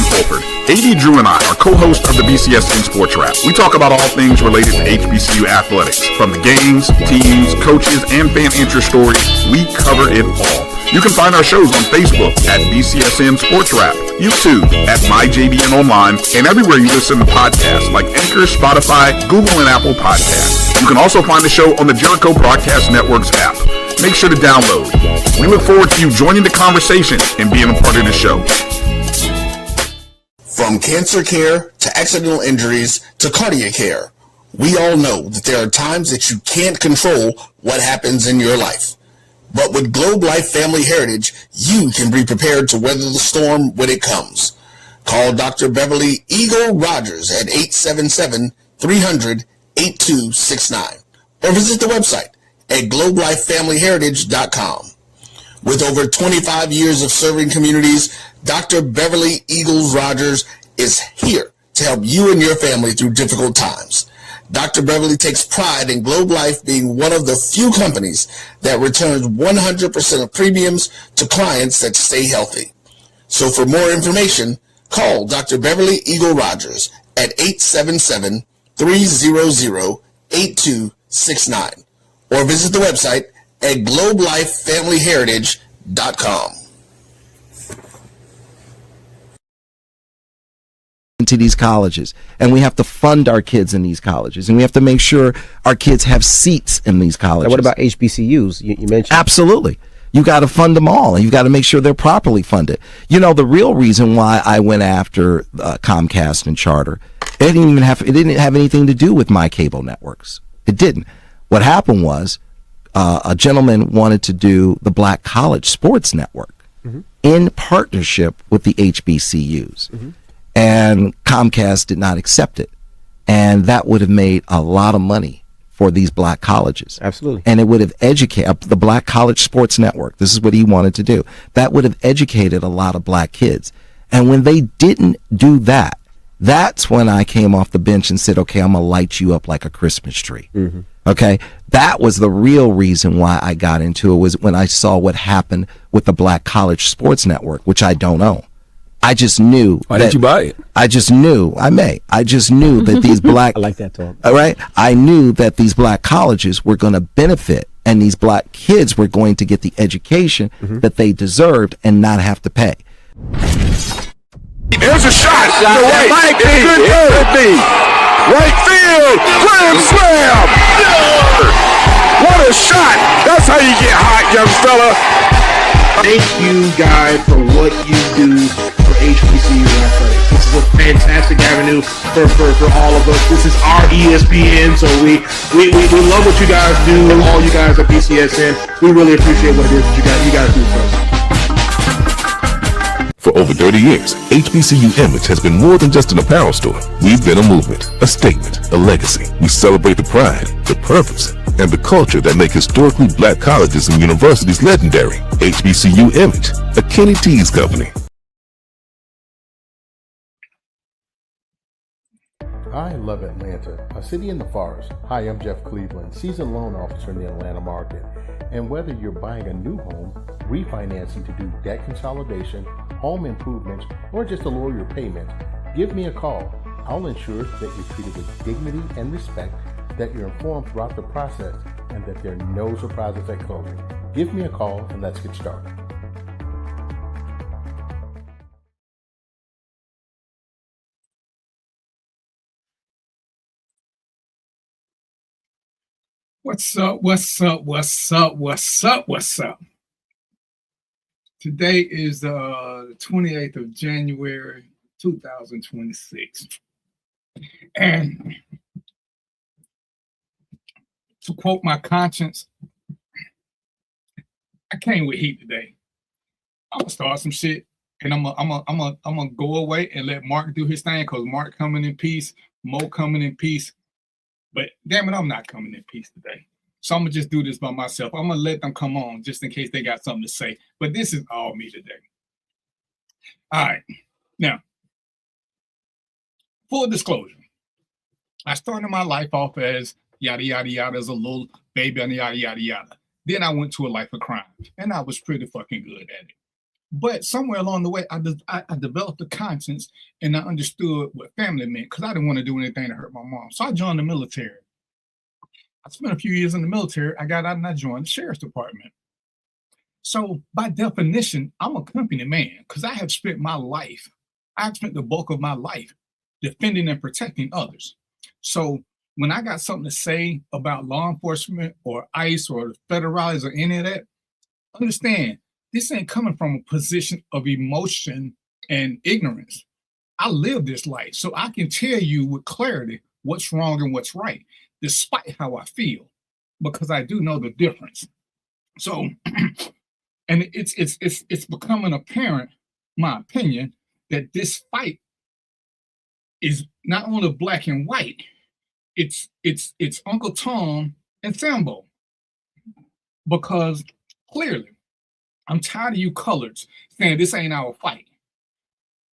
Ryan Fulford. A.D. Drew and I are co-hosts of the BCSN Sports Wrap. We talk about all things related to HBCU athletics. From the games, teams, coaches, and fan interest stories, we cover it all. You can find our shows on Facebook at BCSN Sports Wrap, YouTube at MyJBN Online, and everywhere you listen to podcasts like Anchor, Spotify, Google, and Apple Podcasts. You can also find the show on the Jericho Broadcast Network's app. Make sure to download. We look forward to you joining the conversation and being a part of the show. From cancer care to accidental injuries to cardiac care, we all know that there are times that you can't control what happens in your life. But with Globe Life Family Heritage, you can be prepared to weather the storm when it comes. Call Dr. Beverly Eagle Rogers at 877-300-8269 or visit the website at globelifefamilyheritage.com. With over 25 years of serving communities, Dr. Beverly Eagles Rogers is here to help you and your family through difficult times. Dr. Beverly takes pride in Globe Life being one of the few companies that returns 100% of premiums to clients that stay healthy. So for more information, call Dr. Beverly Eagle Rogers at 877-300-8269 or visit the website at globelifefamilyheritage.com. Into these colleges, and we have to fund our kids in these colleges, and we have to make sure our kids have seats in these colleges. And what about HBCUs? You mentioned absolutely. You got to fund them all, and you've got to make sure they're properly funded. You know, the real reason why I went after Comcast and Charter, it didn't have anything to do with my cable networks. It didn't. What happened was a gentleman wanted to do the Black College Sports Network in partnership with the HBCUs. And Comcast did not accept it. And that would have made a lot of money for these black colleges. Absolutely. And it would have educated the Black College Sports Network. This is what he wanted to do. That would have educated a lot of black kids. And when they didn't do that, that's when I came off the bench and said, okay, I'm going to light you up like a Christmas tree. Okay. That was the real reason why I got into it, was when I saw what happened with the Black College Sports Network, which I don't own. I just knew. Why didn't you buy it? I just knew. I just knew that these black. I like that talk. All right. I knew that these black colleges were going to benefit, and these black kids were going to get the education that they deserved and not have to pay. There's a shot. The right. It could be. Right field. Grand slam. What a shot. That's how you get hot, young fella. Thank you, guys, for what you do for HBCU athletics. This is a fantastic avenue for all of us. This is our ESPN, so we love what you guys do. All you guys at BCSN, we really appreciate what it is that you guys do for us. For over 30 years, HBCU Image has been more than just an apparel store. We've been a movement, a statement, a legacy. We celebrate the pride, the purpose, and the culture that make historically black colleges and universities legendary. HBCU Image, a Kenny T's company. I love Atlanta, a city in the forest. Hi, I'm Jeff Cleveland, seasoned loan officer in the Atlanta market. And whether you're buying a new home, refinancing to do debt consolidation, home improvements, or just to lower your payments, give me a call. I'll ensure that you're treated with dignity and respect, that you're informed throughout the process, and that there are no surprises at closing. Give me a call and let's get started. What's up? Today is the 28th of January, 2026. And to quote my conscience, I came with heat today. I'm gonna start some shit, and I'm gonna go away and let Mark do his thing, because Mark coming in peace, Mo coming in peace. But damn it, I'm not coming in peace today. So I'm gonna just do this by myself. I'm gonna let them come on just in case they got something to say. But this is all me today. All right. Now, full disclosure. I started my life off as yada, yada, yada, as a little baby and yada, yada, yada. Then I went to a life of crime, and I was pretty fucking good at it. But somewhere along the way, I developed the conscience and I understood what family meant because I didn't want to do anything to hurt my mom. So I joined the military. I spent a few years in the military. I got out and I joined the sheriff's department. So by definition, I'm a company man because I have spent I've spent the bulk of my life defending and protecting others. So when I got something to say about law enforcement or ICE or the federales or any of that, understand this ain't coming from a position of emotion and ignorance. I live this life, so I can tell you with clarity what's wrong and what's right, despite how I feel, because I do know the difference. So, and it's becoming apparent, my opinion, that this fight is not only black and white. It's Uncle Tom and Sambo, because clearly, I'm tired of you coloreds saying this ain't our fight.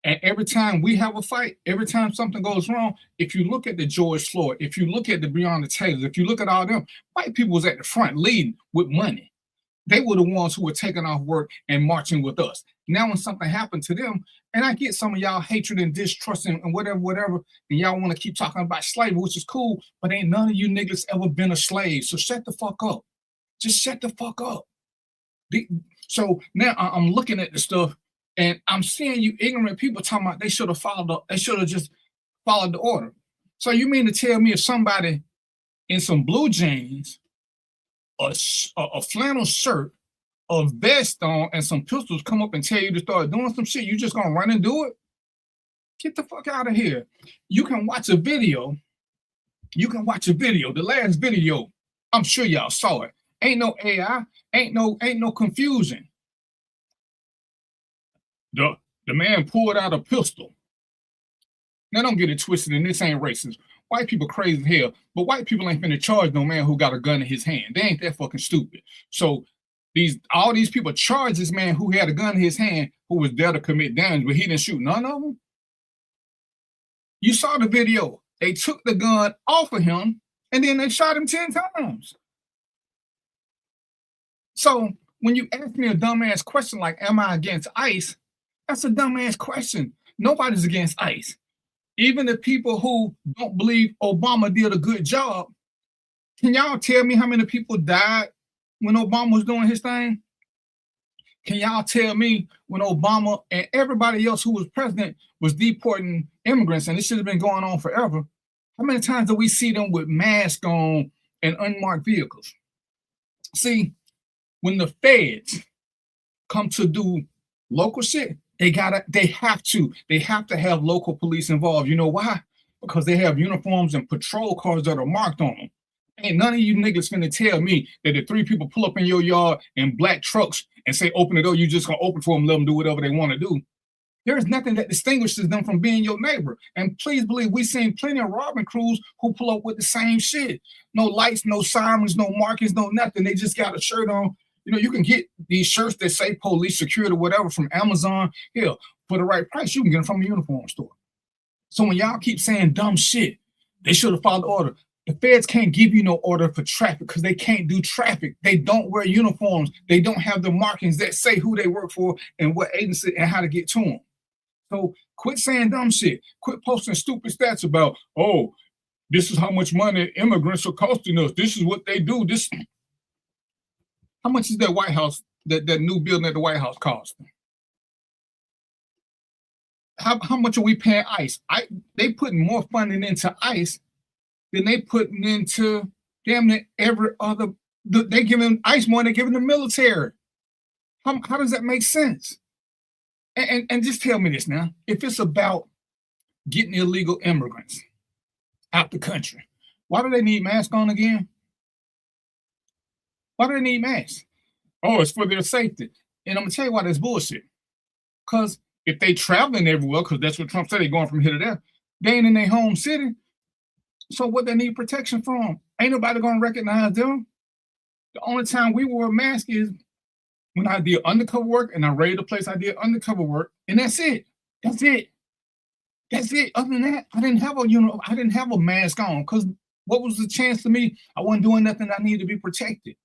And every time we have a fight, every time something goes wrong, if you look at the George Floyd, if you look at the Breonna Taylors, if you look at all them, white people was at the front leading with money. They were the ones who were taking off work and marching with us. Now when something happened to them, and I get some of y'all hatred and distrust and whatever, and y'all want to keep talking about slavery, which is cool, but ain't none of you niggas ever been a slave. So shut the fuck up. Just shut the fuck up. So now I'm looking at the stuff and I'm seeing you ignorant people talking about they should have just followed the order. So you mean to tell me if somebody in some blue jeans, a flannel shirt, a vest on, and some pistols come up and tell you to start doing some shit, you just gonna run and do it? Get the fuck out of here. You can watch a video. The last video, I'm sure y'all saw it. Ain't no AI, ain't no confusion. The man pulled out a pistol. Now don't get it twisted, and this ain't racist. White people crazy as hell, but white people ain't finna charge no man who got a gun in his hand. They ain't that fucking stupid. So all these people charge this man who had a gun in his hand who was there to commit damage, but he didn't shoot none of them. You saw the video. They took the gun off of him and then they shot him 10 times. So when you ask me a dumbass question like, am I against ICE? That's a dumbass question. Nobody's against ICE. Even the people who don't believe Obama did a good job, can y'all tell me how many people died when Obama was doing his thing? Can y'all tell me when Obama and everybody else who was president was deporting immigrants, and this should have been going on forever, how many times do we see them with masks on and unmarked vehicles? See, when the feds come to do local shit, they have to have local police involved. You know why? Because they have uniforms and patrol cars that are marked on them. Ain't none of you niggas finna tell me that if 3 people pull up in your yard in black trucks and say open the door, you just gonna open for them, let them do whatever they want to do. There is nothing that distinguishes them from being your neighbor. And please believe we've seen plenty of robbing crews who pull up with the same shit. No lights, no sirens, no markings, no nothing. They just got a shirt on. You know, you can get these shirts that say police, security, whatever from Amazon. Hell, for the right price, you can get them from a uniform store. So when y'all keep saying dumb shit, they should have followed the order. The feds can't give you no order for traffic because they can't do traffic. They don't wear uniforms. They don't have the markings that say who they work for and what agency and how to get to them. So quit saying dumb shit. Quit posting stupid stats about, oh, this is how much money immigrants are costing us. This is what they do. How much is that White House, that new building at the White House cost? How much are we paying ICE? They putting more funding into ICE than they putting into damn near every other. They giving ICE more than they giving the military. How does that make sense? And just tell me this now. If it's about getting illegal immigrants out the country, why do they need masks on again? Why do they need masks? Oh, it's for their safety. And I'm going to tell you why that's bullshit. Because if they traveling everywhere, because that's what Trump said, they're going from here to there, they ain't in their home city. So what they need protection from? Ain't nobody going to recognize them. The only time we wore a mask is when I did undercover work and I raided a place I did undercover work, and that's it. That's it. That's it. Other than that, I didn't have a mask on because what was the chance to me? I wasn't doing nothing I needed to be protected.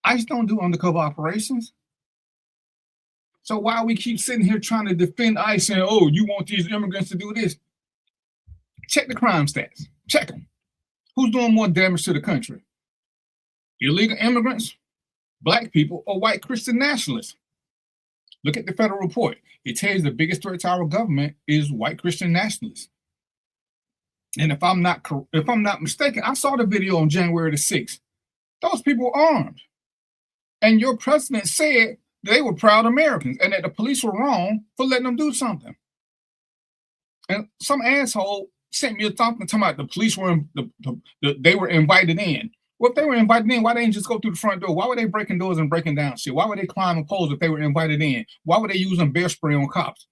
ICE don't do undercover operations. So why we keep sitting here trying to defend ICE and, oh, you want these immigrants to do this? Check the crime stats. Check them. Who's doing more damage to the country? Illegal immigrants, black people, or white Christian nationalists? Look at the federal report. It tells you the biggest threat to our government is white Christian nationalists. And if I'm not mistaken, I saw the video on January the 6th. Those people were armed. And your president said they were proud Americans and that the police were wrong for letting them do something. And some asshole sent me a talking about the police were they were invited in. Well, if they were invited in, why didn't they just go through the front door? Why were they breaking doors and breaking down shit? Why were they climbing poles if they were invited in? Why were they using bear spray on cops?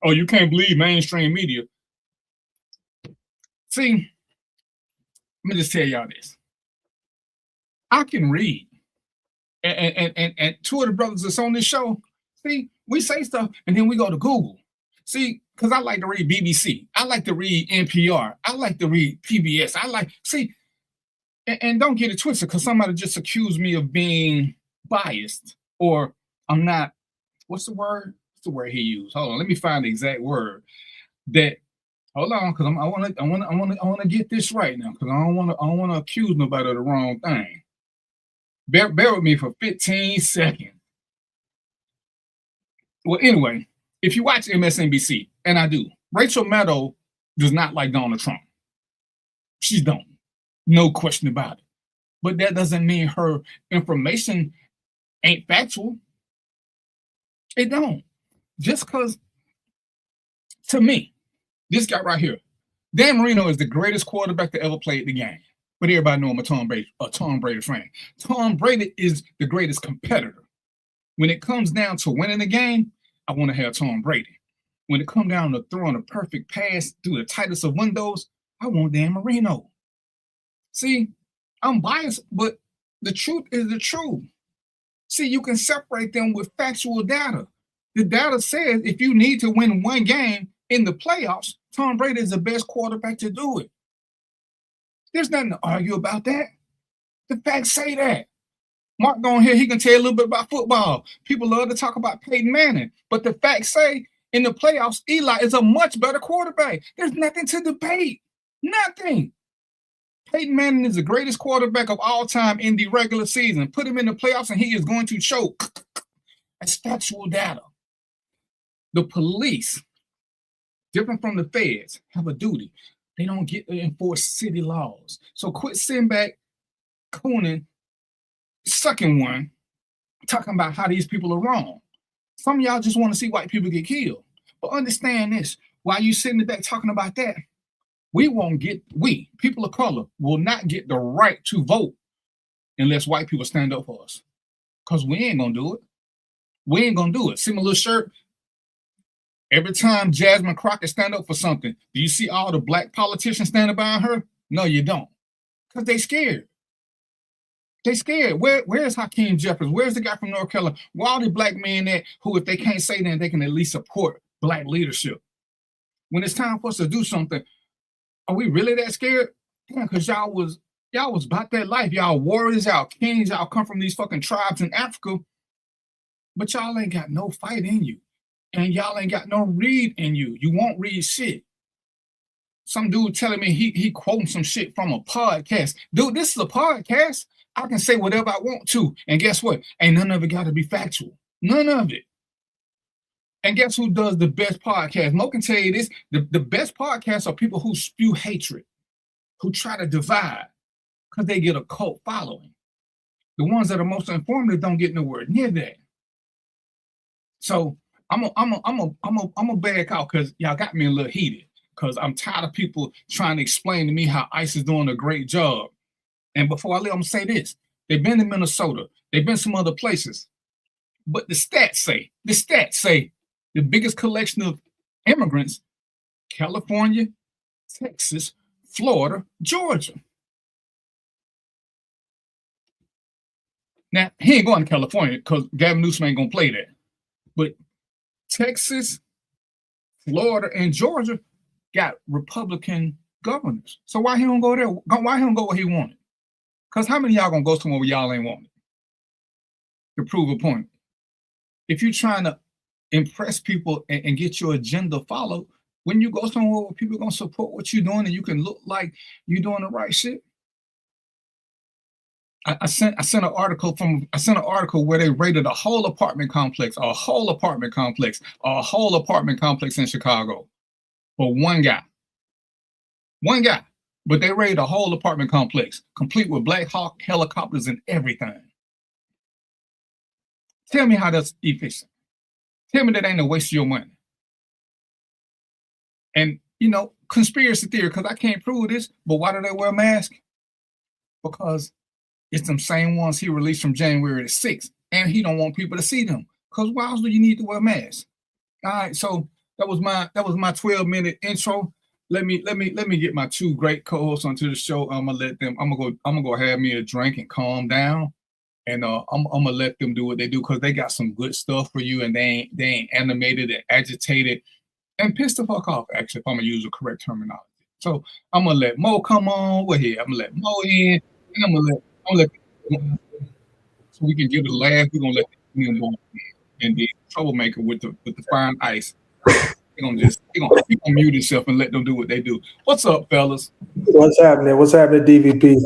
Oh, you can't believe mainstream media. See, let me just tell y'all this. I can read. And two of the brothers that's on this show, see, we say stuff and then we go to Google. See, because I like to read BBC. I like to read NPR. I like to read PBS. And don't get it twisted, because somebody just accused me of being biased, or I'm not, what's the word? What's the word he used? Hold on, let me find the exact word. Hold on, because I want to get this right now, because I don't want to accuse nobody of the wrong thing. Bear with me for 15 seconds. Well, anyway, if you watch MSNBC, and I do, Rachel Maddow does not like Donald Trump. She don't. No question about it. But that doesn't mean her information ain't factual. It don't. Just because, to me, this guy right here, Dan Marino is the greatest quarterback that ever played the game. But everybody know I'm a Tom Brady fan. Tom Brady is the greatest competitor. When it comes down to winning the game, I want to have Tom Brady. When it comes down to throwing a perfect pass through the tightest of windows, I want Dan Marino. See, I'm biased, but the truth is the truth. See, you can separate them with factual data. The data says if you need to win one game in the playoffs, Tom Brady is the best quarterback to do it. There's nothing to argue about that. The facts say that. Mark going here, he can tell you a little bit about football. People love to talk about Peyton Manning, but the facts say in the playoffs, Eli is a much better quarterback. There's nothing to debate. Nothing. Peyton Manning is the greatest quarterback of all time in the regular season. Put him in the playoffs and he is going to choke. That's factual data. The police, different from the feds, have a duty. They don't get to enforce city laws. So quit sitting back, cooning, sucking one, talking about how these people are wrong. Some of y'all just want to see white people get killed. But understand this, while you sitting back talking about that, we, people of color, will not get the right to vote unless white people stand up for us. Because we ain't going to do it. We ain't going to do it. See my little shirt? Every time Jasmine Crockett stand up for something, do you see all the black politicians standing behind her? No, you don't. Because they scared. They scared. Where's Hakeem Jeffries? Where's the guy from North Carolina? Where all the black men that who, if they can't say that, they can at least support black leadership? When it's time for us to do something, are we really that scared? Yeah, because y'all was about that life. Y'all warriors, y'all kings, y'all come from these fucking tribes in Africa, but y'all ain't got no fight in you. And y'all ain't got no read in you. You won't read shit. Some dude telling me he quoting some shit from a podcast. Dude, this is a podcast. I can say whatever I want to. And guess what? Ain't none of it got to be factual. None of it. And guess who does the best podcast? Mo can tell you this. The best podcasts are people who spew hatred, who try to divide because they get a cult following. The ones that are most informative don't get nowhere near that. So I'm a back out because y'all got me a little heated because I'm tired of people trying to explain to me how ICE is doing a great job. And before I leave, I'm gonna say this. They've been in Minnesota. They've been some other places. But the stats say the biggest collection of immigrants, California, Texas, Florida, Georgia. Now, he ain't going to California because Gavin Newsom ain't gonna play that. But Texas, Florida, and Georgia got Republican governors. So why he don't go there? Why he don't go where he wanted? Because how many of y'all gonna go somewhere where y'all ain't wanted to prove a point? if you're trying to impress people and get your agenda followed, when you go somewhere where people are gonna support what you're doing and you can look like you're doing the right shit. I sent an article where they rated a whole apartment complex in Chicago for one guy. But they rated a whole apartment complex, complete with Black Hawk helicopters and everything. Tell me how that's efficient. Tell me that ain't a waste of your money. And, conspiracy theory, because I can't prove this, but why do they wear masks? Because it's them same ones he released from January the 6th, and he don't want people to see them. Because why else do you need to wear masks? All right, so that was my 12-minute intro. Let me get my two great co-hosts onto the show. I'm gonna go have me a drink and calm down, and I'm gonna let them do what they do because they got some good stuff for you, and they ain't animated and agitated and pissed the fuck off. Actually, if I'm gonna use the correct terminology. So I'm gonna let Mo come on. We're here. I'm gonna let Mo in, and I'm gonna let so we can give it a laugh. We're gonna let him go and the troublemaker with the fine ice. He gonna mute himself and let them do what they do. What's up, fellas? What's happening? What's happening, DVP?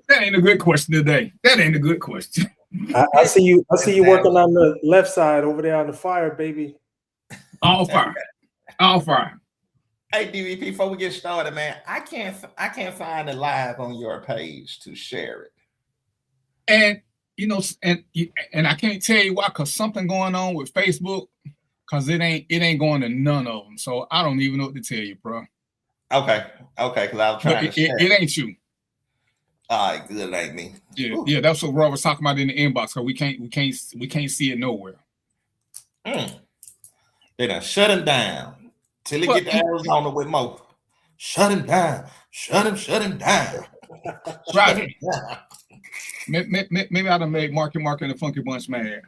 That ain't a good question today. That ain't a good question. I see you. I see you working on the left side over there on the fire, baby. All fire. Hey, DVP, before we get started, man, I can't find it live on your page to share it. And and I can't tell you why, because something going on with Facebook, because it ain't going to none of them. So I don't even know what to tell you, bro. Okay, because I was trying to share. It ain't you. All right, good, it ain't me. Yeah, that's what Rob was talking about in the inbox. Because we can't see it nowhere. They done shut him down till he get to Arizona with Mo. Shut him down. Shut him down. Right. Maybe I done made Marky Mark and the Funky Bunch mad.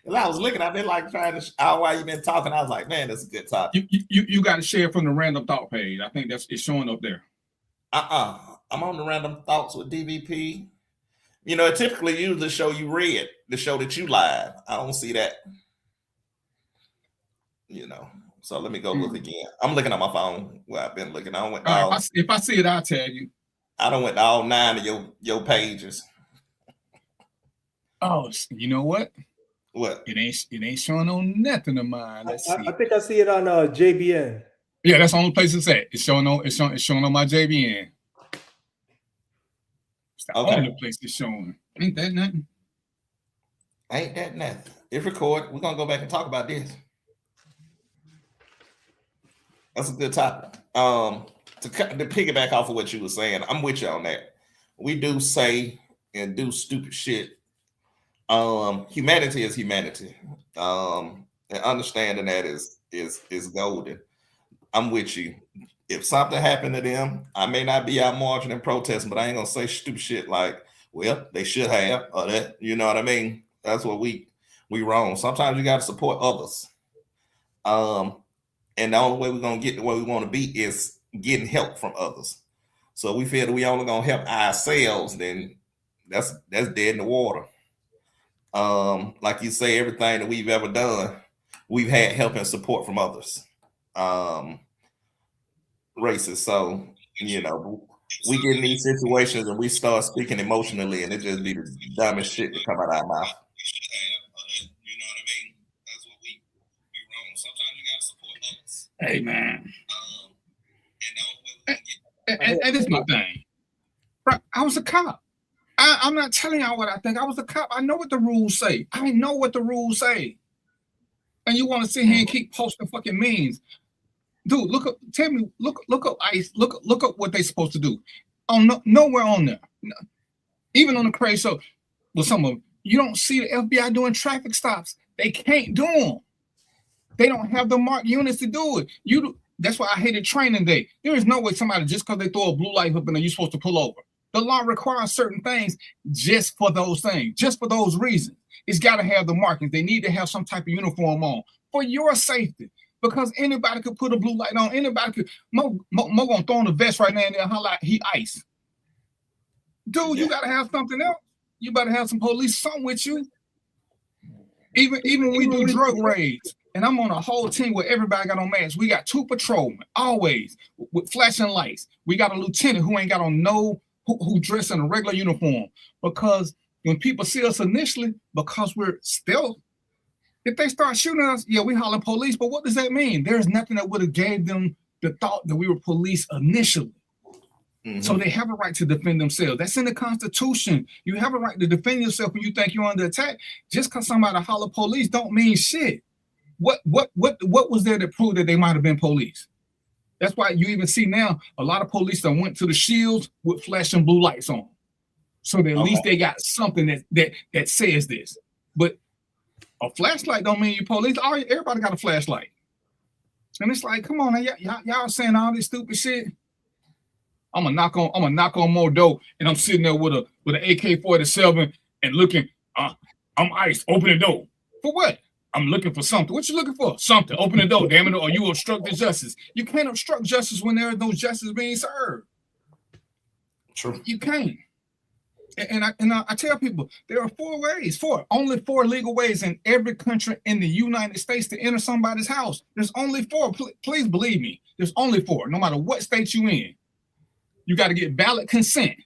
Well, I was looking, I've been like trying to while you've been talking, I was like, man, that's a good topic. You got to share from the random thought page. I think it's showing up there. I'm on the random thoughts with DVP. It typically usually show you red, the show that you live. I don't see that. So let me go look again. I'm looking at my phone where I've been looking. If I see it, I'll tell you. I done went to all 9 of your pages. Oh, you know what? What? It ain't showing on nothing of mine. Let's see. I think I see it on JBN. Yeah, that's the only place it's at. It's showing on my JBN. It's the only place it's showing. Ain't that nothing? It's recorded. We're gonna go back and talk about this. That's a good topic. To piggyback off of what you were saying, I'm with you on that. We do say and do stupid shit. Humanity is humanity. And understanding that is golden. I'm with you. If something happened to them, I may not be out marching and protesting, but I ain't gonna say stupid shit like, well, they should have, or that, you know what I mean? That's what we wrong. Sometimes you gotta support others. And the only way we're gonna get to where we want to be is getting help from others. So if we feel that we only gonna help ourselves, then that's dead in the water. Like you say, everything that we've ever done, we've had help and support from others. Races. So, we get in these situations and we start speaking emotionally, and it just be the dumbest shit that come out of our mouth. You know what I mean? That's what we wrong. Sometimes you gotta support others. Hey, man. And this is my thing. Bro, I was a cop. I'm not telling y'all what I think. I was a cop. I know what the rules say. And you want to sit here and keep posting fucking memes. Dude, look up ICE. Look up what they supposed to do. Nowhere on there. Even on the crazy show. Well, some of them, you don't see the FBI doing traffic stops. They can't do them. They don't have the marked units to do it. That's why I hated training day. There is no way somebody, just because they throw a blue light up and you're supposed to pull over. The law requires certain things just for those things, just for those reasons. It's got to have the markings. They need to have some type of uniform on for your safety, because anybody could put a blue light on. Anybody could. Mo gonna throw on the vest right now and holler like he ice. Dude, you got to have something else. You better have some police, something with you. Even when we do drug raids, and I'm on a whole team where everybody got on masks. We got 2 patrolmen always with flashing lights. We got a lieutenant who ain't got on who dressed in a regular uniform, because when people see us initially, because we're stealth, if they start shooting us, yeah, we holler police. But what does that mean? There's nothing that would have gave them the thought that we were police initially. So they have a right to defend themselves. That's in the Constitution. You have a right to defend yourself when you think you're under attack. Just because somebody holler police don't mean shit. What was there that proved that they might have been police? That's why you even see now a lot of police that went to the shields with flashing blue lights on, so that at least they got something that says this. But a flashlight don't mean you police. Everybody got a flashlight, and it's like, come on, y'all saying all this stupid shit. I'm gonna knock on more door, and I'm sitting there with an AK-47 and looking. I'm ICE. Open the door for what? I'm looking for something. What you looking for? Something. Open the door, damn it, or you obstruct the justice. You can't obstruct justice when there is no justice being served. True. You can't. And I tell people there are only four legal ways in every country in the United States to enter somebody's house. There's only 4. Please believe me. There's only 4, no matter what state you in. You got to get valid consent.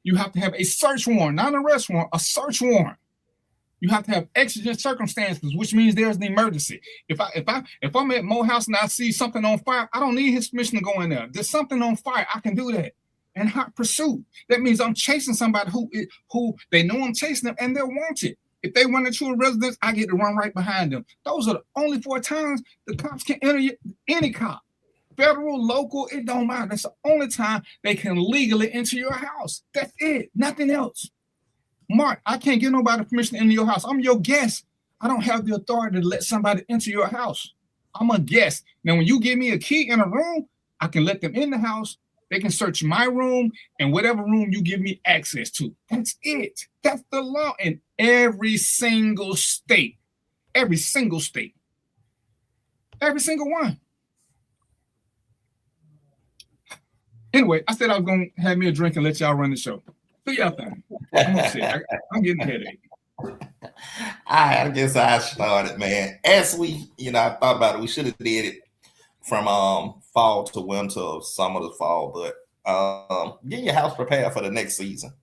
You have to have a search warrant, not an arrest warrant, a search warrant. You have to have exigent circumstances, which means there's an emergency. If I'm at Morehouse and I see something on fire, I don't need his permission to go in there. There's something on fire, I can do that. And hot pursuit. That means I'm chasing somebody who they know I'm chasing them and they're wanted. If they run into a residence, I get to run right behind them. Those are the only 4 times the cops can enter any cop. Federal, local, it don't matter. That's the only time they can legally enter your house. That's it. Nothing else. Mark, I can't get nobody permission to enter your house. I'm your guest. I don't have the authority to let somebody enter your house. I'm a guest. Now, when you give me a key in a room, I can let them in the house. They can search my room and whatever room you give me access to. That's it. That's the law in every single state. Every single state. Every single one. Anyway, I said I was going to have me a drink and let y'all run the show. Do y'all think? I'm getting a headache. I guess I started, man. As we, I thought about it. We should have did it from fall to winter, summer to fall, but get your house prepared for the next season.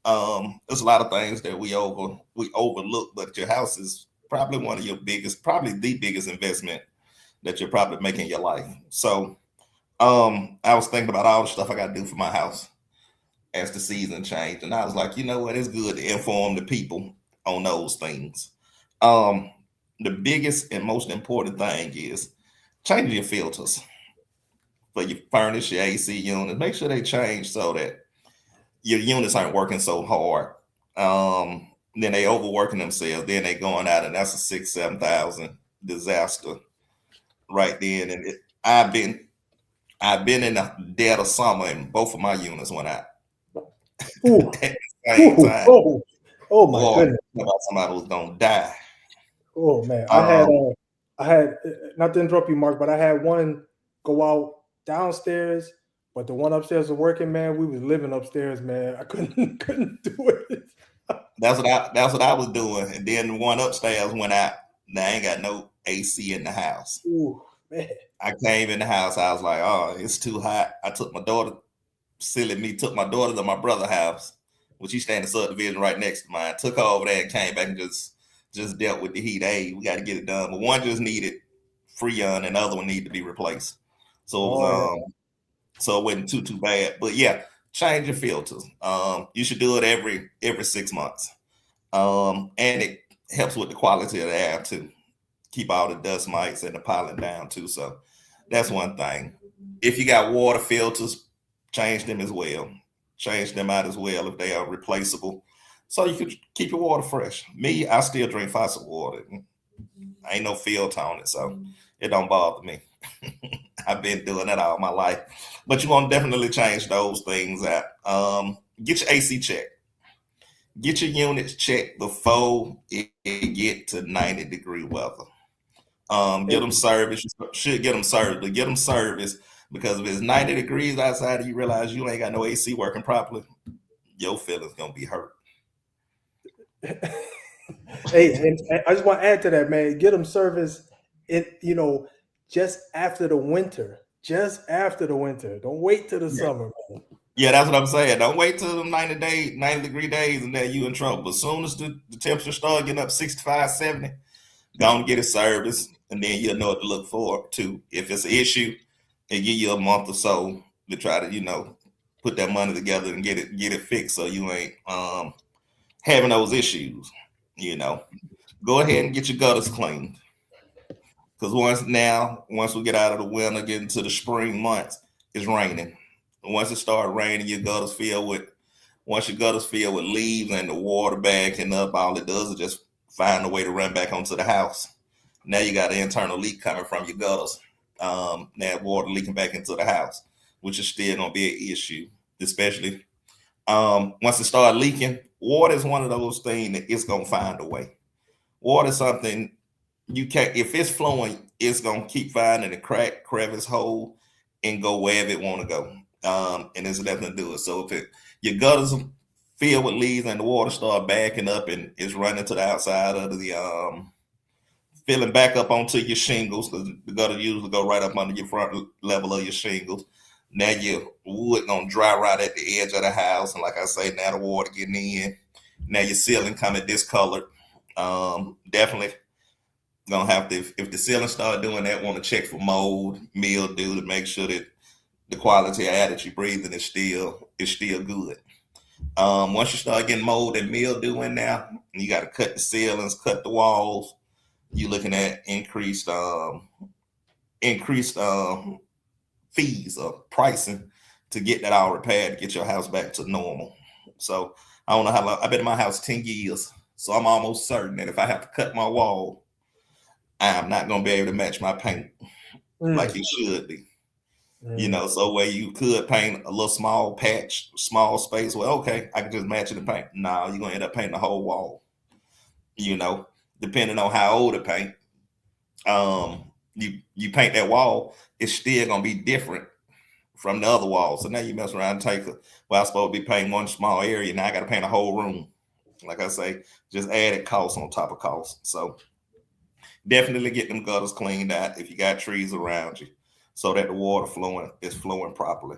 There's a lot of things that we overlook, but your house is probably one of your biggest, probably the biggest investment that you're probably making in your life. So I was thinking about all the stuff I got to do for my house as the season changed, and I was like, you know what, it's good to inform the people on those things. The biggest and most important thing is changing your filters for your furnace, your AC unit. Make sure they change so that your units aren't working so hard. Then they overworking themselves. Then they going out, and that's a $6,000-7,000 disaster right then. And I've been in the dead of summer, and both of my units went out. Ooh. At the same time. Oh my goodness! Somebody was gonna die. Oh man, I had not to interrupt you, Mark, but I had one go out downstairs, but the one upstairs was working. Man, we was living upstairs. Man, I couldn't do it. That's what I was doing, and then the one upstairs went out. Now I ain't got no AC in the house. Ooh, man. I came in the house. I was like, oh, it's too hot. I took my daughter. Silly me, took my daughter to my brother's house, which he stayed in the subdivision right next to mine. Took her over there and came back and just dealt with the heat. Hey, we got to get it done. But one just needed Freon, and the other one needed to be replaced. So so it wasn't too bad. But yeah, change your filters. You should do it every 6 months. And it helps with the quality of the air too. Keep all the dust mites and the pollen down too. So that's one thing. If you got water filters, change them as well. Change them out as well if they are replaceable, so you can keep your water fresh. Me, I still drink faucet water. I ain't no filter on it, so it don't bother me. I've been doing that all my life. But you want to definitely change those things out. Get your AC checked. Get your units checked before it get to 90-degree weather. Get them serviced. You should get them serviced, but get them serviced. Because if it's 90 degrees outside and you realize you ain't got no AC working properly, your feelings gonna be hurt. Hey, and I just want to add to that, man. Get them service just after the winter. Just after the winter. Don't wait till the summer, man. Yeah, that's what I'm saying. Don't wait till the 90-degree days, and then you in trouble. But as soon as the temperature start getting up 65, 70, go and get it serviced, and then you'll know what to look forward to. If it's an issue, they give you a month or so to try to, put that money together and get it fixed, so you ain't having those issues. Go ahead and get your gutters cleaned, because once we get out of the winter, get into the spring months, it's raining. Once it starts raining, your gutters fill with leaves and the water backing up, all it does is just find a way to run back onto the house. Now you got an internal leak coming from your gutters. Now water leaking back into the house, which is still gonna be an issue, especially once it starts leaking. Water is one of those things that it's gonna find a way. Water is something you can't, if it's flowing, it's gonna keep finding a crack, crevice, hole, and go wherever it want to go. And there's nothing to do it. So if your gutters are filled with leaves and the water start backing up and it's running to the outside of the filling back up onto your shingles, because the gutter usually go right up under your front level of your shingles. Now your wood gonna dry right at the edge of the house, and like I say, now the water getting in. Now your ceiling coming discolored. Definitely gonna have to, if the ceiling start doing that, want to check for mold, mildew, to make sure that the quality of air that you're breathing is still good. Once you start getting mold and mildew in there, you got to cut the ceilings, cut the walls. You're looking at increased fees or pricing to get that all repaired, to get your house back to normal. So I don't know how long. I've been in my house 10 years, so I'm almost certain that if I have to cut my wall, I'm not gonna be able to match my paint like it should be. So where you could paint a little small patch, small space, well, okay, I can just match it and paint. No, you're gonna end up painting the whole wall. Depending on how old the paint, you paint that wall, it's still gonna be different from the other wall. So now you mess around and I'm supposed to be painting one small area, now I gotta paint a whole room. Like I say, just added costs on top of costs. So definitely get them gutters cleaned out if you got trees around you, so that the water is flowing properly.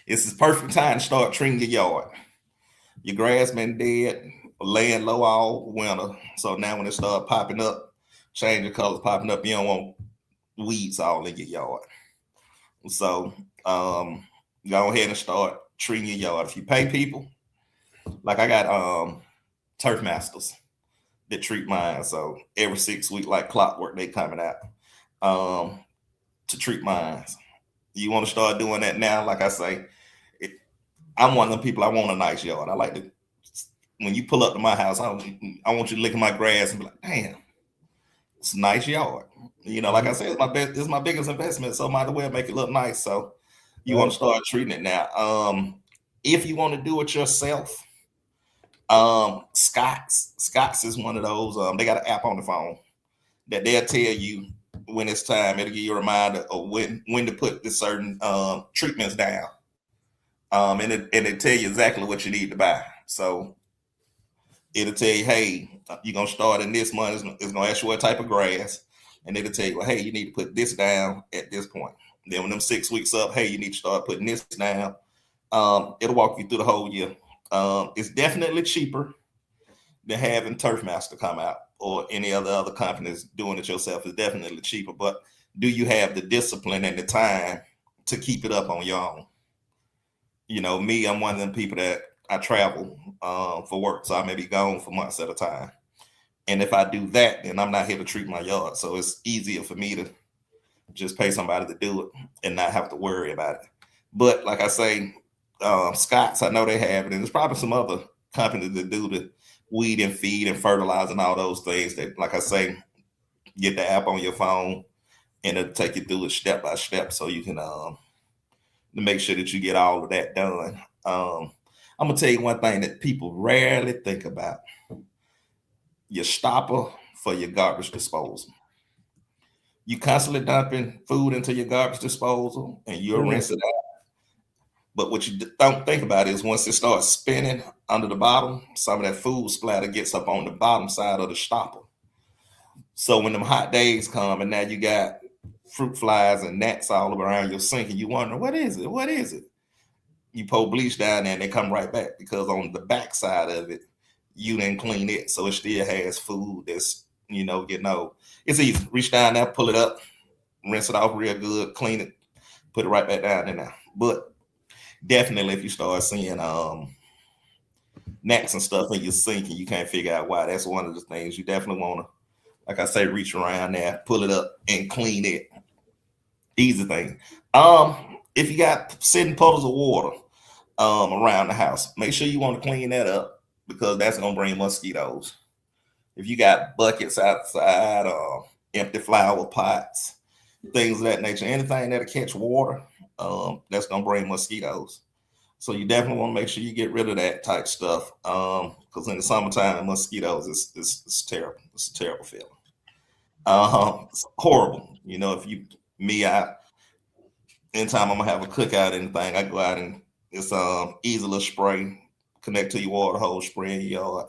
It's the perfect time to start treating your yard. Your grass been dead, laying low all winter. So now when it start popping up, changing colors, popping up, you don't want weeds all in your yard. So go ahead and start treating your yard. If you pay people, like I got turf masters that treat mine. So every 6 weeks, like clockwork, they coming out to treat mine. You want to start doing that now? Like I say, I'm one of them people, I want a nice yard. I like to, when you pull up to my house, I want you to look at my grass and be like, damn, it's a nice yard. Like I said, it's my biggest investment, so might as well make it look nice. So you want to start treating it now. If you want to do it yourself, Scott's is one of those. They got an app on the phone that they'll tell you when it's time. It'll give you a reminder of when to put the certain treatments down. And it tell you exactly what you need to buy. So it'll tell you, hey, you're gonna start in this month. It's gonna ask you what type of grass, and it'll tell you, well, hey, you need to put this down at this point. Then when them 6 weeks up, hey, you need to start putting this down. It'll walk you through the whole year. It's definitely cheaper than having Turfmaster come out or any other companies doing it yourself. Is definitely cheaper, but do you have the discipline and the time to keep it up on your own? Me, I'm one of them people that I travel for work, so I may be gone for months at a time. And if I do that, then I'm not here to treat my yard. So it's easier for me to just pay somebody to do it and not have to worry about it. But like I say, Scott's, I know they have it, and there's probably some other companies that do the weed and feed and fertilize and all those things that, like I say, get the app on your phone and it'll take you through it step by step, so you can to make sure that you get all of that done. I'm gonna tell you one thing that people rarely think about: your stopper for your garbage disposal. You constantly dumping food into your garbage disposal, and you'll rinse it out. But what you don't think about is once it starts spinning under the bottom, some of that food splatter gets up on the bottom side of the stopper. So when them hot days come and now you got fruit flies and gnats all around your sink and you wonder, what is it? What is it? You pour bleach down there and they come right back because on the back side of it, you didn't clean it. So it still has food that's, getting old. It's easy. Reach down there, pull it up, rinse it off real good, clean it, put it right back down in there. But definitely if you start seeing gnats and stuff in your sink and you can't figure out why, that's one of the things you definitely want to, like I say, reach around there, pull it up and clean it. Easy thing. If you got sitting puddles of water around the house, make sure you want to clean that up because that's going to bring mosquitoes. If you got buckets outside, empty flower pots, things of that nature, anything that'll catch water, that's going to bring mosquitoes. So you definitely want to make sure you get rid of that type stuff because in the summertime, mosquitoes is terrible. It's a terrible feeling. It's horrible. Anytime I'm gonna have a cookout or anything, I go out and it's easy little spray, connect to your water hose, spray in your yard.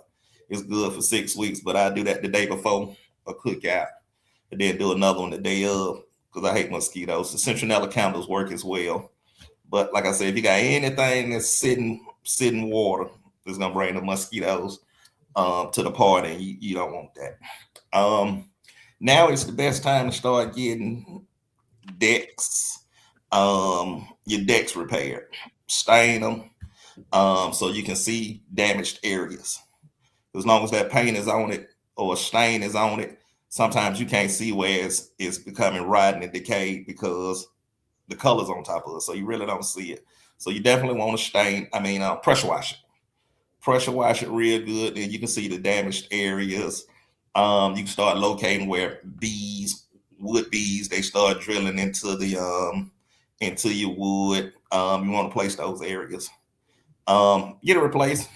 It's good for 6 weeks, but I do that the day before a cookout and then do another one the day of because I hate mosquitoes. The citronella candles work as well. But like I said, if you got anything that's sitting water, it's gonna bring the mosquitoes to the party, and you don't want that. Now it's the best time to start getting decks, your decks repaired, stain them so you can see damaged areas. As long as that paint is on it or a stain is on it, sometimes you can't see where it's becoming rotten and decayed because the color's on top of it, so you really don't see it. So you definitely want to pressure wash it. Pressure wash it real good, and you can see the damaged areas. You can start locating where wood bees, they start drilling into your wood. You want to place those areas. Get it replaced.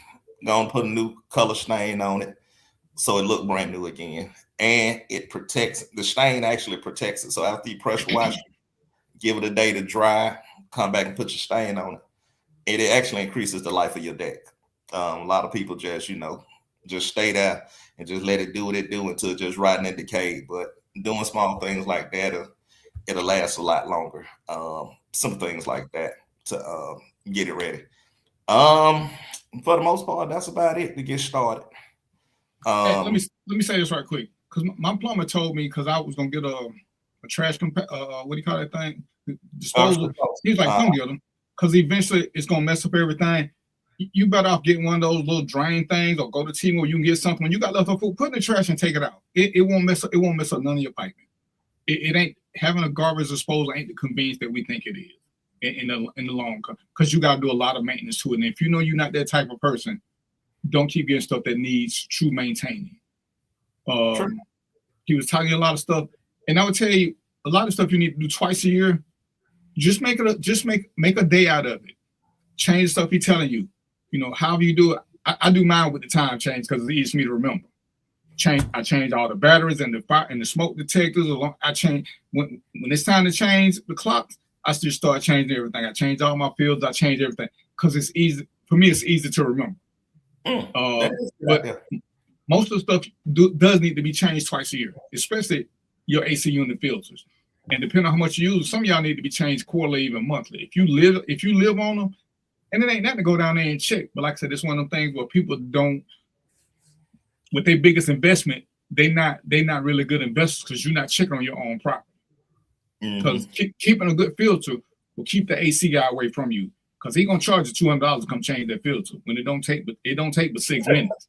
Go and put a new color stain on it so it look brand new again. And the stain actually protects it. So after you pressure wash it, give it a day to dry, come back and put your stain on it. And it actually increases the life of your deck. A lot of people just stay there and just let it do what it do until it just rotten and decayed. But doing small things like that, it'll last a lot longer. Some things like that to get it ready. For the most part, that's about it to get started. Hey, let me say this right quick, because my plumber told me because I was gonna get a trash what do you call that thing? Disposal. He's like, don't get them because eventually it's gonna mess up everything. You better off getting one of those little drain things or go to T where you can get something. When you got leftover food, put it in the trash and take it out. It won't mess up. It won't mess up none of your piping. It ain't having a garbage disposal ain't the convenience that we think it is in the long run, because you got to do a lot of maintenance to it. And if you know you're not that type of person, don't keep getting stuff that needs true maintaining. Sure. He was telling you a lot of stuff, and I would tell you a lot of stuff you need to do twice a year. Just make a day out of it. Change the stuff he's telling you. However you do it. I do mine with the time change because it's easy for me to remember. I change all the batteries and the fire and the smoke detectors. I change when it's time to change the clocks. I just start changing everything. I change all my fields. I change everything because it's easy for me. It's easy to remember. But most of the stuff does need to be changed twice a year, especially your AC unit filters. And depending on how much you use, some of y'all need to be changed quarterly, even monthly. If you live on them, and it ain't nothing to go down there and check. But like I said, it's one of them things where people don't, with their biggest investment, they not really good investors because you're not checking on your own property. Because keeping a good filter will keep the AC guy away from you, because he's gonna charge you $200 to come change that filter when it don't take but 6 minutes.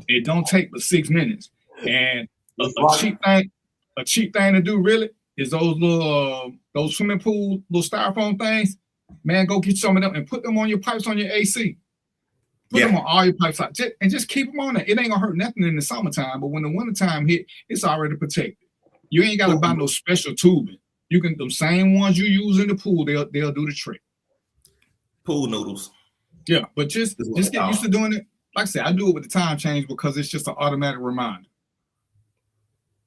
It don't take but 6 minutes. And a cheap thing to do really is those swimming pool little styrofoam things. Man, go get some of them and put them on your pipes on your AC. Put them on all your pipes and just keep them on there. It ain't gonna hurt nothing in the summertime, but when the wintertime hit, it's already protected. You ain't gotta buy no special tubing. You can them same ones you use in the pool, they'll do the trick. Pool noodles. Yeah, but just get used to doing it. Like I said, I do it with the time change because it's just an automatic reminder.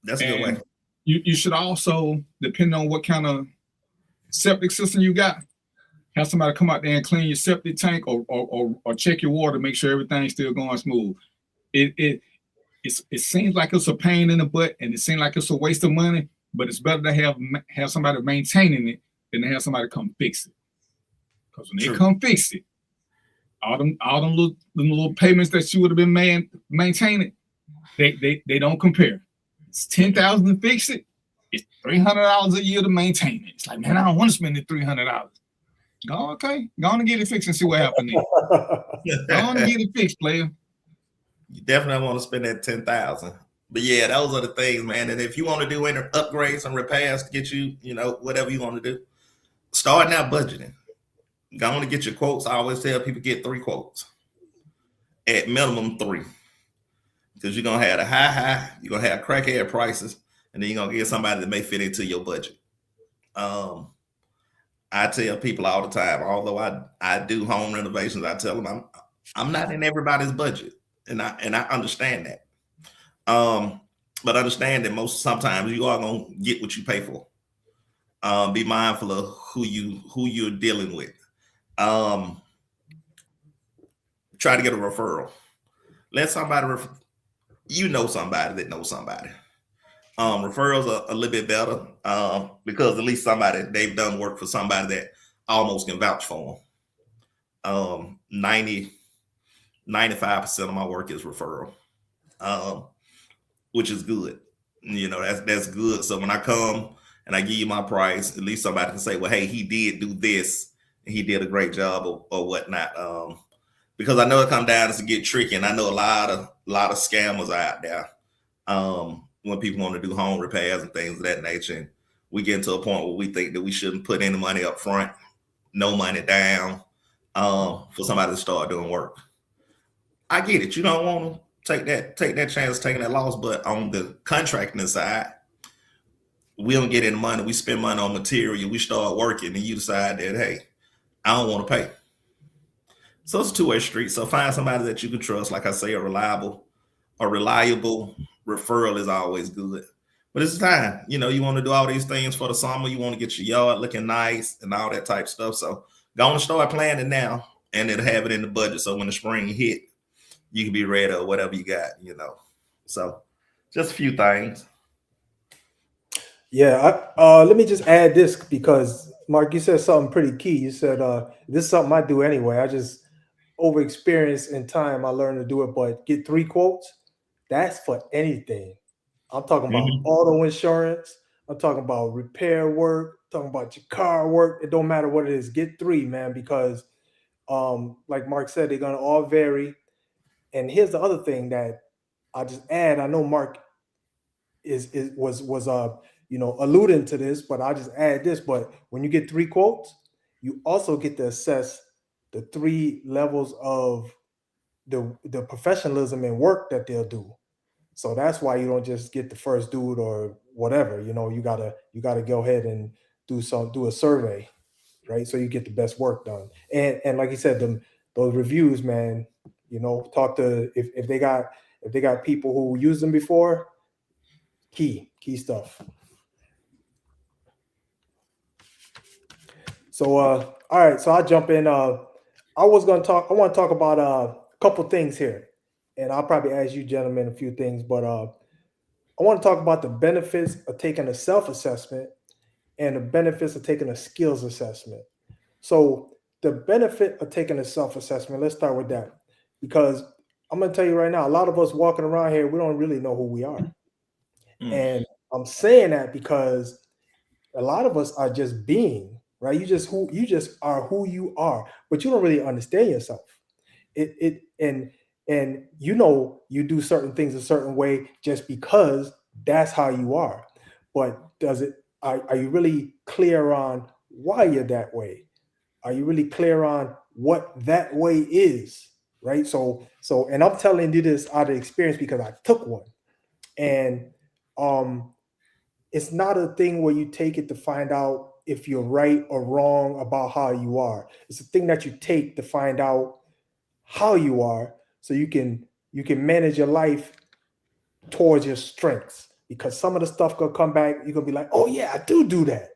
That's a good way. You should also, depending on what kind of septic system you got, have somebody come out there and clean your septic tank or check your water, make sure everything's still going smooth. It seems like it's a pain in the butt, and it seems like it's a waste of money, but it's better to have somebody maintaining it than to have somebody come fix it. Because when they come fix it, all them little payments that you would have been maintaining, they don't compare. It's $10,000 to fix it. It's $300 a year to maintain it. It's like, man, I don't want to spend the $300. Go on and get it fixed and see what happens. Go on and get it fixed, player. You definitely want to spend that $10,000. But yeah, those are the things, man. And if you want to do any upgrades and repairs to get you, whatever you want to do, start now budgeting. Go on to get your quotes. I always tell people get 3 quotes. At minimum 3. Because you're going to have the high, you're going to have crackhead prices, and then you're going to get somebody that may fit into your budget. I tell people all the time, although I do home renovations, I tell them I'm not in everybody's budget, and I understand that. But understand that sometimes you are going to get what you pay for. Be mindful of who you're dealing with. Try to get a referral. Let somebody somebody that knows somebody. Referrals are a little bit better because at least they've done work for somebody that almost can vouch for them. 95% of my work is referral, which is good. That's good. So when I come and I give you my price, at least somebody can say, well, hey, he did do this and he did a great job or whatnot. Because I know it comes down to get tricky, and I know a lot of scammers out there. When people want to do home repairs and things of that nature, and we get to a point where we think that we shouldn't put any money up front, no money down, for somebody to start doing work. I get it. You don't want to take that chance, taking that loss, but on the contracting side, we don't get any money. We spend money on material. We start working, and you decide that, hey, I don't want to pay. So it's a two-way street. So find somebody that you can trust. Like I say, a reliable referral is always good. But it's time. You want to do all these things for the summer. You want to get your yard looking nice and all that type of stuff. So go on and start planning now, and it'll have it in the budget. So when the spring hit, you can be ready or whatever you got, So just a few things. Yeah. Let me just add this, because Mark, you said something pretty key. You said, this is something I do anyway. I just over experience in time, I learned to do it, but get 3 quotes. That's for anything. I'm talking about auto insurance. I'm talking about repair work. I'm talking about your car work. It don't matter what it is. Get 3, man, because like Mark said, they're going to all vary. And here's the other thing that I just add. I know Mark was alluding to this, but I'll just add this. But when you get 3 quotes, you also get to assess the 3 levels of the professionalism and work that they'll do. So that's why you don't just get the first dude or whatever. You gotta go ahead and do a survey, right? So you get the best work done. And like you said, those reviews, man. Talk to if they got people who used them before. Key stuff. So all right, so I'll jump in. I want to talk about a couple things here, and I'll probably ask you gentlemen a few things, but I want to talk about the benefits of taking a self-assessment and the benefits of taking a skills assessment. So the benefit of taking a self-assessment, let's start with that, because I'm going to tell you right now, a lot of us walking around here, we don't really know who we are. And I'm saying that because a lot of us are just being, right? You just are who you are, but you don't really understand yourself. And you do certain things a certain way just because that's how you are. But are you really clear on why you're that way? Are you really clear on what that way is? Right. So, and I'm telling you this out of experience because I took one. And it's not a thing where you take it to find out if you're right or wrong about how you are. It's a thing that you take to find out how you are, so you can manage your life towards your strengths. Because some of the stuff gonna come back, you're gonna be like, oh yeah, I do that.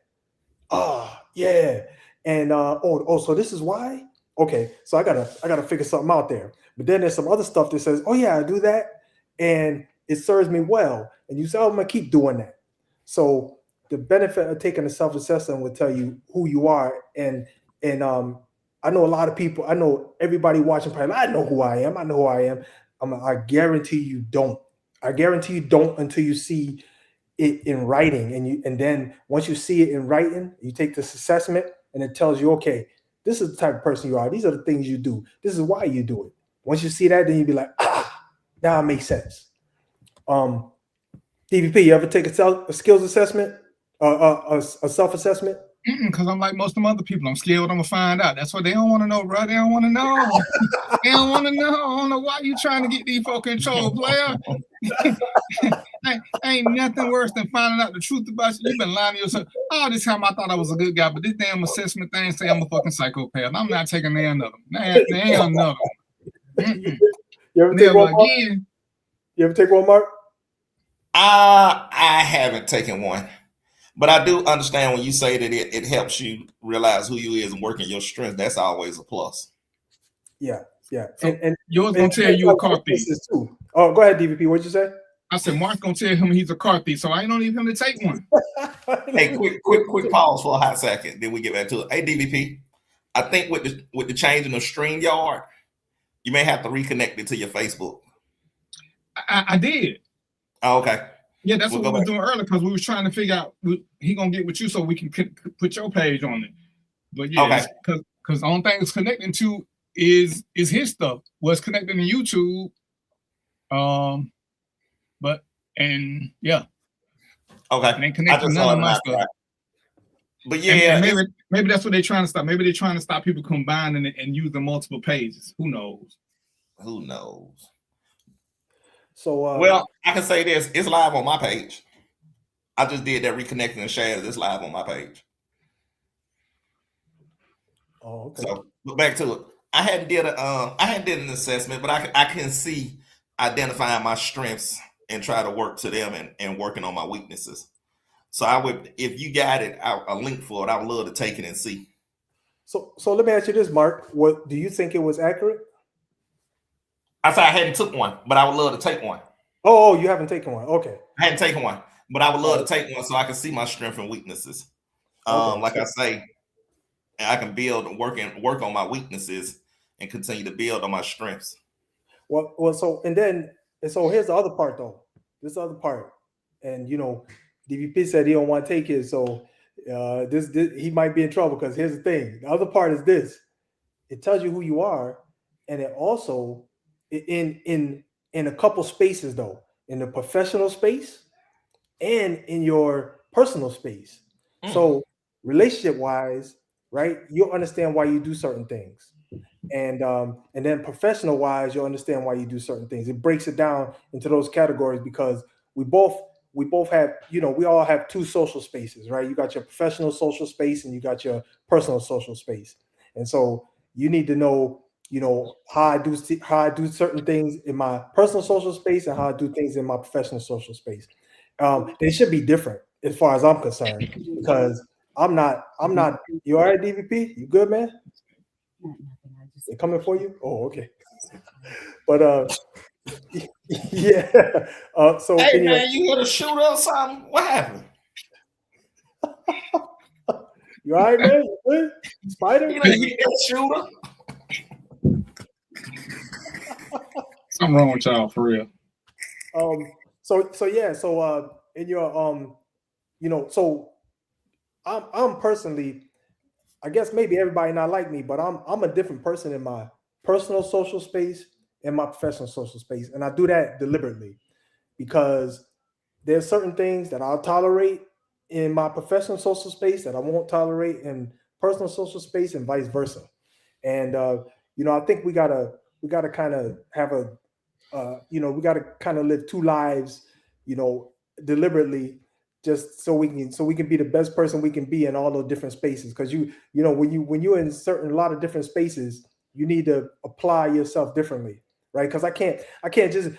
Oh yeah. And so this is why. Okay, so I gotta figure something out there. But then there's some other stuff that says, oh yeah, I do that, and it serves me well. And you say, oh, I'm gonna keep doing that. So the benefit of taking a self-assessment will tell you who you are. And I know a lot of people. I know everybody watching. Probably, I know who I am. I know who I am. I guarantee you don't. I guarantee you don't until you see it in writing, and then once you see it in writing, you take this assessment, and it tells you, okay, this is the type of person you are. These are the things you do. This is why you do it. Once you see that, then you be like, now it makes sense. DVP, you ever take a skills assessment, a self-assessment? Because I'm like most of them other people. I'm scared what I'm gonna find out. That's what they don't want to know, bro. They don't want to know. They don't want to know. I don't know why you trying to get these folk control, player. Ain't nothing worse than finding out the truth about you. You've been lying to yourself. All this time I thought I was a good guy, but this damn assessment thing say I'm a fucking psychopath. I'm not taking none of them. Another one. You ever take one, Mark? You ever take one, Mark? I haven't taken one. But I do understand when you say that it helps you realize who you is and working your strength. That's always a plus. Yeah. So and yours gonna tell you a car thief too. Oh, go ahead, DVP. What'd you say? I said Mark's gonna tell him he's a car thief, so I don't need him to take one. Hey, quick pause for a hot second. Then we get back to it. Hey, DVP, I think with the change in the StreamYard, you may have to reconnect it to your Facebook. I did. Oh, okay. Yeah, that's what we were doing earlier because we was trying to figure out he gonna get with you so we can put your page on it. But yeah, because the only thing it's connecting to is his stuff. Was connecting to YouTube. Okay. And they connect to none of my stuff. But yeah, and maybe that's what they're trying to stop. Maybe they're trying to stop people combining it and using multiple pages. Who knows? Who knows? So well, I can say this: it's live on my page. I just did that reconnecting and sharing. It's live on my page. Oh, okay. So look back to it. I hadn't did an assessment, but I can see identifying my strengths and try to work to them and working on my weaknesses. So I would, if you got it, a link for it, I would love to take it and see. So let me ask you this, Mark. What do you think it was accurate? I said I hadn't took one, but I would love to take one. Oh, you haven't taken one. Okay. I hadn't taken one, but I would love to take one so I can see my strengths and weaknesses. Like I say, I can build and work on my weaknesses and continue to build on my strengths. Well, so here's the other part though. This other part, and DVP said he don't want to take it, so this he might be in trouble because here's the thing. The other part is this: it tells you who you are, and it also in a couple spaces though, in the professional space and in your personal space. So relationship wise, right? You'll understand why you do certain things. And then professional wise, you'll understand why you do certain things. It breaks it down into those categories because we both have, we all have two social spaces, right? You got your professional social space and you got your personal social space. And so you need to know, how I do certain things in my personal social space and how I do things in my professional social space. They should be different as far as I'm concerned, because I'm not, you all right, DVP? You good, man? They coming for you? Oh, okay. But yeah. So hey man, you hit a shooter or something? What happened? You all right, man? You good? Spider? You hit a shooter? Something wrong with y'all for real. So in your so I'm personally, I guess maybe everybody not like me, but I'm a different person in my personal social space and my professional social space. And I do that deliberately because there's certain things that I'll tolerate in my professional social space that I won't tolerate in personal social space and vice versa. And I think we gotta kind of have we gotta kind of live two lives, deliberately, just so we can be the best person we can be in all those different spaces. Because when you're in a lot of different spaces, you need to apply yourself differently, right? Because I can't just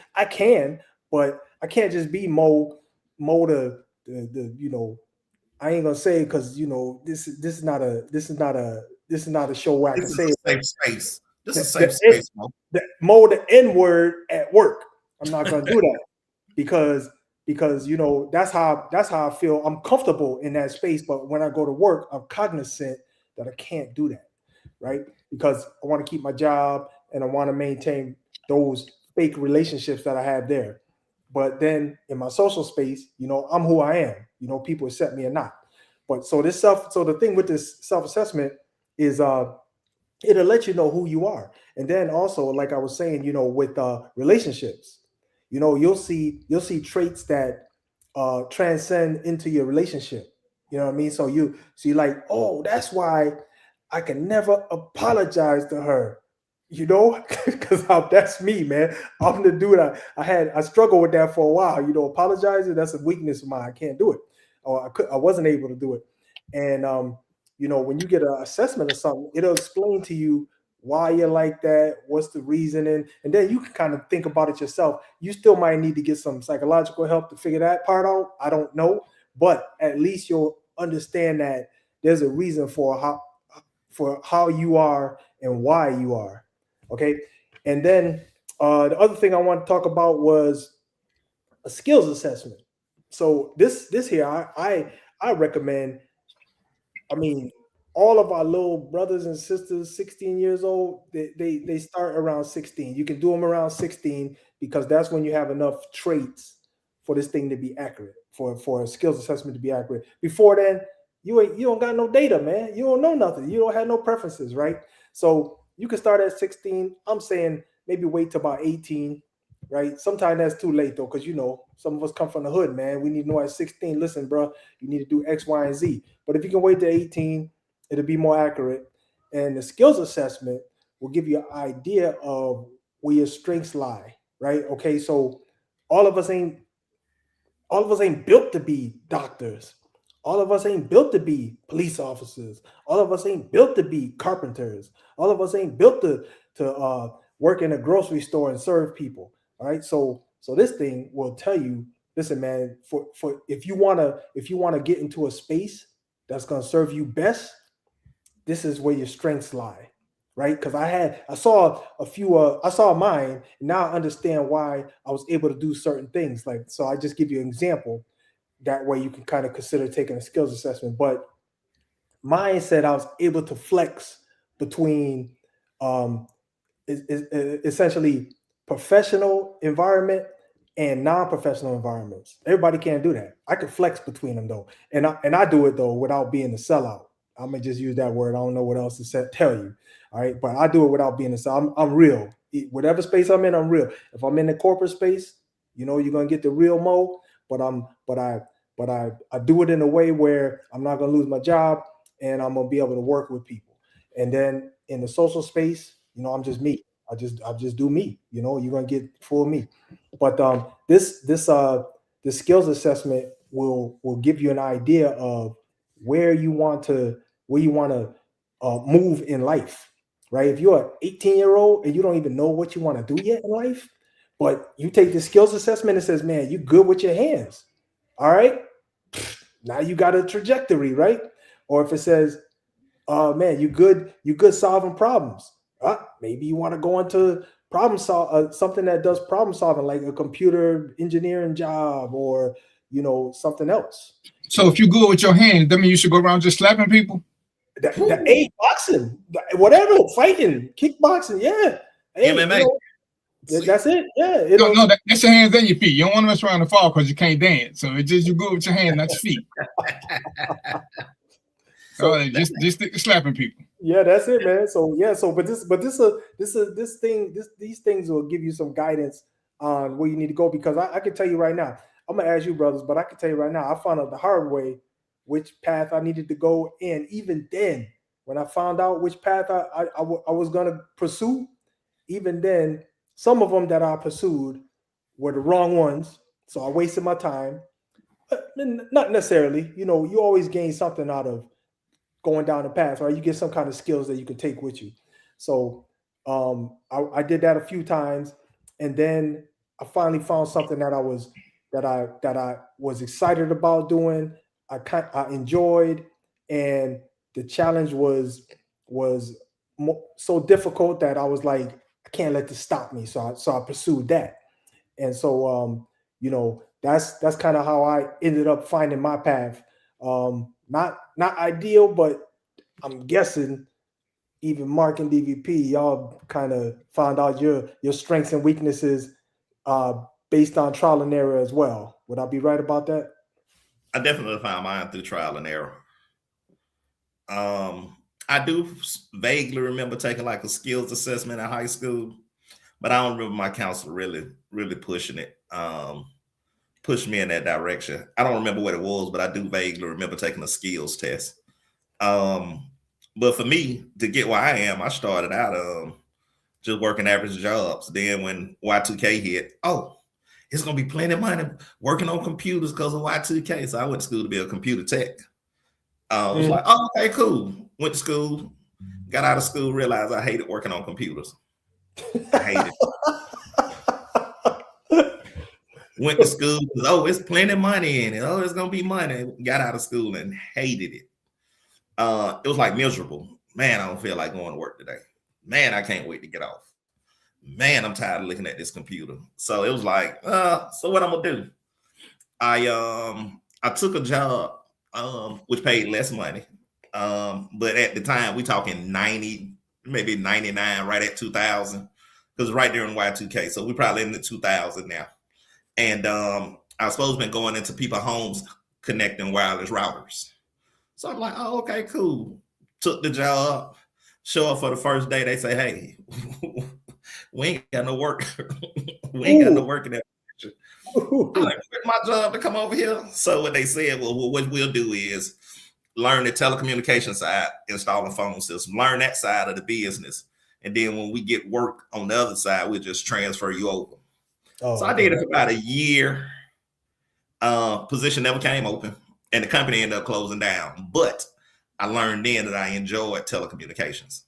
be Mo the I ain't gonna say because this is not a show where I can say safe space. This is the safe space, Mo. The N-word at work. I'm not gonna do that because that's how I feel. I'm comfortable in that space, but when I go to work, I'm cognizant that I can't do that, right? Because I want to keep my job and I want to maintain those fake relationships that I have there. But then in my social space, I'm who I am. People accept me or not. But so the thing with this self-assessment is it'll let you know who you are. And then also, like I was saying, with relationships, you'll see traits that transcend into your relationship. You know what I mean? So you're like, oh, that's why I can never apologize to her. Because that's me, man. I'm the dude. I struggled with that for a while. Apologizing, that's a weakness of mine. I can't do it, or I wasn't able to do it. And when you get an assessment of something, it'll explain to you why you're like that, what's the reasoning, and then you can kind of think about it yourself. You still might need to get some psychological help to figure that part out. I don't know, but at least you'll understand that there's a reason for how you are and why you are. Okay. And then the other thing I want to talk about was a skills assessment. So this here, I recommend, all of our little brothers and sisters, 16 years old, they start around 16. You can do them around 16 because that's when you have enough traits for this thing to be accurate, for a skills assessment to be accurate. Before then, you don't got no data, man. You don't know nothing. You don't have no preferences, right? So you can start at 16. I'm saying maybe wait till about 18, right? Sometimes that's too late though, because some of us come from the hood, man. We need to know at 16, listen, bro, you need to do X, Y, and Z. But if you can wait to 18, it'll be more accurate. And the skills assessment will give you an idea of where your strengths lie, right? Okay, so all of us ain't built to be doctors. All of us ain't built to be police officers. All of us ain't built to be carpenters. All of us ain't built to work in a grocery store and serve people. All right. So this thing will tell you, listen, man, for if you wanna get into a space that's gonna serve you best, this is where your strengths lie. Right. Because I saw mine, and now I understand why I was able to do certain things. Like, so I just give you an example. That way you can kind of consider taking a skills assessment. But mine said I was able to flex between essentially professional environment and non-professional environments. Everybody can't do that. I could flex between them though. And I do it though without being a sellout. I'm gonna just use that word. I don't know what else to tell you. All right. But I do it without being a sellout. I'm real. Whatever space I'm in, I'm real. If I'm in the corporate space, you're gonna get the real Mo. But I do it in a way where I'm not gonna lose my job and I'm gonna be able to work with people. And then in the social space, I'm just me. I just do me. You're gonna get full me. But this skills assessment will give you an idea of where you want to move in life, right? If you're an 18-year-old and you don't even know what you want to do yet in life, but you take the skills assessment and says, man, you good with your hands. All right. Now you got a trajectory, right? Or if it says, man, you good solving problems. Maybe you want to go into something that does problem solving, like a computer engineering job or, something else. So if you good with your hands, that means you should go around just slapping people? The boxing, whatever, fighting, kickboxing, yeah. Hey, MMA. That's it. Yeah. No, that's your hands and your feet. You don't want to mess around and fall because you can't dance. So it's just you good with your hands, not your feet. So just stick to slapping people. Yeah, that's it, man. So yeah, these things will give you some guidance on where you need to go, because I can tell you right now. I'm gonna ask you, brothers, but I can tell you right now, I found out the hard way which path I needed to go. And even then, when I found out which path I was gonna pursue, even then, some of them that I pursued were the wrong ones. So I wasted my time. But not necessarily. You always gain something out of going down the path, right? You get some kind of skills that you can take with you. So I did that a few times, and then I finally found something that I was excited about doing. I enjoyed, and the challenge was so difficult that I was like, I can't let this stop me. So I pursued that, and so that's kind of how I ended up finding my path. Not ideal, but I'm guessing even Mark and DVP, y'all kind of found out your strengths and weaknesses based on trial and error as well. Would I be right about that? I definitely found mine through trial and error. I do vaguely remember taking like a skills assessment in high school, but I don't remember my counselor really pushing it, pushed me in that direction. I don't remember what it was, but I do vaguely remember taking a skills test. But for me to get where I am, I started out just working average jobs. Then when Y2K hit, it's gonna be plenty of money working on computers because of Y2K. So I went to school to be a computer tech. I was like, okay, cool. Went to school, got out of school, realized I hated working on computers. I hated it. Went to school, it's plenty of money in it. It's gonna be money. Got out of school and hated it. It was like miserable. Man, I don't feel like going to work today. Man, I can't wait to get off. Man, I'm tired of looking at this computer. So it was like, so what I'm gonna do? I took a job which paid less money. But at the time, we talking 90, maybe 99, right at 2000, because right there in Y2K. So we probably in the 2000 now. And I suppose been going into people's homes connecting wireless routers. So I'm like, okay, cool. Took the job, show up for the first day. They say, hey, we ain't got no work. We ain't got no work in that picture. I like quit my job to come over here. So what they said, well, what we'll do is learn the telecommunication side, installing phone systems, learn that side of the business. And then when we get work on the other side, we'll just transfer you over. So I did it for about a year. Position never came open. And the company ended up closing down. But I learned then that I enjoyed telecommunications.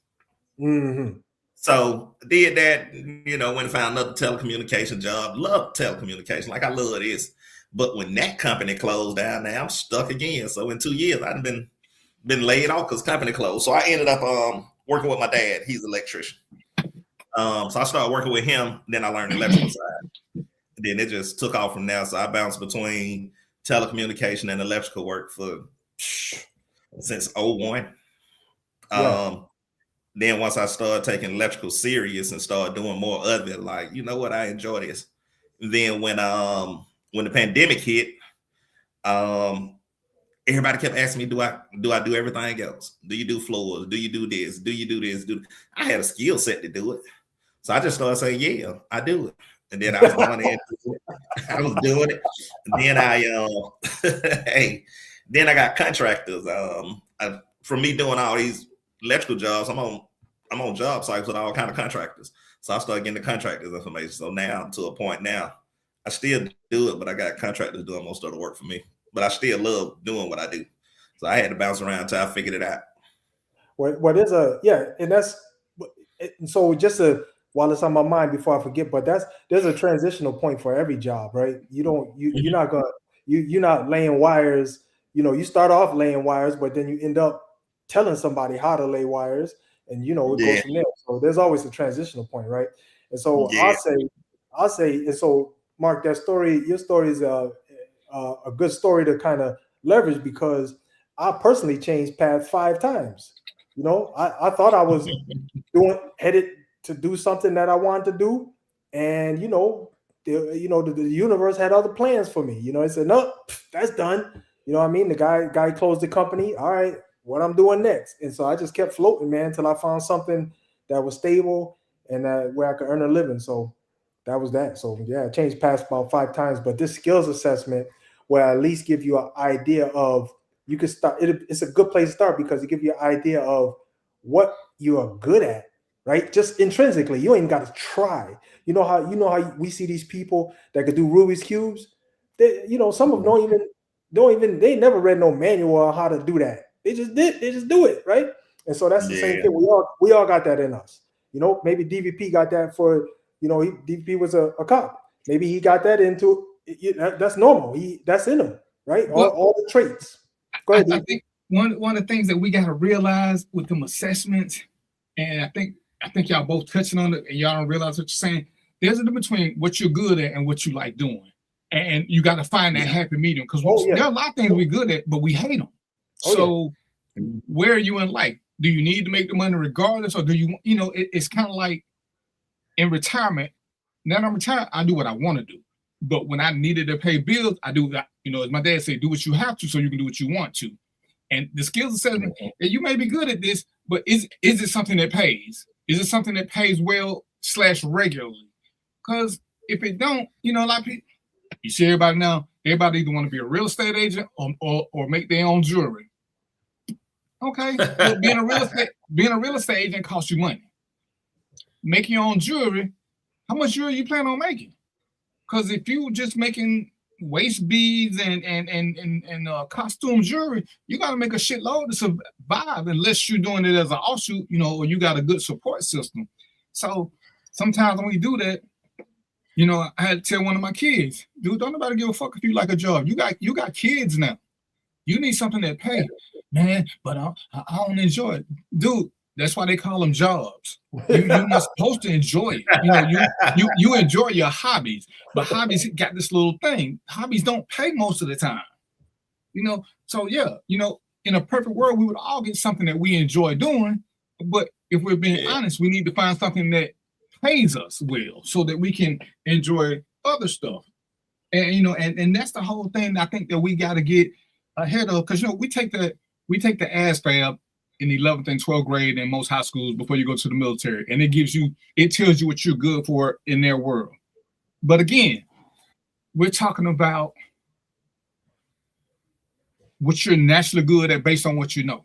Mm-hmm. So did that, went and found another telecommunication job. Loved telecommunication. Like I love this. But when that company closed down, now I'm stuck again. So in 2 years, I've been laid off because company closed. So I ended up working with my dad. He's an electrician. So I started working with him. Then I learned the electrical side. And then it just took off from there. So I bounced between telecommunication and electrical work since 2001. Then once I started taking electrical serious and started doing more of it, like, you know what, I enjoy this. And then when the pandemic hit, everybody kept asking me, do I do everything else? Do you do floors? Do you do this? Do you do this? I had a skill set to do it. So I just started saying, yeah, I do it. And then I was going in, I was doing it. And then then I got contractors. From me doing all these electrical jobs, I'm on job sites with all kind of contractors. So I started getting the contractors information. So now to a point now, I still do it, but I got contractors doing most of the work for me. But I still love doing what I do. So I had to bounce around until I figured it out. Well, there's and that's so just while it's on my mind before I forget, but there's a transitional point for every job, right? You're not laying wires. You start off laying wires, but then you end up telling somebody how to lay wires, and it goes from there. So there's always a transitional point, right? And so I'll say, and so Mark, your story is a good story to kind of leverage, because I personally changed paths 5 times. I thought I was headed to do something that I wanted to do, and the universe had other plans for me. It said, no, that's done. You know what I mean? The guy closed the company. All right, what I'm doing next? And so I just kept floating, man, until I found something that was stable and where I could earn a living. So that was that. So yeah, I changed paths about 5 times. But this skills assessment will at least give you an idea of, you can start. It's a good place to start, because it gives you an idea of what you are good at, right? Just intrinsically, you ain't even got to try. You know how we see these people that could do Rubik's cubes. Some of them they never read no manual on how to do that. They just do it, right? And so that's the same thing. We all got that in us. Maybe DVP got that for, DVP was a cop. Maybe he got that into it. That's normal. That's in him, right? All the traits. Go ahead. I think one of the things that we got to realize with them assessments, and I think y'all both touching on it, and y'all don't realize what you're saying. There's a difference between what you're good at and what you like doing, and you got to find that happy medium. Because there are a lot of things we're good at, but we hate them. So where are you in life? Do you need to make the money regardless, or do you? You know, it's kind of like in retirement. Now that I'm retired, I do what I want to do. But when I needed to pay bills, I do that. You know, as my dad said, do what you have to so you can do what you want to. And the skills assessment, you may be good at this, but is it something that pays? Is it something that pays well / regularly? Because if it don't, you know, a lot of people, you see everybody now, everybody either want to be a real estate agent or make their own jewelry. Okay, but being a real estate agent costs you money. Making your own jewelry, how much jewelry you plan on making? Because if you just making waist beads and costume jewelry, you got to make a shitload to survive unless you're doing it as an offshoot, you know, or you got a good support system. So sometimes when we do that, you know, I had to tell one of my kids, dude, don't nobody give a fuck if you like a job. You got kids now. You need something that pay, man. But I don't enjoy it, dude. That's why they call them jobs. You're not supposed to enjoy it. You know, you enjoy your hobbies, but hobbies got this little thing. Hobbies don't pay most of the time. You know, so yeah, you know, in a perfect world, we would all get something that we enjoy doing. But if we're being honest, we need to find something that pays us well so that we can enjoy other stuff. And you know, and that's the whole thing I think that we got to get ahead of, because you know, we take the ASVAB in the 11th and 12th grade in most high schools before you go to the military. And it tells you what you're good for in their world. But again, we're talking about what you're naturally good at based on what you know.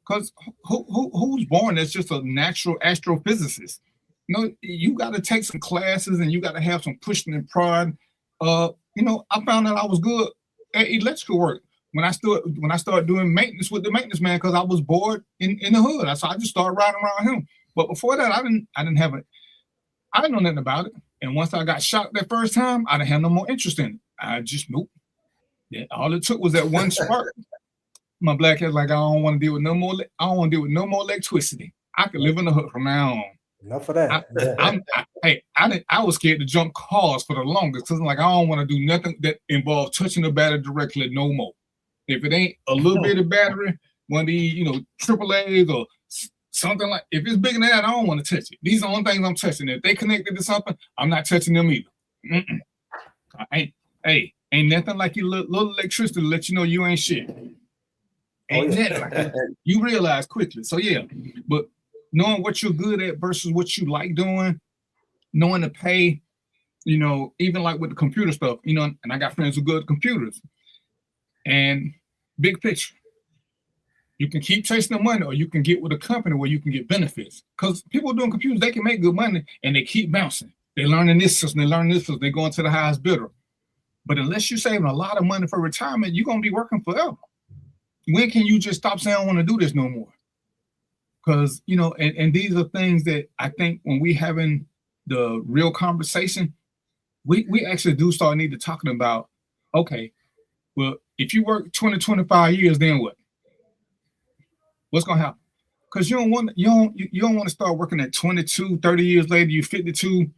Because who's born as just a natural astrophysicist? You know, you got to take some classes and you got to have some pushing and prod. You know, I found that I was good at electrical work when I started doing maintenance with the maintenance man, because I was bored in the hood. So I just started riding around him. But before that, I didn't know nothing about it. And once I got shocked that first time, I didn't have no more interest in it. I just nope. Yeah, all it took was that one spark. My black head's like, I don't want to deal with no more electricity. I could live in the hood from now on. Enough of that. I was scared to jump cars for the longest, because I'm like, I don't want to do nothing that involves touching the battery directly no more. If it ain't a little bit of battery, one of these, you know, AAAs or something like, if it's bigger than that, I don't want to touch it. These are the only things I'm touching. If they connected to something, I'm not touching them either. Ain't nothing like your little electricity to let you know you ain't shit. You realize quickly. So yeah, but knowing what you're good at versus what you like doing, knowing the pay, you know, even like with the computer stuff, you know, and I got friends who are good at computers. And big picture, you can keep chasing the money, or you can get with a company where you can get benefits. Because people doing computers, they can make good money and they keep bouncing. They're learning this system, they're learning this system, they're going to the highest bidder. But unless you're saving a lot of money for retirement, you're going to be working forever. When can you just stop saying I don't want to do this no more? Because, you know, and these are things that I think when we having the real conversation, we actually do start need to talking about, okay, well, if you work 20, 25 years, then what? What's going to happen? Because you don't want to start working at 22, 30 years later, you're 52,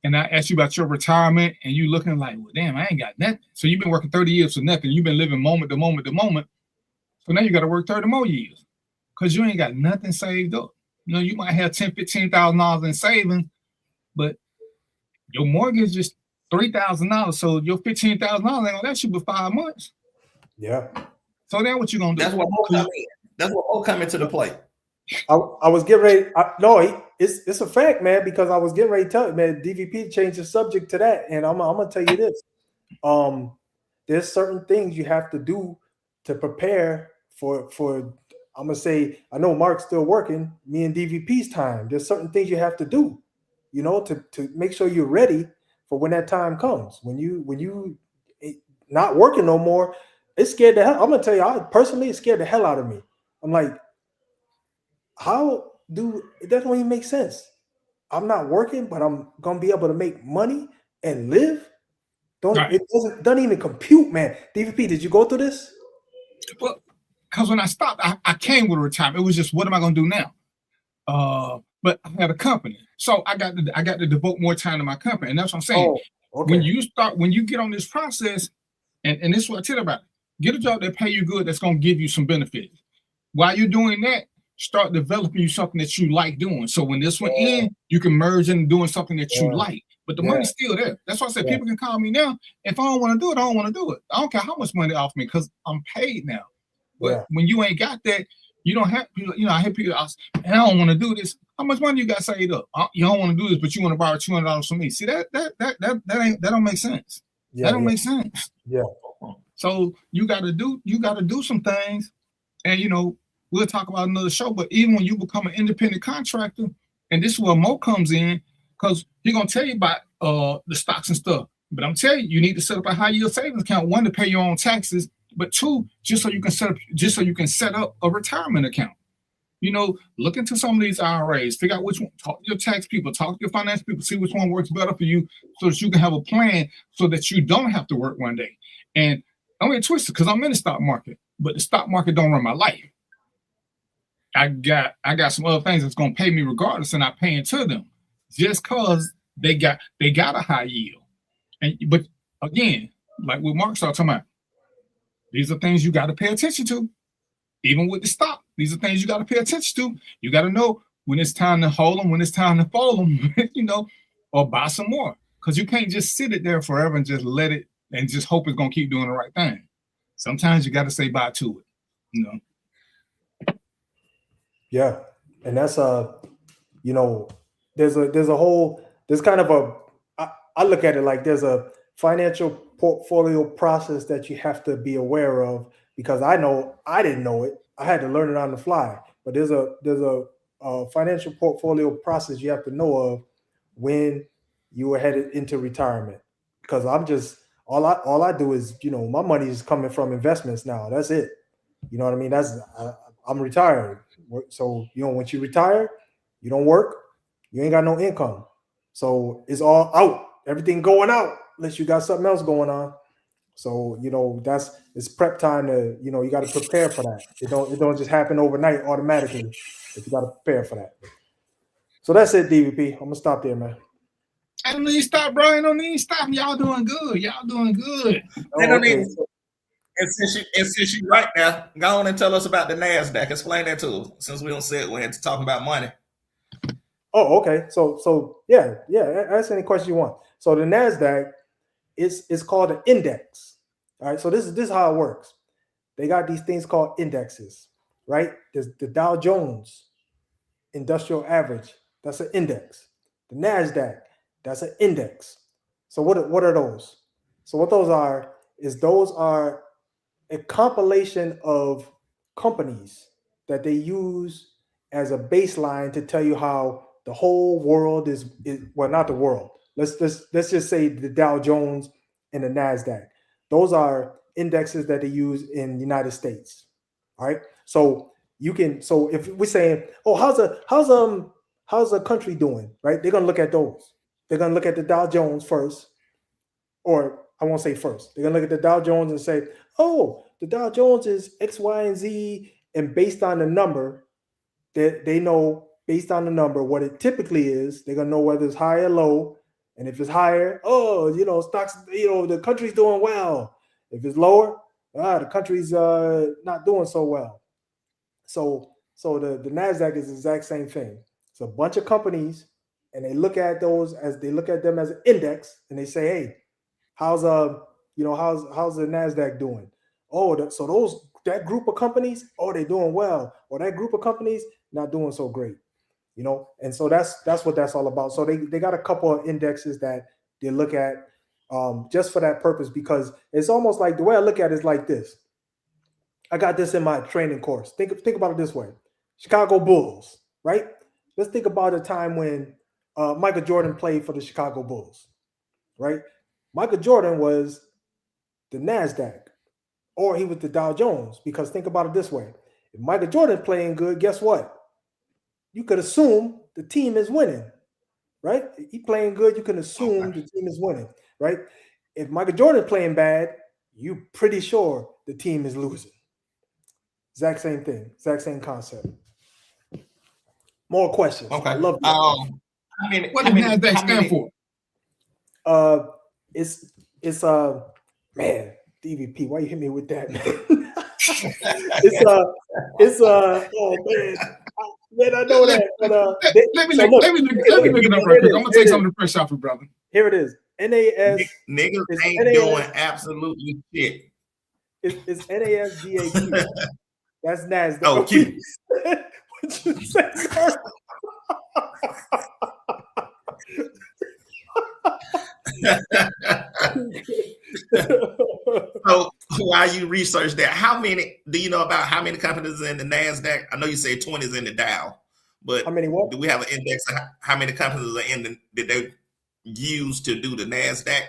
and I ask you about your retirement, and you looking like, well, damn, I ain't got nothing. So you've been working 30 years for nothing. You've been living moment to moment to moment. So now you got to work 30 more years because you ain't got nothing saved up. You know, you might have $10,000, $15,000 in savings, but your mortgage is $3,000. So your $15,000 ain't gonna last you but 5 months. Yeah. So then what you gonna do? That's what will come into the play. I was getting ready. It's a fact, man, because I was getting ready to tell you, man, DVP changed the subject to that. And I'm gonna tell you this. There's certain things you have to do to prepare for I'm gonna say, I know Mark's still working, me and DVP's time. There's certain things you have to do, you know, to make sure you're ready for when that time comes. When you not working no more, it's scared the hell. I'm gonna tell you, it scared the hell out of me. I'm like, it doesn't even make sense. I'm not working, but I'm gonna be able to make money and live. It doesn't even compute, man. DVP, did you go through this? Well, because when I stopped, I came with a retirement. It was just, what am I going to do now? But I had a company, so I got to devote more time to my company, and that's what I'm saying. Oh, okay. When you get on this process, and this is what I tell you about, get a job that pay you good, that's going to give you some benefits. While you're doing that, start developing you something that you like doing. So when this one ends, you can merge into doing something that you like. But the money's still there. That's why I said people can call me now. If I don't want to do it, I don't want to do it. I don't care how much money they offer me because I'm paid now. But when you ain't got that, you don't have, I hear people ask, I don't want to do this. How much money you got saved up? You don't want to do this, but you want to borrow $200 from me. See, that don't make sense. That don't make sense. Yeah. So you got to do some things, and we'll talk about another show. But even when you become an independent contractor, and this is where Mo comes in, because he's gonna tell you about the stocks and stuff. But I'm telling you, you need to set up a high yield savings account. One, to pay your own taxes, but two, just so you can set up a retirement account. Look into some of these IRAs, figure out which one. Talk to your tax people, talk to your finance people, see which one works better for you, so that you can have a plan, so that you don't have to work one day. And I'm get twisted because I'm in the stock market, but the stock market don't run my life. I got some other things that's gonna pay me regardless, and I pay into them just cause they got a high yield. But again, like what Mark started talking about, these are things you got to pay attention to. Even with the stock, these are things you got to pay attention to. You got to know when it's time to hold them, when it's time to fold them, or buy some more. Because you can't just sit it there forever and just let it and just hope it's gonna keep doing the right thing. Sometimes you got to say bye to it. Yeah, and that's there's kind of I look at it like there's a financial portfolio process that you have to be aware of, because I know I didn't know it. I had to learn it on the fly. But there's a financial portfolio process you have to know of when you are headed into retirement. Because I'm just all I do is my money is coming from investments now. That's it. You know what I mean? I'm retired. So once you retire, you don't work. You ain't got no income. So it's all out. Everything going out unless you got something else going on. So it's prep time to you got to prepare for that. It don't just happen overnight automatically. But you got to prepare for that. So that's it, DVP. I'm gonna stop there, man. I don't need to stop, bro. I don't need to stop. Y'all doing good. Y'all doing good. And since you right now, go on and tell us about the NASDAQ. Explain that to us, since we don't segue into talking about money. Oh, okay. So yeah. Ask any question you want. So the NASDAQ is called an index. All right. So this is how it works. They got these things called indexes, right? There's the Dow Jones Industrial Average. That's an index. The NASDAQ, that's an index. So what are those? So what those are a compilation of companies that they use as a baseline to tell you how the whole world is well, not the world. Let's just say the Dow Jones and the NASDAQ. Those are indexes that they use in the United States. All right. So if we're saying, oh, how's a country doing? Right? They're gonna look at those. They're gonna look at the Dow Jones first, or I won't say first. They're gonna look at the Dow Jones and say, oh, the Dow Jones is X, Y, and Z, and based on the number, they know based on the number what it typically is. They're gonna know whether it's high or low, and if it's higher, stocks, the country's doing well. If it's lower, the country's not doing so well. So the NASDAQ is the exact same thing. It's a bunch of companies, and they look at them as an index, and they say, hey, how's the NASDAQ doing? Oh, that group of companies, they're doing well. Or that group of companies not doing so great. And so that's what that's all about. So they got a couple of indexes that they look at just for that purpose, because it's almost like the way I look at it is like this. I got this in my training course. Think about it this way. Chicago Bulls, right? Let's think about a time when Michael Jordan played for the Chicago Bulls, right? Michael Jordan was the NASDAQ, or he was the Dow Jones, because think about it this way. If Michael Jordan playing good, guess what? You could assume the team is winning, right? He playing good, you can assume the team is winning, right? If Michael Jordan playing bad, you pretty sure the team is losing, Exact same thing. Exact same concept. More questions. Okay. I love that. What does NASDAQ stand for? It's man, DVP. Why you hit me with that, man? Oh man, I know that. But let me look it up real quick. I'm gonna take some of the pressure off you, brother. Here it is. NAS. Niggas ain't NAS, doing absolutely shit. It's NASDAQ. That's NASDAQ. Oh, Q. What you say, sir? So while you research that, do you know about how many companies in the NASDAQ? I know you say 20 is in the Dow, but how many what? Do we have an index of how many companies are in did they use to do the NASDAQ?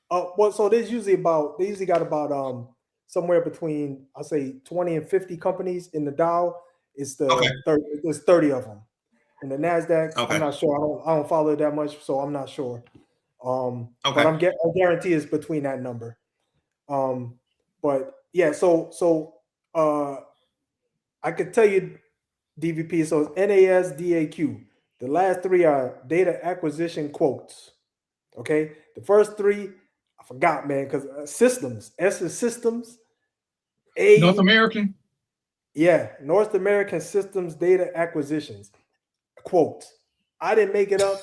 Well, so they usually got about somewhere between, I'll say 20 and 50 companies in the Dow. It's there's 30 of them. In the NASDAQ, I'm not sure. I don't follow it that much, so I'm not sure. But I guarantee it's between that number. But yeah, so I could tell you DVP. So it's NASDAQ. The last three are data acquisition quotes. Okay, the first three I forgot, man, because systems. S is systems. A North American. Yeah, North American Systems Data Acquisitions. Quote. I didn't make it up.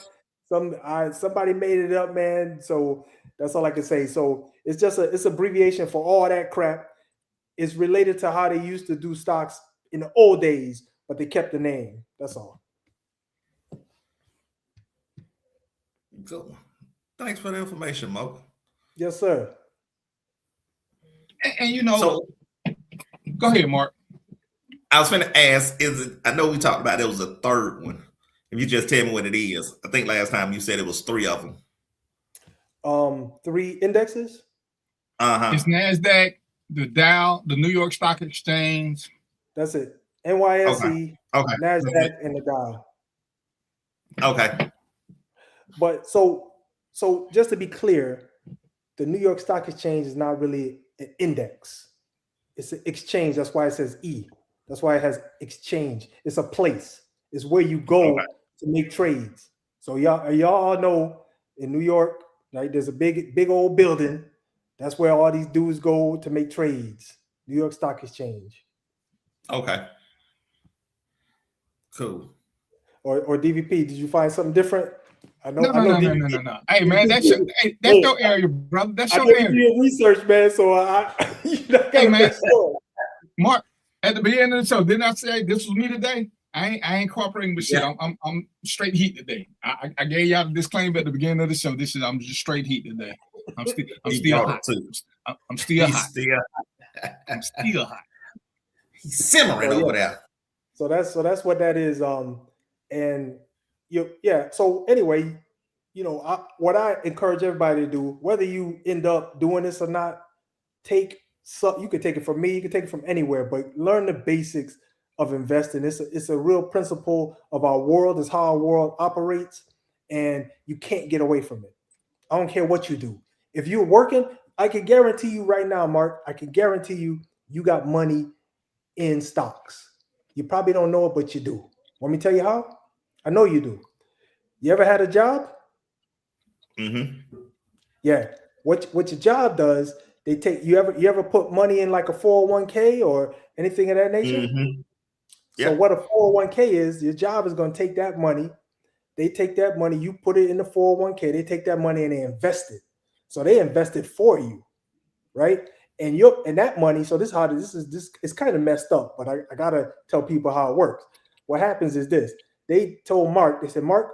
Somebody made it up, man. So that's all I can say. So it's abbreviation for all that crap. It's related to how they used to do stocks in the old days, but they kept the name. That's all. Cool. Thanks for the information, Mo. Yes, sir. And you know, go ahead, Mark. I was going to ask, I know we talked about there was a third one. If you just tell me what it is. I think last time you said it was 3 of them. 3 indexes? It's NASDAQ, the Dow, the New York Stock Exchange. That's it. NYSE, NASDAQ, and the Dow. Okay. But so just to be clear, the New York Stock Exchange is not really an index. It's an exchange. That's why it says E. That's why it has exchange. It's a place. It's where you go to make trades. So y'all all know in New York, right? There's a big old building. That's where all these dudes go to make trades. New York Stock Exchange. Okay. Cool. Or DVP, did you find something different? No. Hey man, that's your area, brother. That's your area. Do research, man. So hey man, Mark. At the beginning of the show, didn't I say this was me today? I ain't cooperating with shit. I'm straight heat today. I gave y'all the disclaimer at the beginning of the show. I'm just straight heat today. I'm still hot. I'm still hot. He's simmering over there. So that's what that is. So anyway, what I encourage everybody to do, whether you end up doing this or not, you could take it from me, you could take it from anywhere, but learn the basics of investing. It's a real principle of our world. It's how our world operates, and you can't get away from it. I don't care what you do. If you're working, I can guarantee you right now, Mark, I can guarantee you got money in stocks. You probably don't know it, but you do. Want me to tell you how? I know you do. You ever had a job? Mm-hmm. Yeah. What your job does, they take you ever put money in like a 401k or anything of that nature? Mm-hmm. So what a 401k is, your job is going to take that money. They take that money, you put it in the 401k, they take that money and they invest it. So they invest it for you, right? And that money, so this is kind of messed up, but I gotta tell people how it works. What happens is this. They told Mark, they said, Mark,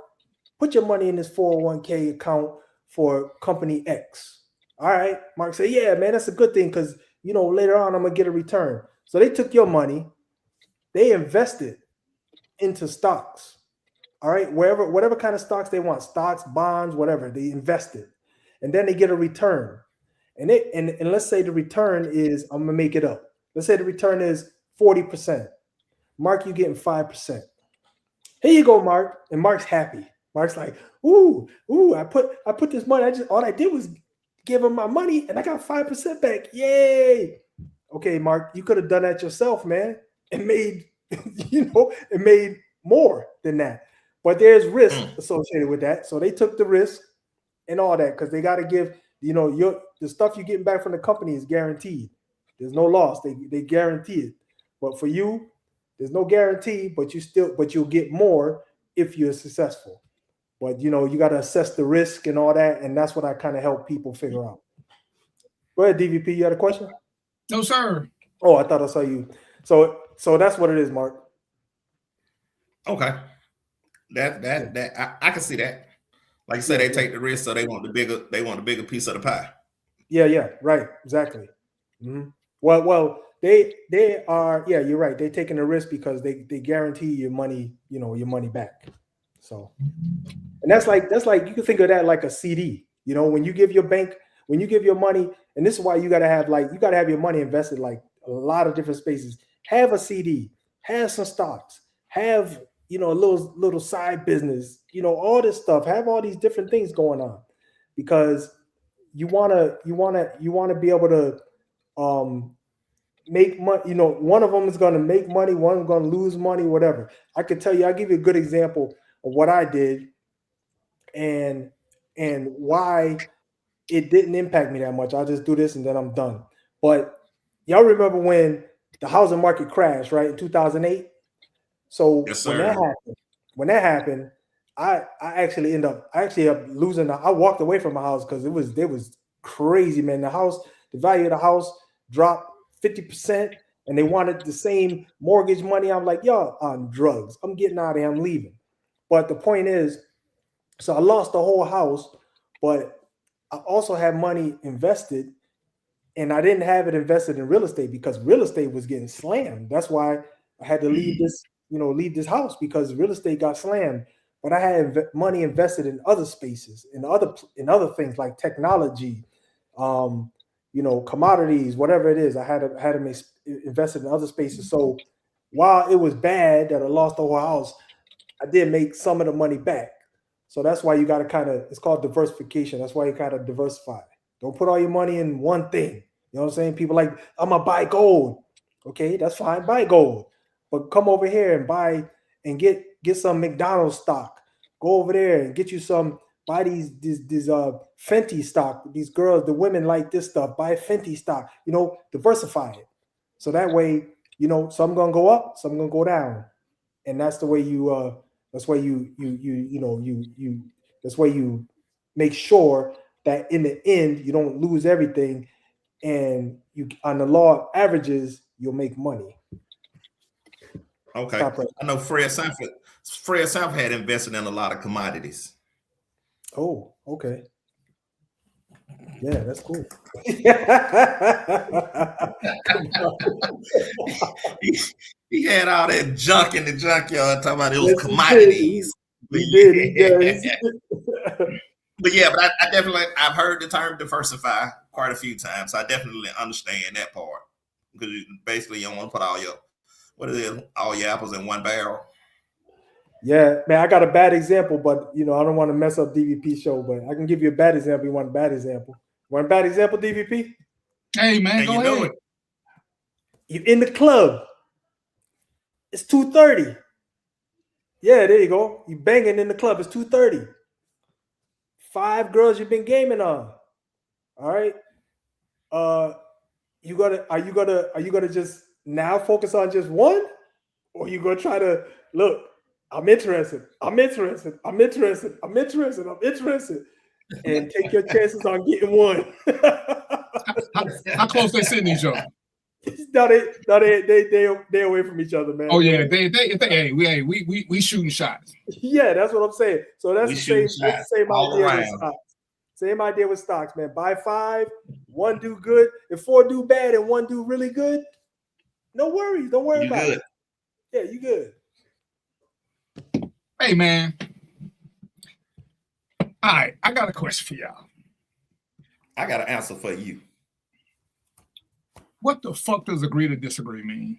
put your money in this 401k account for company X. All right. Mark said, yeah, man, that's a good thing because, later on I'm going to get a return. So they took your money, they invested into stocks. All right. Whatever kind of stocks they want, stocks, bonds, whatever, they invested. And then they get a return. And let's say the return is, I'm going to make it up. Let's say the return is 40%. Mark, you're getting 5%. Here you go, Mark. And Mark's happy. Mark's like, ooh, I put this money. All I did was give him my money and I got 5% back. Yay. okay, Mark, you could have done that yourself, man, and made, it made more than that. But there's risk associated with that. So they took the risk and all that because they got to give, the stuff you're getting back from the company is guaranteed. There's no loss. They guarantee it. But for you, there's no guarantee, but you'll get more if you're successful. But you got to assess the risk and all that, and that's what I kind of help people figure out. Go ahead, DVP. You had a question? No, sir. Oh, I thought I saw you. So that's what it is, Mark. Okay. That I can see that. Like you said, they take the risk, so they want the bigger piece of the pie. Yeah, right, exactly. Mm-hmm. Well, they are. Yeah, you're right. They're taking the risk because they guarantee your money. Your money back. So, and that's like you can think of that like a CD. When you give your money, and this is why you gotta have your money invested like a lot of different spaces. Have a CD, have some stocks, have a little side business, all this stuff. Have all these different things going on because you wanna be able to make money. One of them is gonna make money, one is gonna lose money, whatever. I could tell you, I'll give you a good example of what I did and why it didn't impact me that much. I'll just do this and then I'm done. But y'all remember when the housing market crashed, right, in 2008? So yes, when that happened, I actually ended up losing. I walked away from my house because it was crazy, man. The value of the house dropped 50%, and they wanted the same mortgage money. I'm like, y'all on drugs. I'm getting out of here. I'm leaving. But the point is, so I lost the whole house, but I also had money invested, and I didn't have it invested in real estate because real estate was getting slammed. That's why I had to leave this house because real estate got slammed. But I had money invested in other spaces, in other things like technology, commodities, whatever it is. I had to invest in other spaces. So while it was bad that I lost the whole house, I did make some of the money back. So that's why you got to it's called diversification. That's why you got to diversify. Don't put all your money in one thing. You know what I'm saying? People like, I'm going to buy gold. Okay, that's fine. Buy gold. But come over here and buy and get some McDonald's stock. Go over there and get you some, buy these Fenty stock. These girls, the women like this stuff. Buy Fenty stock. Diversify it. So that way, some going to go up, some going to go down. And that's the way that's why you make sure that in the end you don't lose everything, and you on the law of averages you'll make money. Okay, I know Fred Sanford had invested in a lot of commodities. Oh, okay. Yeah, that's cool. he had all that junk in the junkyard talking about it was commodities. He did. But I've heard the term diversify quite a few times. So I definitely understand that part because basically you don't want to put all your apples in one barrel. Yeah, man, I got a bad example, but I don't want to mess up DVP show, but I can give you a bad example. You want a bad example? Want a bad example, DVP? Hey, man, go ahead. You're in the club. It's 2:30. Yeah, there you go. You banging in the club. It's 2:30. 5 girls you've been gaming on. All right. Are you gonna just now focus on just one, or you gonna try to look? I'm interested, and take your chances on getting one. How close they sitting each other? No, they away from each other, man. Oh yeah, we shooting shots. Yeah, that's what I'm saying. So that's the same idea with stocks. Same idea with stocks, man. Buy 5, 1 do good. If 4 do bad and 1 do really good, no worries. Don't worry about it. Yeah, you good. Hey, man. All right, I got a question for y'all. I got an answer for you. What the fuck does agree to disagree mean?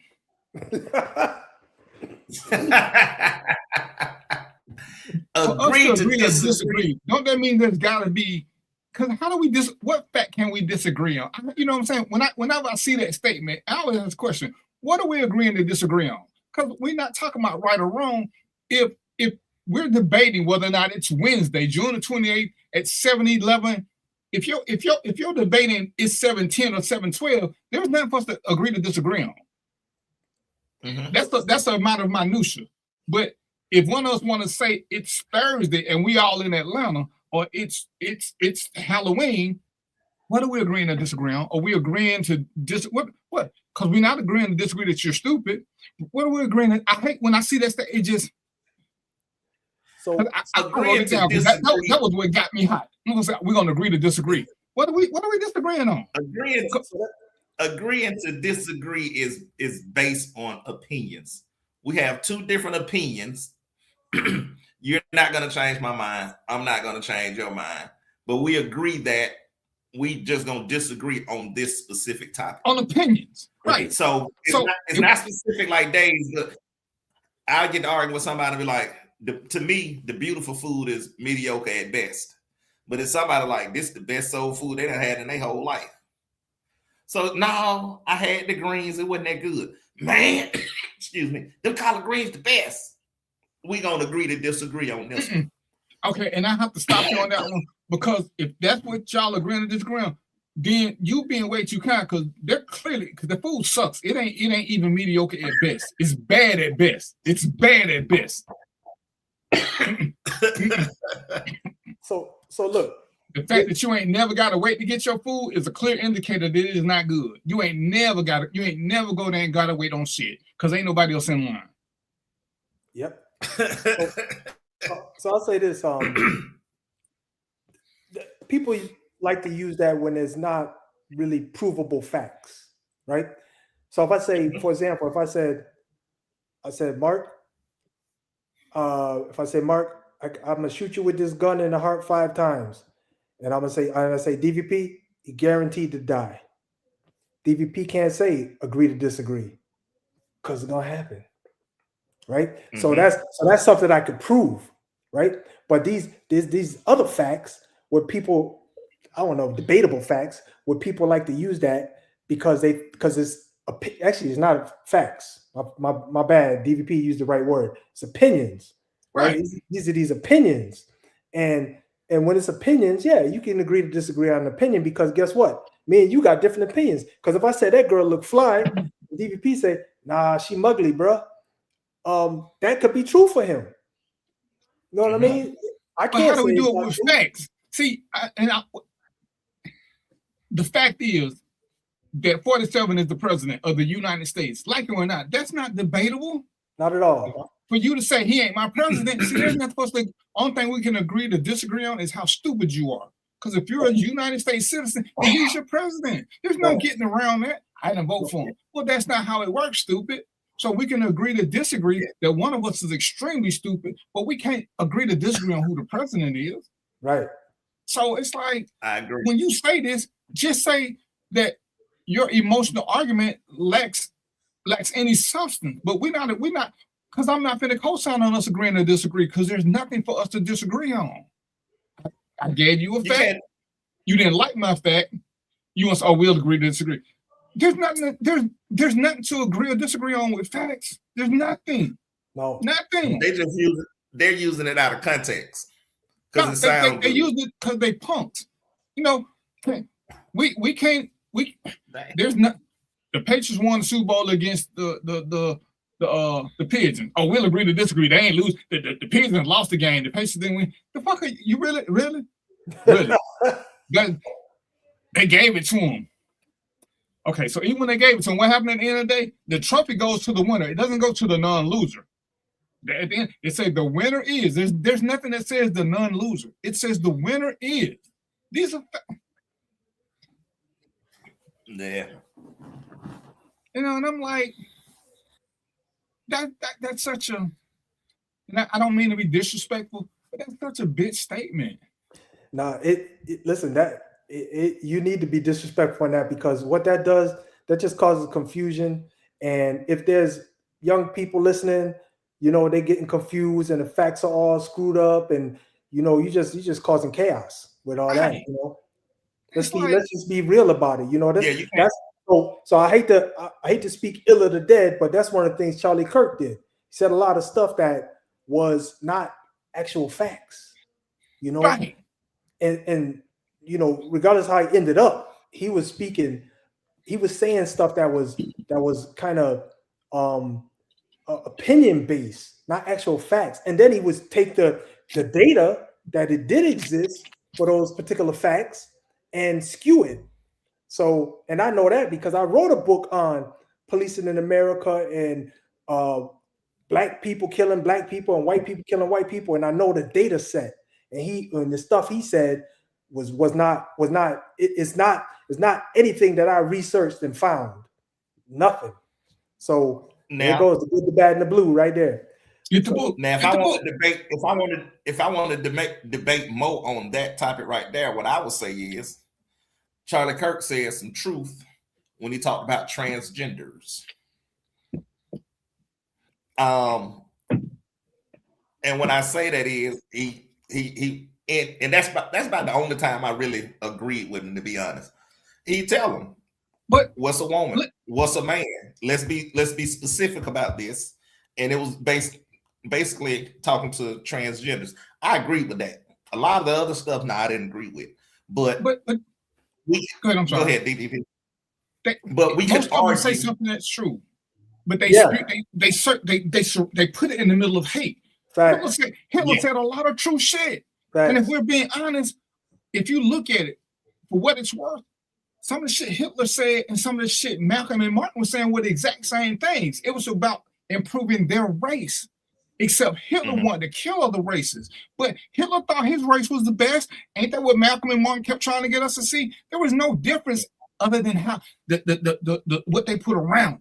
Agree to disagree. Don't that mean there's got to be because how do we what fact can we disagree on? You know what I'm saying? Whenever I see that statement, I always ask the question, what are we agreeing to disagree on? Because we're not talking about right or wrong. If we're debating whether or not it's Wednesday, June the 28th at 7:11, if you're debating it's 7:10 or 7:12, there's nothing for us to agree to disagree on. That's a matter of minutia. But if one of us want to say it's Thursday and we all in Atlanta, or it's Halloween, what are we agreeing to disagree on? Are we agreeing to what? Because we're not agreeing to disagree that you're stupid. What are we agreeing to? I hate when I see that stuff. It just So I wrote it down, that was what got me hot. We're gonna agree to disagree. What are we disagreeing on? Agreeing to disagree is based on opinions. We have two different opinions. You're not going to change my mind. I'm not going to change your mind. But we agree that we just going to disagree on this specific topic. On opinions, right? So it's not specific like days. But I'll get to argue with somebody and be like, to me, the beautiful food is mediocre at best. But it's somebody like, this the best soul food they done had in their whole life. So no, I had the greens. It wasn't that good. Man, excuse me. Them collard greens the best. We gonna agree to disagree on this one. Okay, and I have to stop you on that one, because if that's what y'all agreeing to disagree on, then you being way too kind, because they're clearly, because the food sucks. It ain't even mediocre at best. It's bad at best. It's bad at best. So look. The fact that you ain't never got to wait to get your food is a clear indicator that it is not good. You ain't never go there and gotta wait on shit, because ain't nobody else in line. Yep. So I'll say this: people like to use that when there's not really provable facts, right? So if I say, for example, if I said, Mark, I'm gonna shoot you with this gun in the heart 5 times. And I'm gonna say, DVP, you're guaranteed to die. DVP can't say agree to disagree, because it's gonna happen, right? Mm-hmm. So that's something I could prove, right? But these other facts where people, I don't know, debatable facts where people like to use that because it's not facts. My bad. DVP used the right word. It's opinions, right? These are these opinions, and when it's opinions, yeah, you can agree to disagree on an opinion, because guess what? Me and you got different opinions. Because if I say that girl look fly, DVP say, nah, she mugly, bro. That could be true for him. You know what I mean? I can't. How do we do it with facts? See, the fact is that 47 is the president of the United States. Like it or not, that's not debatable. Not at all. For you to say he ain't my president, see, there's not supposed to. Only thing we can agree to disagree on is how stupid you are. Because if you're a United States citizen, then he's your president. There's no getting around that. I didn't vote for him. Well, that's not how it works, stupid. So we can agree to disagree that one of us is extremely stupid, but we can't agree to disagree on who the president is. Right. So it's like, I agree. When you say this, just say that your emotional argument lacks any substance. But we're not, because I'm not finna co-sign on us agreeing to disagree, because there's nothing for us to disagree on. I gave you a fact. You didn't like my fact. You want to say, we'll agree to disagree. There's nothing. There's nothing to agree or disagree on with facts. There's nothing. No, nothing. They're using it out of context. Because they use it because they punked. You know, we can't. There's not. The Patriots won the Super Bowl against the Pigeons. Oh, we'll agree to disagree. They ain't lose. The Pigeons lost the game. The Patriots didn't win. The fuck are you really? They gave it to them. Okay, so even when they gave it to them, what happened at the end of the day? The trophy goes to the winner. It doesn't go to the non-loser. At the end, it says the winner is. There's nothing that says the non-loser. It says the winner is. These are. Yeah. You know, and I'm like, that's such a. And I don't mean to be disrespectful, but that's such a bitch statement. No, listen, you need to be disrespectful on that, because what that does, that just causes confusion. And if there's young people listening, you know, they're getting confused and the facts are all screwed up, and you know, you just causing chaos with all that. You know, let's just be real about it. You know, Yeah, you that's so I hate to speak ill of the dead, but that's one of the things Charlie Kirk did. He said a lot of stuff that was not actual facts. You know, Right. and you know, regardless how he ended up, he was saying stuff that was kind of opinion based, not actual facts. And then he would take the data that it did exist for those particular facts and skew it. So, and I know that because I wrote a book on policing in America and black people killing black people and white people killing white people, and I know the data set. And the stuff he said it's not anything that I researched and found. Nothing. So there goes the good, the bad, and the blue right there. Now, if I wanted to debate Mo on that topic right there, what I would say is Charlie Kirk said some truth when he talked about transgenders. And when I say that is and that's about the only time I really agreed with him, to be honest. He tell them, but what's a woman? What's a man? Let's be specific about this. And it was basically talking to transgenders. I agree with that. A lot of the other stuff, I didn't agree with. But go ahead, I'm sorry. Go ahead, DDP. But we most can argue. say something that's true, but they put it in the middle of hate. Hitler said a lot of true shit. And if we're being honest, if you look at it for what it's worth, some of the shit Hitler said and some of the shit Malcolm and Martin were saying were the exact same things. It was about improving their race, except Hitler wanted to kill other races. But Hitler thought his race was the best. Ain't that what Malcolm and Martin kept trying to get us to see? There was no difference other than how the what they put around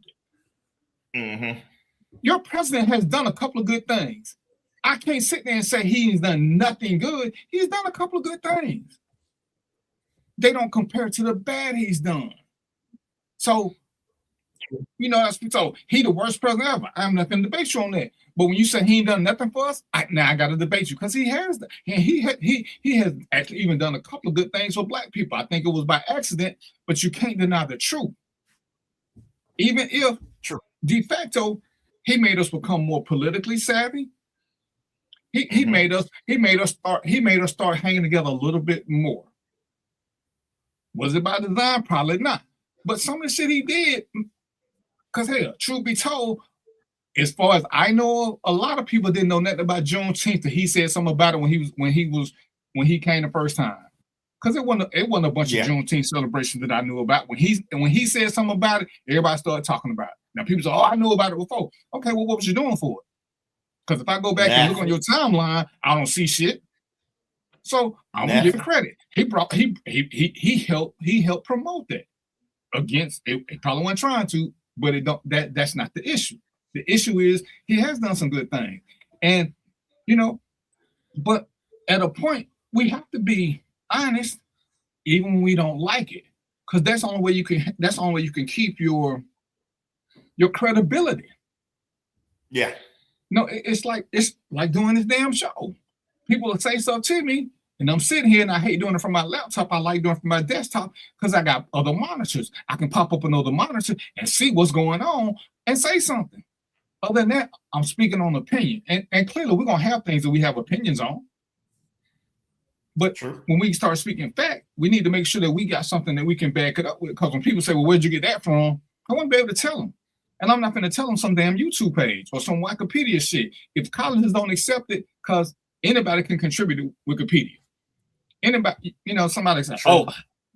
it. Your president has done a couple of good things. I can't sit there and say he's done nothing good. He's done a couple of good things. They don't compare to the bad he's done. So, you know, so he the worst president ever. I'm not going to debate you on that. But when you say he ain't done nothing for us, now I got to debate you because he has. And he has actually even done a couple of good things for black people. I think it was by accident, but you can't deny the truth. Even if de facto he made us become more politically savvy. He made us start hanging together a little bit more. Was it by design? Probably not. But some of the shit he did, because hell, truth be told, as far as I know, a lot of people didn't know nothing about Juneteenth. That he said something about it when he came the first time. Because it wasn't a bunch of Juneteenth celebrations that I knew about. When he said something about it, everybody started talking about it. Now people say, "Oh, I knew about it before." Okay, well, what was you doing for it? Because if I go back and look on your timeline, I don't see shit. So I'm gonna give him credit. He helped promote that. Against it probably wasn't trying to, but that's not the issue. The issue is he has done some good things. And you know, but at a point we have to be honest, even when we don't like it. Because that's the only way you can keep your credibility. Yeah. No, it's like doing this damn show. People will say stuff to me, and I'm sitting here, and I hate doing it from my laptop. I like doing it from my desktop because I got other monitors. I can pop up another monitor and see what's going on and say something. Other than that, I'm speaking on opinion. And clearly, we're going to have things that we have opinions on. But when we start speaking fact, we need to make sure that we got something that we can back it up with. Because when people say, well, where'd you get that from? I want to be able to tell them. And I'm not going to tell them some damn YouTube page or some Wikipedia shit. If colleges don't accept it, because anybody can contribute to Wikipedia. Anybody, somebody says, "Oh,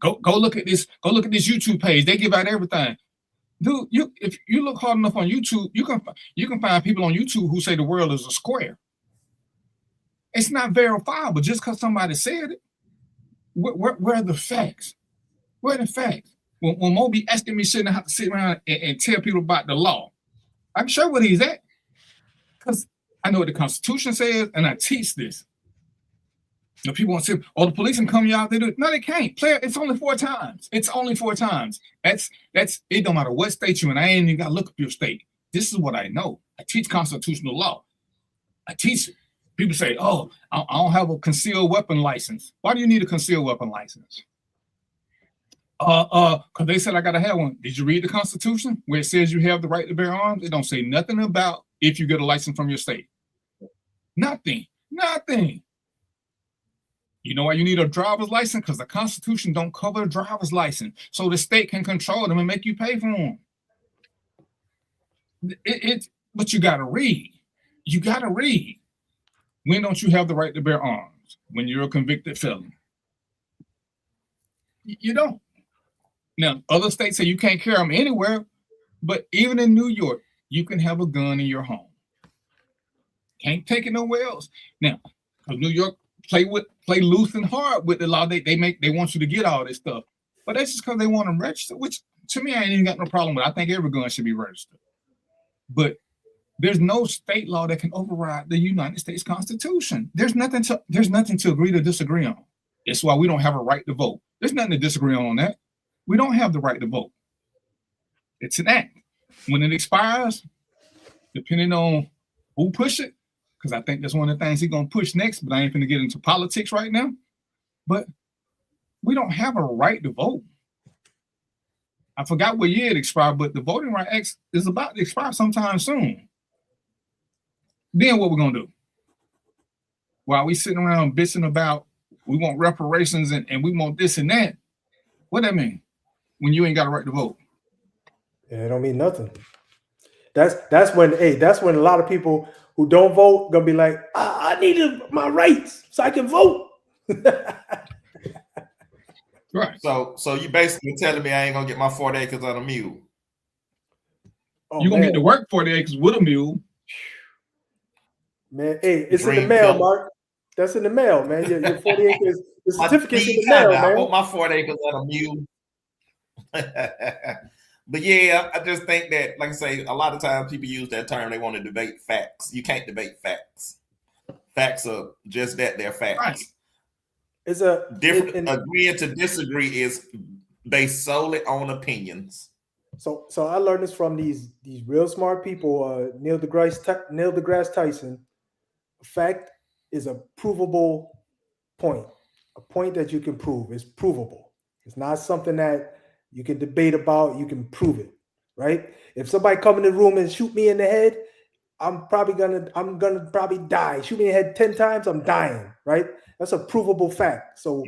go look at this. Go look at this YouTube page. They give out everything." Dude, if you look hard enough on YouTube, you can find people on YouTube who say the world is a square. It's not verifiable just because somebody said it. Where are the facts? Where are the facts? When Mo be asking me shit, I have to sit around and tell people about the law. I can show where he's at. Because I know what the Constitution says, and I teach this. Now people want to say, "Oh, the police can come you out there." No, they can't. It's only 4 times. It's only 4 times. That's it. Don't matter what state you're in. I ain't even got to look up your state. This is what I know. I teach constitutional law. I teach it. People say, "Oh, I don't have a concealed weapon license." Why do you need a concealed weapon license? Because they said I gotta have one. Did you read the Constitution where it says you have the right to bear arms? It don't say nothing about if you get a license from your state. Nothing. You know why you need a driver's license? Because the Constitution don't cover a driver's license, so the state can control them and make you pay for them. But you gotta read. You gotta read. When don't you have the right to bear arms? When you're a convicted felon. You don't. Now, other states say you can't carry them anywhere, but even in New York, you can have a gun in your home. Can't take it nowhere else. Now, because New York play loose and hard with the law, they want you to get all this stuff. But that's just because they want them registered, which to me I ain't even got no problem with. I think every gun should be registered. But there's no state law that can override the United States Constitution. There's nothing to agree to disagree on. That's why we don't have a right to vote. There's nothing to disagree on that. We don't have the right to vote. It's an act. When it expires, depending on who push it, because I think that's one of the things he's going to push next, but I ain't going to get into politics right now. But we don't have a right to vote. I forgot what year it expired, but the Voting Rights Act is about to expire sometime soon. Then what we're going to do? While we sitting around bitching about we want reparations and we want this and that, what that mean? When you ain't got a right to vote. Yeah, it don't mean nothing. That's when a lot of people who don't vote gonna be like, I need my rights so I can vote. Right. So you basically telling me I ain't gonna get my 40 acres on a mule. Oh, you're gonna get to work 40 acres with a mule. Man, hey, it's in the mail, Mark. That's in the mail, man. Your 40 acres, the certificate's in the mail, man. I want my 40 acres on a mule. But yeah, I just think that, like I say, a lot of times people use that term, they want to debate facts. You can't debate facts. Facts are just that, they're facts. Right. It's a different agreeing to disagree is based solely on opinions. So I learned this from these real smart people, Neil deGrasse Tyson. A fact is a provable point. A point that you can prove is provable. It's not something that you can debate about, you can prove it, right? If somebody come in the room and shoot me in the head, I'm gonna probably die. Shoot me in the head 10 times, I'm dying, right? That's a provable fact. So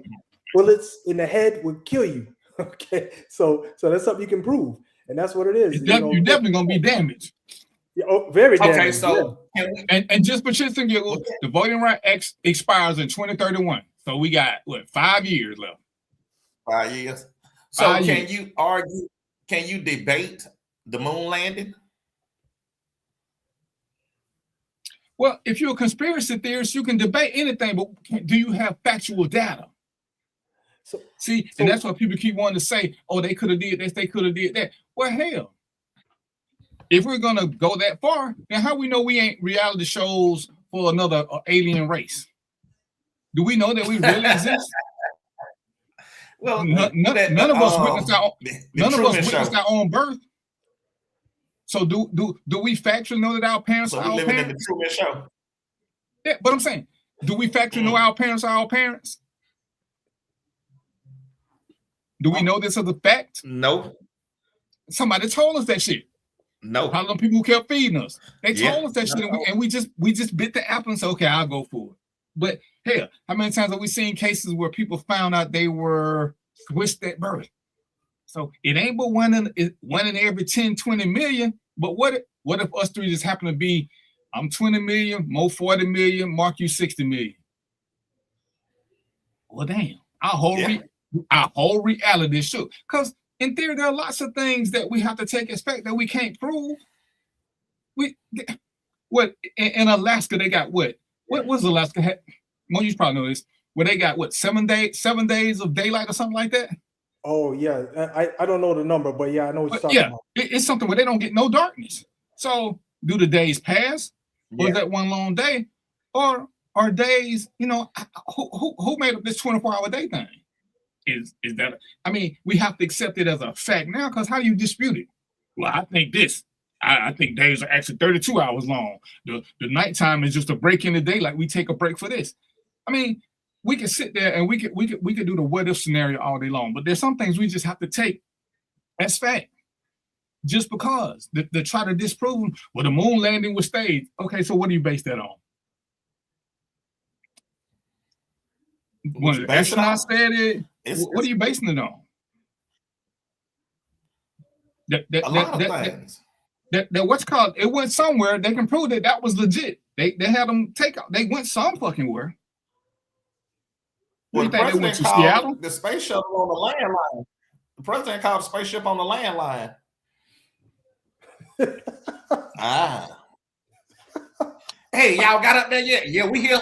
bullets in the head would kill you. Okay. So that's something you can prove. And that's what it is. You're definitely gonna be damaged. Yeah, very damaged. Okay, so and just for shits and giggles, the Voting Rights Act expires in 2031. So we got 5 years left. 5 years. So can you debate the moon landing? Well, if you're a conspiracy theorist, you can debate anything, but do you have factual data? And that's why people keep wanting to say, oh, they could have did this, they could have did that. Well, hell, if we're going to go that far, then how we know we ain't reality shows for another alien race? Do we know that we really exist? Well, none of us witnessed our own birth. So do we factually know that our parents are our parents? In the Truman Show. Yeah, but I'm saying, do we factually know our parents are our parents? Do we know this as a fact? No. Somebody told us that shit. No. How long people kept feeding us? They told us that shit, and we just bit the apple and said, okay, I'll go for it. But hell, how many times have we seen cases where people found out they were switched at birth? So it ain't but one in every 10, 20 million. But what if us three just happen to be, I'm 20 million, Mo 40 million, Mark you 60 million? Well, damn, our whole reality is shook. Because in theory, there are lots of things that we have to take as fact that we can't prove. In Alaska, they got what? What was Alaska? Mo, you probably know this. Where they got 7 days of daylight or something like that? Oh yeah, I don't know the number, but yeah, I know what you're talking about. It's something where they don't get no darkness. So do the days pass? Or is that one long day? Or are days, who made up this 24-hour day thing? Is that, we have to accept it as a fact now, because how do you dispute it? Well, I think this. I think days are actually 32 hours long. The nighttime is just a break in the day, like we take a break for this. we can sit there and we could do the what if scenario all day long, but there's some things we just have to take as fact. Just because to try to disprove them, well, the moon landing was staged. Okay, so what do you base that on? When the astronaut said it, what are you basing it on? A lot of things. That what's called, it went somewhere. They can prove that was legit. They had them take out. They went some fucking where. Well, You think they went to Seattle? the space shuttle on the landline. The president called the spaceship on the landline. Hey, y'all got up there yet? Yeah, we here.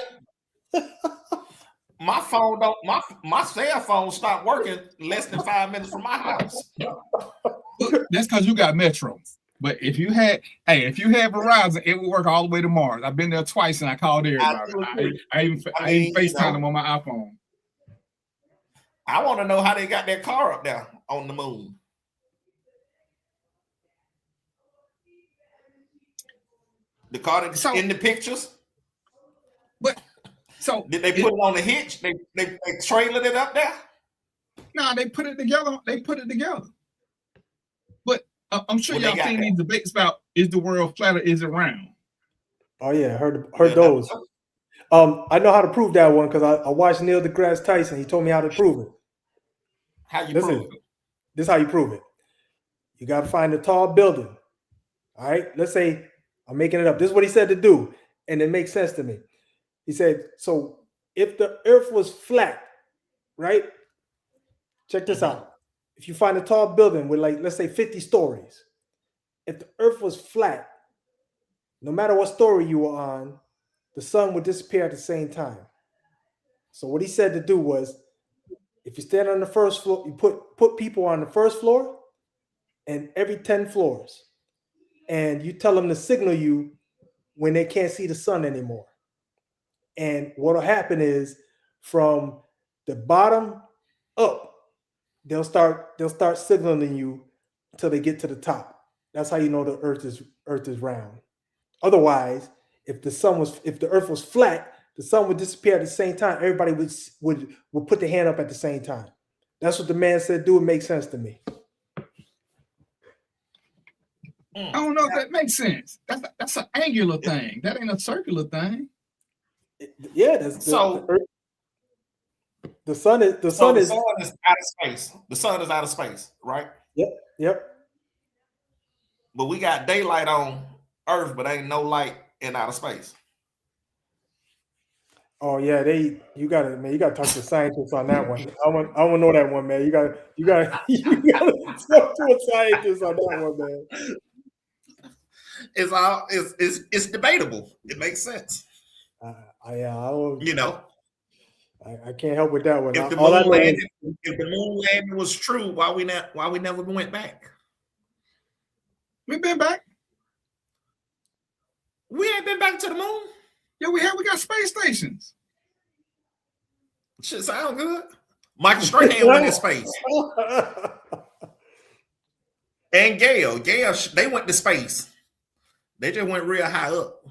My phone don't. My cell phone stopped working less than 5 minutes from my house. That's because you got Metro. But if you had Verizon, it would work all the way to Mars. I've been there twice and I called everybody. I even FaceTime them on my iPhone. I want to know how they got that car up there on the moon. The car that's in the pictures. But so did they put it on the hitch? They trailing it up there? No, they put it together. But I'm sure y'all seen these debates about is the world flat or is it round? Oh yeah, heard those. I know how to prove that one because I watched Neil deGrasse Tyson. He told me how to prove it. How you prove it? This is how you prove it. You got to find a tall building. All right. Let's say I'm making it up. This is what he said to do, and it makes sense to me. He said, so if the earth was flat, right? Check this out. If you find a tall building with let's say 50 stories, if the earth was flat, no matter what story you were on, the sun would disappear at the same time. So what he said to do was, if you stand on the first floor, you put people on the first floor and every 10 floors, and you tell them to signal you when they can't see the sun anymore. And what'll happen is from the bottom up, they'll start signaling you until they get to the top. That's how you know the earth is round. Otherwise, if the earth was flat, the sun would disappear at the same time. Everybody would put their hand up at the same time. That's what the man said. Do it makes sense to me. I don't know if that makes sense. That's an angular thing. That ain't a circular thing. Yeah, the sun is out of space. The sun is out of space, right? Yep. But we got daylight on Earth, but ain't no light in outer space. Oh yeah, you gotta talk to scientists on that one. I want to know that one, man. You gotta talk to a scientist on that one, man. It's debatable. It makes sense. I can't help with that one. If the moon landing was true, why we never went back? We've been back. We ain't been back to the moon. Yeah, we have. We got space stations. Shit sound good. Michael Strahan went in space. And Gail, they went to space. They just went real high up.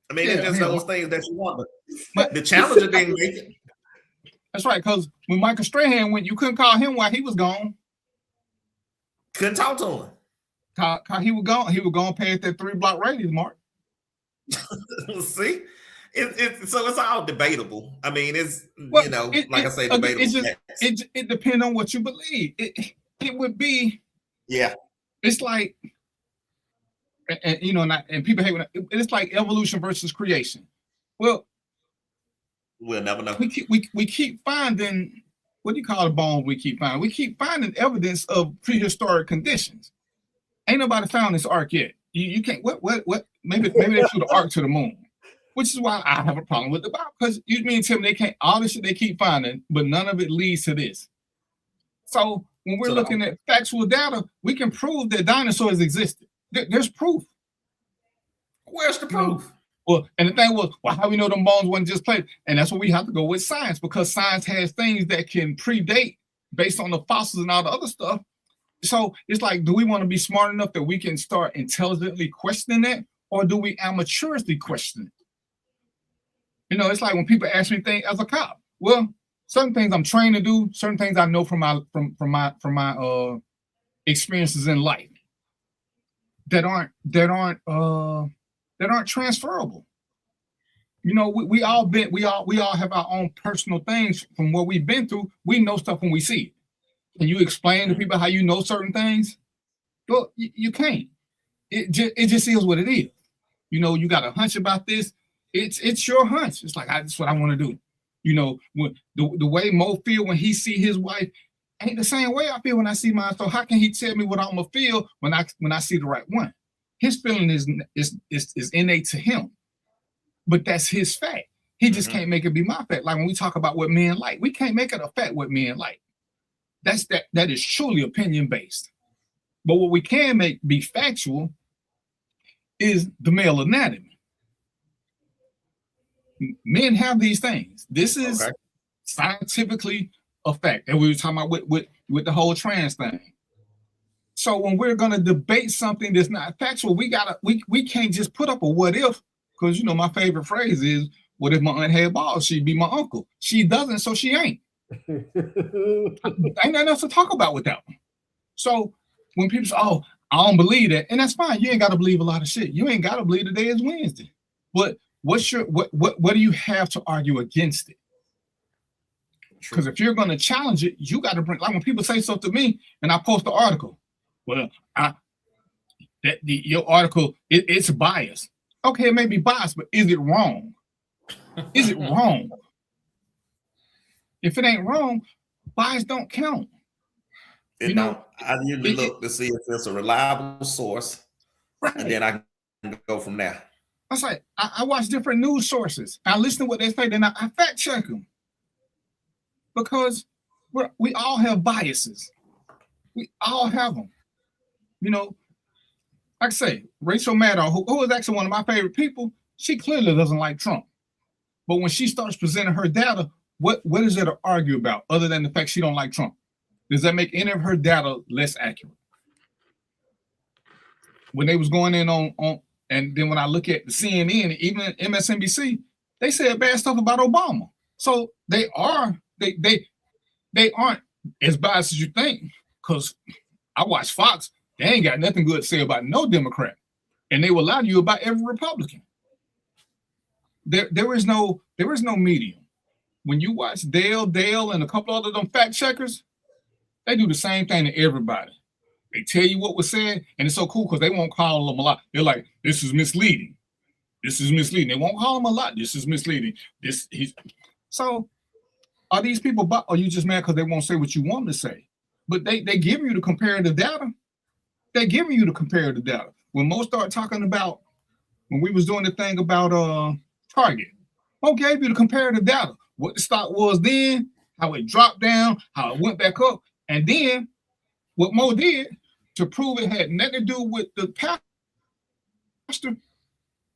I mean, it's just those things that you want. But the Challenger didn't make it. That's right, because when Michael Strahan went, you couldn't call him while he was gone. Couldn't talk to him. He was gone. He was gone past that 3-block radius mark. See? So it's all debatable. I mean, I say, debatable. It depends on what you believe. It would be. Yeah. It's like, and people hate when it's like evolution versus creation. Well, we'll never know. We keep finding, what do you call the bones? We keep finding evidence of prehistoric conditions. Ain't nobody found this ark yet. You can't. What? Maybe they flew the ark to the moon. Which is why I have a problem with the Bible, because you mean to me they can't, all this shit they keep finding, but none of it leads to this. So when we're looking at factual data, we can prove that dinosaurs existed. There's proof. Where's the proof? Well, and the thing was, how we know them bones wasn't just played? And that's what we have to go with science, because science has things that can predate based on the fossils and all the other stuff. So it's like, do we want to be smart enough that we can start intelligently questioning that, or do we amateurishly question it? It's like when people ask me things as a cop, Well, certain things I'm trained to do, certain things I know from my experiences in life that aren't transferable. You know, we all have our own personal things from what we've been through. We know stuff when we see it. Can you explain to people how you know certain things? Well, you can't. It just is what it is. You know, you got a hunch about this. It's your hunch. It's like that's what I want to do. You know, when the way Mo feel when he see his wife ain't the same way I feel when I see mine. So how can he tell me what I'm gonna feel when I see the right one? His feeling is innate to him, but that's his fact. He just can't make it be my fact. Like when we talk about what men like, we can't make it a fact what men like. That is truly opinion based. But what we can make be factual is the male anatomy. Men have these things. This is scientifically a fact. And we were talking about with the whole trans thing. So when we're gonna debate something that's not factual, we can't just put up a what if, because you know my favorite phrase is, what if my aunt had balls? She'd be my uncle. She doesn't, so she ain't. Ain't nothing else to talk about with that one. So when people say, oh, I don't believe that, and that's fine. You ain't got to believe a lot of shit. You ain't got to believe today is Wednesday. But what do you have to argue against it? Because if you're going to challenge it, you got to bring, like when people say something to me and I post the article, well, your article, it's biased. Okay, it may be biased, but is it wrong? Is it wrong? If it ain't wrong, bias don't count. I usually look to see if it's a reliable source, and then I can go from there. I say I watch different news sources. I listen to what they say, then I fact check them because we all have biases. We all have them. You know, like I say, Rachel Maddow, who is actually one of my favorite people, she clearly doesn't like Trump. But when she starts presenting her data, what is there to argue about other than the fact she don't like Trump? Does that make any of her data less accurate? When they was going in on and then when I look at the CNN, even MSNBC, they said bad stuff about Obama. So they aren't as biased as you think. Because I watch Fox, they ain't got nothing good to say about no Democrat, and they will lie to you about every Republican. There is no medium. When you watch Dale, and a couple other them fact checkers, they do the same thing to everybody. They tell you what was said, and it's so cool because they won't call them a lot. They're like, this is misleading. This is misleading. They won't call them a lot. This is misleading. So are these people, or are you just mad because they won't say what you want to say? But they give you the comparative data. They're giving you the comparative data. When Mo started talking about, when we was doing the thing about Target, Mo gave you the comparative data. What the stock was then, how it dropped down, how it went back up. And then what Mo did to prove it had nothing to do with the pastor,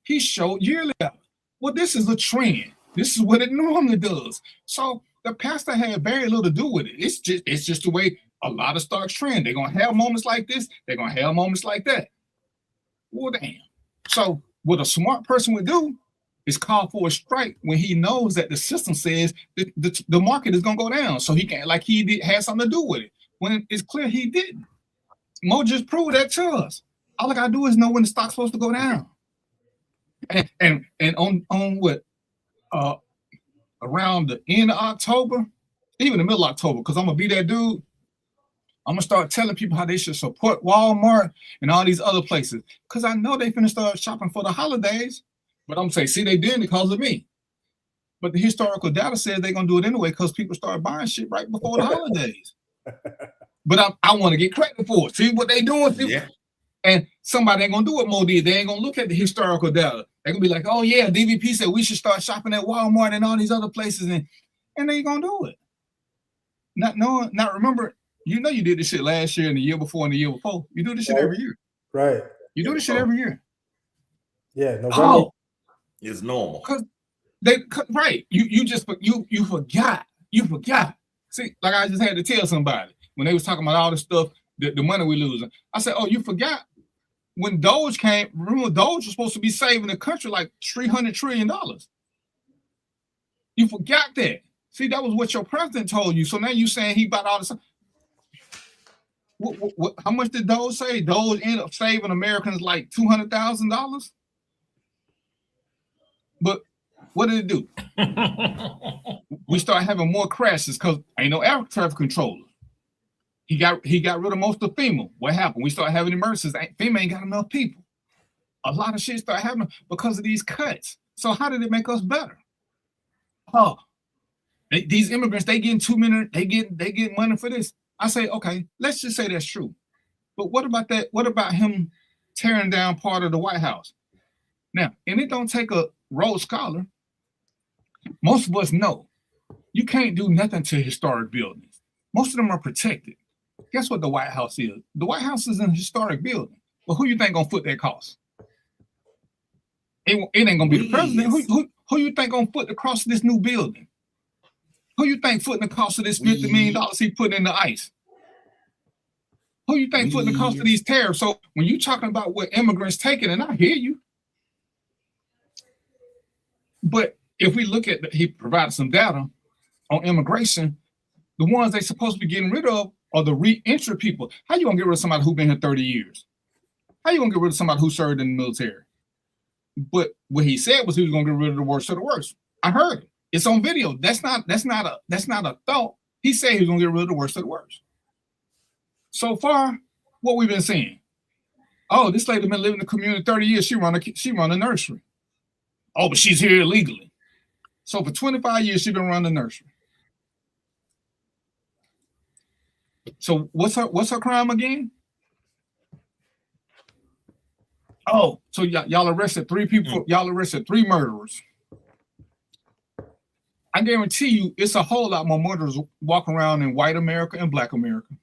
he showed yearly data. Well, this is a trend. This is what it normally does. So the pastor had very little to do with it. It's just the way a lot of stocks trend. They're gonna have moments like this, they're gonna have moments like that. Well, damn. So what a smart person would do is call for a strike when he knows that the system says that the market is gonna go down. So he can't, like he had something to do with it. When it's clear he didn't. Mo just proved that to us. All I gotta do is know when the stock's supposed to go down. And on what around the end of October, even the middle of October, because I'm gonna be that dude. I'm gonna start telling people how they should support Walmart and all these other places. Because I know they finna start shopping for the holidays. But I'm gonna say, see, they did it because of me. But the historical data says they're gonna do it anyway because people start buying shit right before the holidays. But I want to get credit for it. See what they doing? Yeah. And somebody ain't gonna do what Mo did. They ain't gonna look at the historical data. They're gonna be like, oh yeah, DVP said we should start shopping at Walmart and all these other places, and they ain't gonna do it. Not remember, you know you did this shit last year and the year before and the year before. You do this shit every year. Right. You do this shit every year. Yeah, November. Oh, it's normal. Right. You forgot. You forgot. See, like I just had to tell somebody when they was talking about all the stuff, the money we losing. I said, oh, you forgot when Doge came. Remember, Doge was supposed to be saving the country like $300 trillion. You forgot that. See, that was what your president told you. So now you saying he bought all this. How much did Doge say? Doge ended up saving Americans like $200,000. But what did it do? We start having more crashes because ain't no air traffic controller. He got rid of most of FEMA. What happened? We start having emergencies. FEMA ain't got enough people. A lot of shit start happening because of these cuts. So how did it make us better? Oh, these immigrants, they getting 2 minutes, they get money for this. I say, okay, let's just say that's true. But what about that? What about him tearing down part of the White House? Now, and it don't take a Rhodes Scholar. Most of us know you can't do nothing to historic buildings. Most of them are protected. Guess what the White House is? The White House is a historic building. But who you think gonna foot that cost? It ain't gonna be the president. Who you think gonna foot the cost of this new building? Who you think footing the cost of this $50 million he put in the ice? Who you think footing the cost of these tariffs? So when you talking about what immigrants taking, and I hear you, but if we look at he provided some data on immigration, the ones they supposed to be getting rid of are the re-entry people. How you gonna get rid of somebody who been here 30 years? How you gonna get rid of somebody who served in the military? But what he said was he was gonna get rid of the worst of the worst. I heard it. It's on video. That's not a thought. He said he was gonna get rid of the worst of the worst. So far, what we've been seeing. Oh, this lady been living in the community 30 years. She run a nursery. Oh, but she's here illegally. So for 25 years, she's been running the nursery. So what's her crime again? Oh, so y'all arrested 3 people. Y'all arrested 3 murderers. I guarantee you, it's a whole lot more murderers walking around in white America and black America.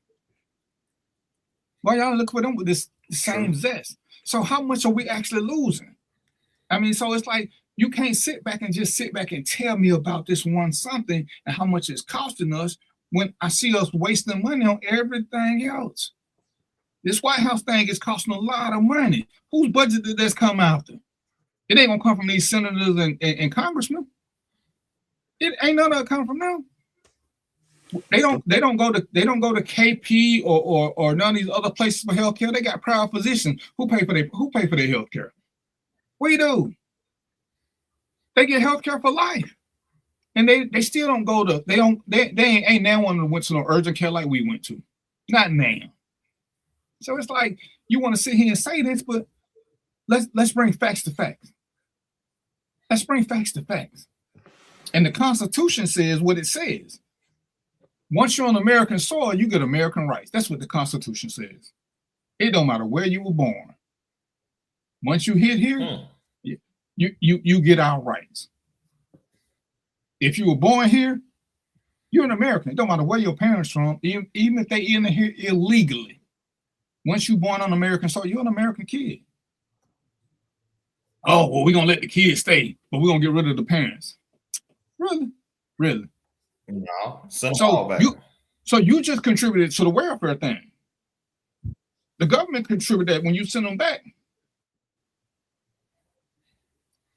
Why y'all look for them with this same zest? So how much are we actually losing? I mean, so it's like you can't sit back and tell me about this one something and how much it's costing us when I see us wasting money on everything else. This White House thing is costing a lot of money. Whose budget did this come out of? It ain't gonna come from these senators and congressmen. It ain't none of it come from them. They don't go to KP or none of these other places for healthcare. They got private physicians who pay for their healthcare. What do you do? They get healthcare for life, and they still don't go to. They ain't now one that went to no urgent care like we went to. Not now. So it's like you want to sit here and say this, but let's bring facts to facts. Let's bring facts to facts. And the Constitution says what it says. Once you're on American soil, you get American rights. That's what the Constitution says. It don't matter where you were born. Once you hit here, you get our rights. If you were born here, you're an American. It don't matter where your parents from, even if they in here illegally. Once you're born on American soil, you're an American kid. Oh, well, we're going to let the kids stay, but we're going to get rid of the parents. Really? Really? No. So you just contributed to the welfare thing. The government contributed that when you send them back.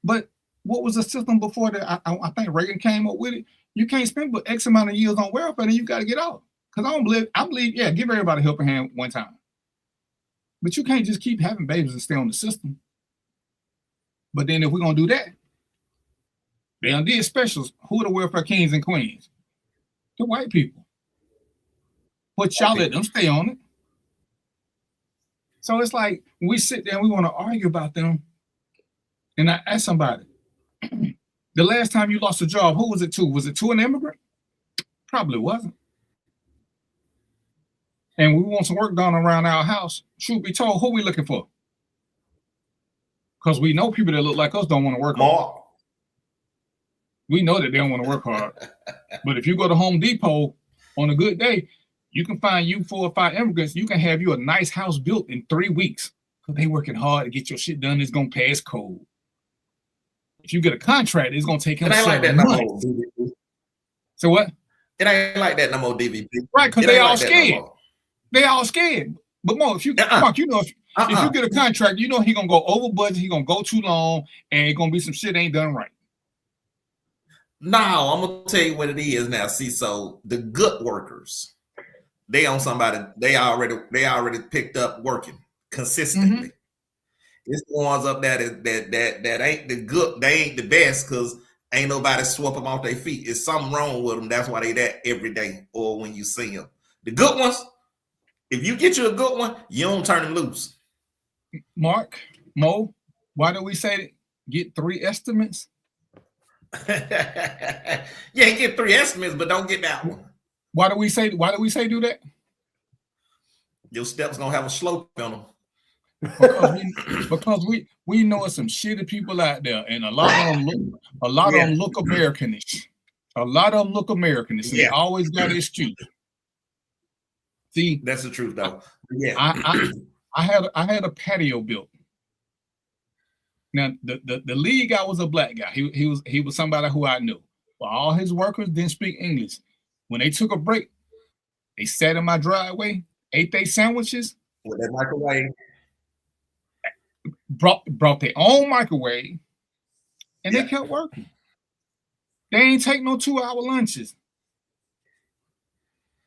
But what was the system before that? I think Reagan came up with it. You can't spend but X amount of years on welfare, then you got to get out. Because I believe, yeah, give everybody a helping hand one time. But you can't just keep having babies and stay on the system. But then if we're going to do that, they done did specials. Who are the welfare kings and queens? The white people. But y'all let them stay on it. So it's like we sit there and we want to argue about them. And I ask somebody, the last time you lost a job, who was it to? Was it to an immigrant? Probably wasn't. And we want some work done around our house. Truth be told, who we looking for? Because we know people that look like us don't want to work hard. We know that they don't want to work hard. But if you go to Home Depot on a good day, you can find you 4 or 5 immigrants. You can have you a nice house built in 3 weeks because they working hard to get your shit done. It's going to pass code. If you get a contract, it's going to take him 7 months. So what? It ain't like that no more, DVP. Right, because they all scared. They all scared. But Mo, if you Mark, you know, if you get a contract, you know he gonna go over budget, he gonna go too long, and it's gonna be some shit ain't done right. No, I'm gonna tell you what it is now. See, so the good workers, they on somebody they already picked up working consistently. It's the ones up there that ain't the good, they ain't the best because ain't nobody swap them off their feet. It's something wrong with them. That's why they that every day or when you see them. The good ones, if you get you a good one, you don't turn them loose. Mark, Mo, why do we say get 3 estimates? Yeah, get 3 estimates, but don't get that one. Why do we say do that? Your steps gonna have a slope on them. Because we know some shitty people out there, and a lot of them look Americanish. A lot of them look Americanish. And they always got an excuse. See, that's the truth, though. Yeah, I had a patio built. Now the lead guy was a black guy. He was somebody who I knew. But all his workers didn't speak English. When they took a break, they sat in my driveway, ate their sandwiches with their microwave. Brought their own microwave, and they kept working. They ain't take no 2-hour lunches.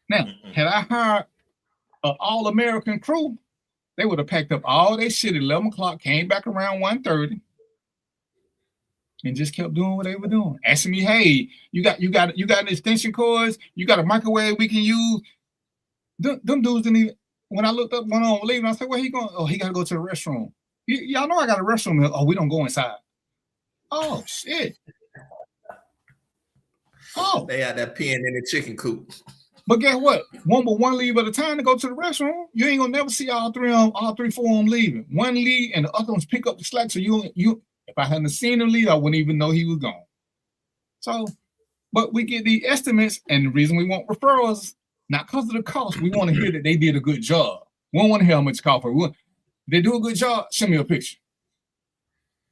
Now, had I hired an all-American crew, they would have packed up all their shit at 11 o'clock, came back around 1:30, and just kept doing what they were doing. Asking me, hey, you got an extension cords, you got a microwave we can use. Them dudes didn't even, when I looked up one on leaving, I said, where he going? Oh, he gotta go to the restroom. Y'all know I got a restroom. Oh, we don't go inside. Oh, shit. Oh. They had that pen in the chicken coop. But guess what? One leave at a time to go to the restroom. You ain't gonna never see all 4 of them leaving. One leave and the other ones pick up the slack. So you if I hadn't seen him leave, I wouldn't even know he was gone. So, but we get the estimates, and the reason we want referrals, not because of the cost. We want to hear that they did a good job. We don't want to hear how much it cost for. They do a good job. Send me a picture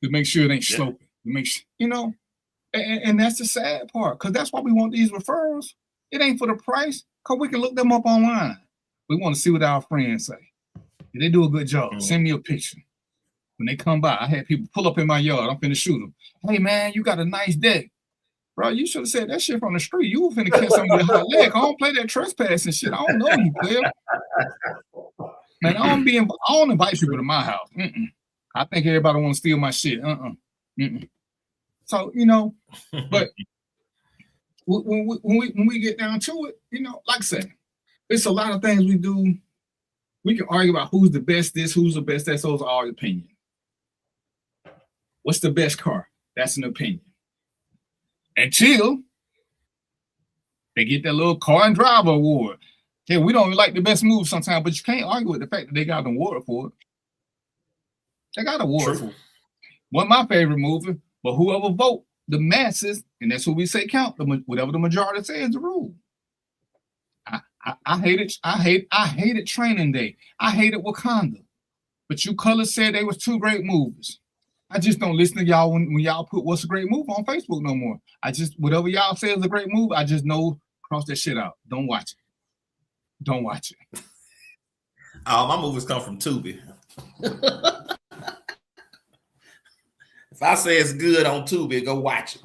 to make sure it ain't sloping. To make sure, and that's the sad part, because that's why we want these referrals. It ain't for the price, because we can look them up online. We want to see what our friends say. If they do a good job, send me a picture. When they come by, I had people pull up in my yard. I'm finna shoot them. Hey, man, you got a nice deck. Bro, you should have said that shit from the street. You were finna catch something with a hot leg. I don't play that trespass and shit. I don't know you, player. Man, I don't invite people to my house. I think everybody want to steal my shit. So, but when we get down to it, like I said, it's a lot of things we do. We can argue about who's the best this, who's the best that. Those are all opinions. What's the best car? That's an opinion. Until they get that little car and driver award. Yeah, we don't like the best move sometimes, but you can't argue with the fact that they got an award for it. They got an award for it. Wasn't my favorite movie, but whoever vote, the masses, and that's what we say count, whatever the majority says is the rule. I hated Training Day. I hated Wakanda. But you colors said they was 2 great movies. I just don't listen to y'all when y'all put what's a great movie on Facebook no more. Whatever y'all say is a great movie, I just know, cross that shit out. Don't watch it. Don't watch it. Oh, my movies come from Tubi. If I say it's good on Tubi, go watch it.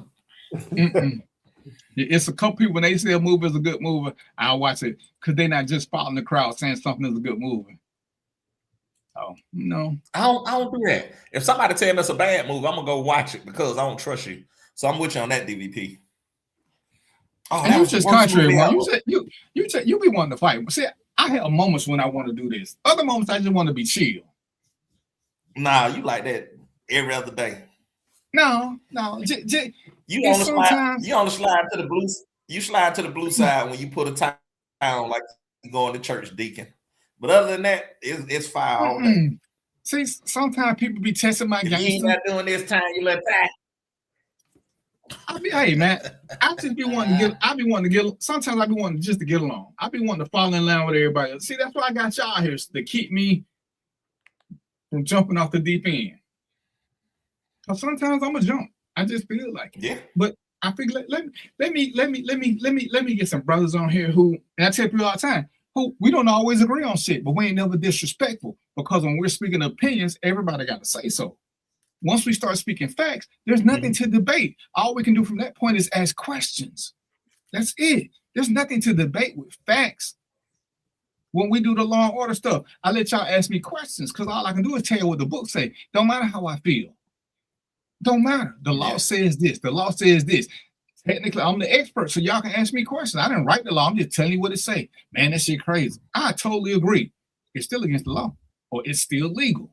It's a couple people, when they say a movie is a good movie, I'll watch it because they're not just following the crowd saying something is a good movie. Oh, no. I don't do that. If somebody tell me it's a bad movie, I'm going to go watch it because I don't trust you. So I'm with you on that, DVP. Oh, and you just contrary, man. You be wanting to fight. See, I have moments when I want to do this. Other moments I just want to be chill. Nah, you like that every other day. No. You on the slide to the blue. You slide to the blue side when you put a tie on like you going to church, deacon. But other than that, it's fire all day. See, sometimes people be testing my game. You ain't not doing this time. You let that. Hey man, I just be wanting to get. Sometimes I be wanting just to get along. I be wanting to fall in line with everybody else. See, that's why I got y'all here to keep me from jumping off the deep end. Because sometimes I'm a jump. I just feel like it. Yeah. But I figure let me get some brothers on here who, and I tell people all the time, who we don't always agree on shit, but we ain't never disrespectful. Because when we're speaking opinions, everybody got to say so. once we start speaking facts, there's nothing to debate. All we can do from that point is ask questions. That's it. There's nothing to debate with facts. When we do the law and order stuff, I let y'all ask me questions because all I can do is tell you what the book say. Don't matter how I feel. Don't matter. The law says this. The law says this. Technically, I'm the expert, so y'all can ask me questions. I didn't write the law. I'm just telling you what it say. Man, that shit crazy. I totally agree. It's still against the law, or it's still legal.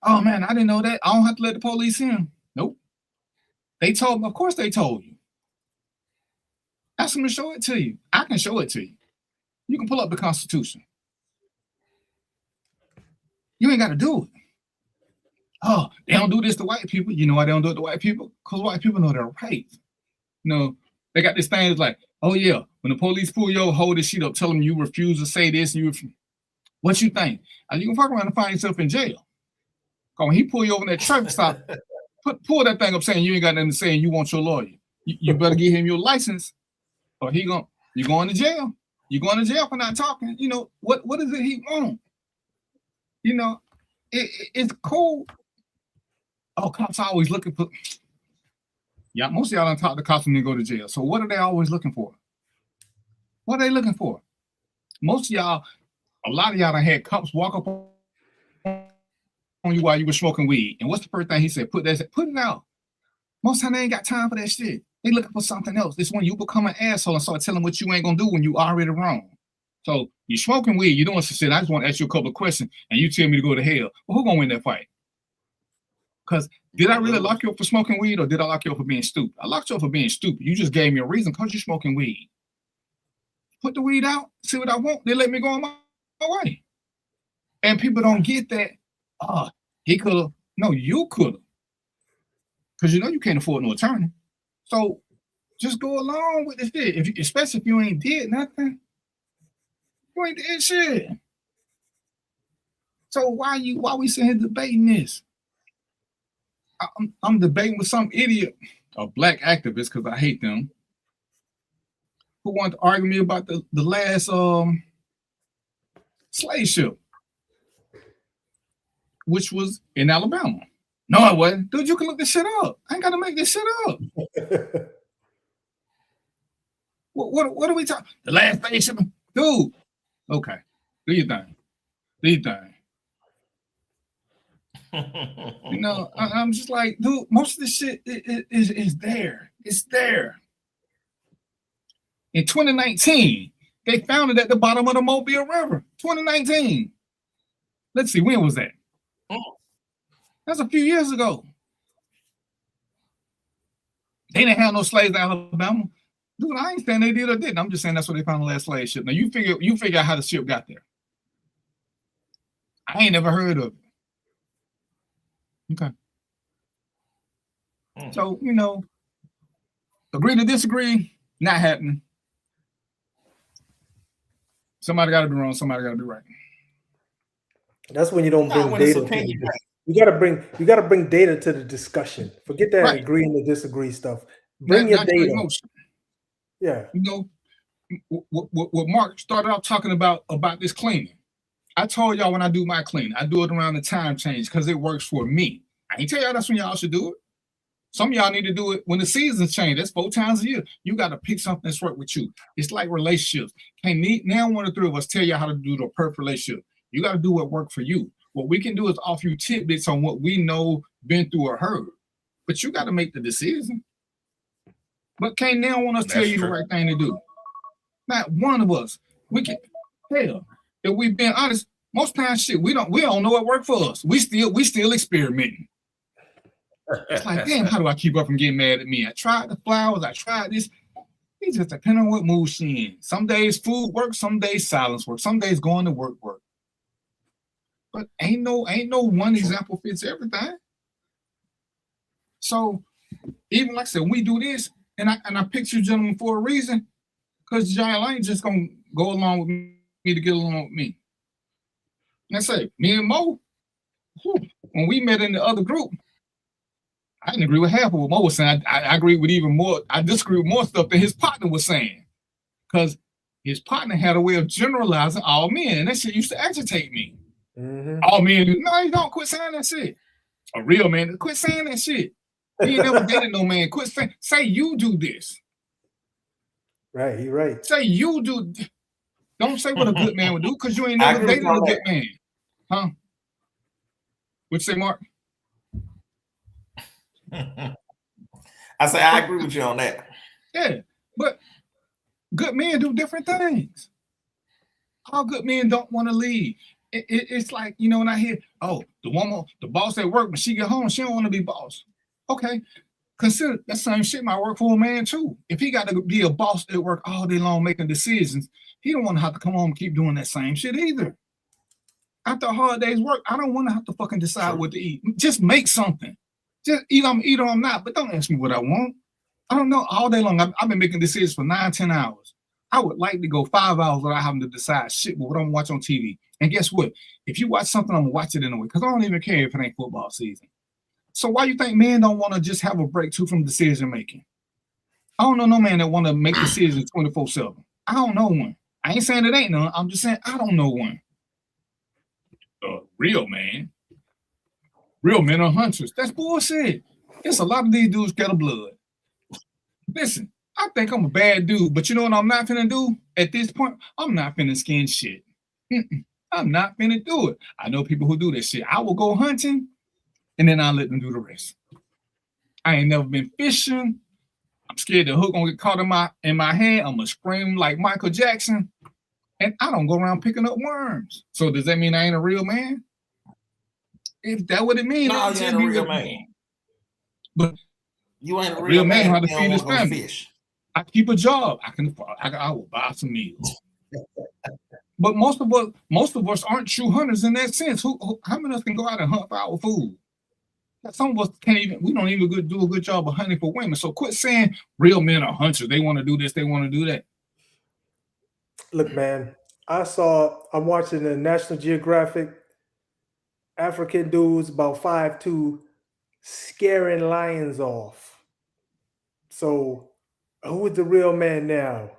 Oh, man, I didn't know that. I don't have to let the police in. Nope. They told me. Of course they told you. Ask them to show it to you. I can show it to you. You can pull up the Constitution. You ain't got to do it. Oh, they don't do this to white people. You know why they don't do it to white people? Because white people know they're right. You know, they got this thing that's like, oh, yeah, when the police pull you over, hold this shit up, tell them you refuse to say this. What you think? You can fuck around and find yourself in jail. When he pull you over in that traffic stop, pull that thing up saying you ain't got nothing to say and you want your lawyer. You better give him your license or you're going to jail. You're going to jail for not talking. You know, what is it he want? You know, it's cool. Oh, cops are always looking for. Yeah, most of y'all don't talk to cops when they go to jail. So what are they always looking for? What are they looking for? Most of y'all, a lot of y'all done had cops walk up on you while you were smoking weed. And what's the first thing he said? Put it out. Most time they ain't got time for that shit. They looking for something else. It's when you become an asshole and start telling what you ain't gonna do when you already wrong. So you smoking weed, you doing some shit. I just want to ask you a couple of questions and you tell me to go to hell. Well, who gonna win that fight? Because did I really lock you up for smoking weed or did I lock you up for being stupid? I locked you up for being stupid. You just gave me a reason because you're smoking weed. Put the weed out, see what I want. They let me go on my way. And people don't get that. He could have. No, you could have. Because you know you can't afford no attorney. So just go along with the shit. Especially if you ain't did nothing. You ain't did shit. So why we sitting here debating this? I'm debating with some idiot, a black activist, because I hate them, who wanted to argue me about the last slave ship, which was in Alabama. No, it wasn't. Dude, you can look this shit up. I ain't got to make this shit up. What are we talking? The last slave ship? Dude. Okay. Do your thing. You know, I'm just like, dude, most of this shit is there. It's there. In 2019, they found it at the bottom of the Mobile River. 2019. Let's see, when was that? That's a few years ago. They didn't have no slaves in Alabama. Dude, I ain't saying they did or didn't. I'm just saying that's where they found the last slave ship. Now you figure out how the ship got there. I ain't never heard of it. Okay. So, you know, agree to disagree, not happening. Somebody got to be wrong, somebody got to be right. That's when you don't bring data. You gotta bring data to the discussion. Forget that agreeing to disagree stuff. Bring your data. Yeah. You know, what Mark started out talking about this cleaning. I told y'all when I do my cleaning, I do it around the time change because it works for me. I ain't tell y'all that's when y'all should do it. Some of y'all need to do it when the seasons change. That's 4 times a year. You got to pick something that's right with you. It's like relationships. Now one or three of us tell you how to do the perfect relationship. You got to do what works for you. What we can do is offer you tidbits on what we know, been through or heard. But you got to make the decision. But can't now want us tell you the right thing to do. Not one of us. We can hell. If we've been honest, most times shit, we don't know what worked for us. We still experimenting. It's like, damn, how do I keep up from getting mad at me? I tried the flowers, I tried this. It just depends on what mood she in. Some days food works, some days silence works, some days going to work. But ain't no one example fits everything. So even like I said, when we do this, and I picked you gentlemen for a reason, because y'all ain't just gonna go along with me to get along with me. And I say, me and Mo, when we met in the other group, I didn't agree with half of what Mo was saying. I agree with even more. I disagree with more stuff than his partner was saying, because his partner had a way of generalizing all men, and that shit used to agitate me. Mm-hmm. All men do. No, you don't quit saying that shit. A real man. Quit saying that shit. He ain't never dated no man. Quit saying. Say you do this. Right, he right. Say you do. Don't say what a good man would do because you ain't never dated a good man. Huh? What'd you say, Mark? I say I agree with you on that. Yeah, but good men do different things. All good men don't want to leave. It's like, you know, when I hear, oh, the boss at work, when she get home, she don't want to be boss. Okay, consider that same shit might work for a man too. If he got to be a boss at work all day long making decisions, he don't want to have to come home and keep doing that same shit either. After a hard day's work, I don't want to have to fucking decide what to eat. Just make something. Just eat or I'm not, but don't ask me what I want. I don't know. All day long, I've been making decisions for 9-10 hours. I would like to go 5 hours without having to decide shit with what I'm watching on TV. And guess what? If you watch something, I'm gonna watch it anyway, because I don't even care if it ain't football season. So why you think men don't want to just have a break too from decision making? I don't know no man that want to make decisions 24/7. I don't know one. I ain't saying it ain't none. I'm just saying I don't know one. Real man. Real men are hunters. That's bullshit. It's a lot of these dudes scared of blood. Listen, I think I'm a bad dude, but you know what I'm not finna do at this point? I'm not finna skin shit. I'm not finna do it. I know people who do that shit. I will go hunting, and then I'll let them do the rest. I ain't never been fishing. I'm scared the hook gonna get caught in my hand. I'm gonna scream like Michael Jackson, and I don't go around picking up worms. So does that mean I ain't a real man? If that what it means, no, you ain't a real man. But you ain't a real man. How to feed his family. I keep a job. I will buy some meals. But most of us aren't true hunters in that sense. How many of us can go out and hunt for our food? Some of us can't even. We don't even do a good job of hunting for women. So quit saying real men are hunters. They want to do this. They want to do that. Look, man. I'm watching the National Geographic. African dudes about 5'2", scaring lions off. So who is the real man now?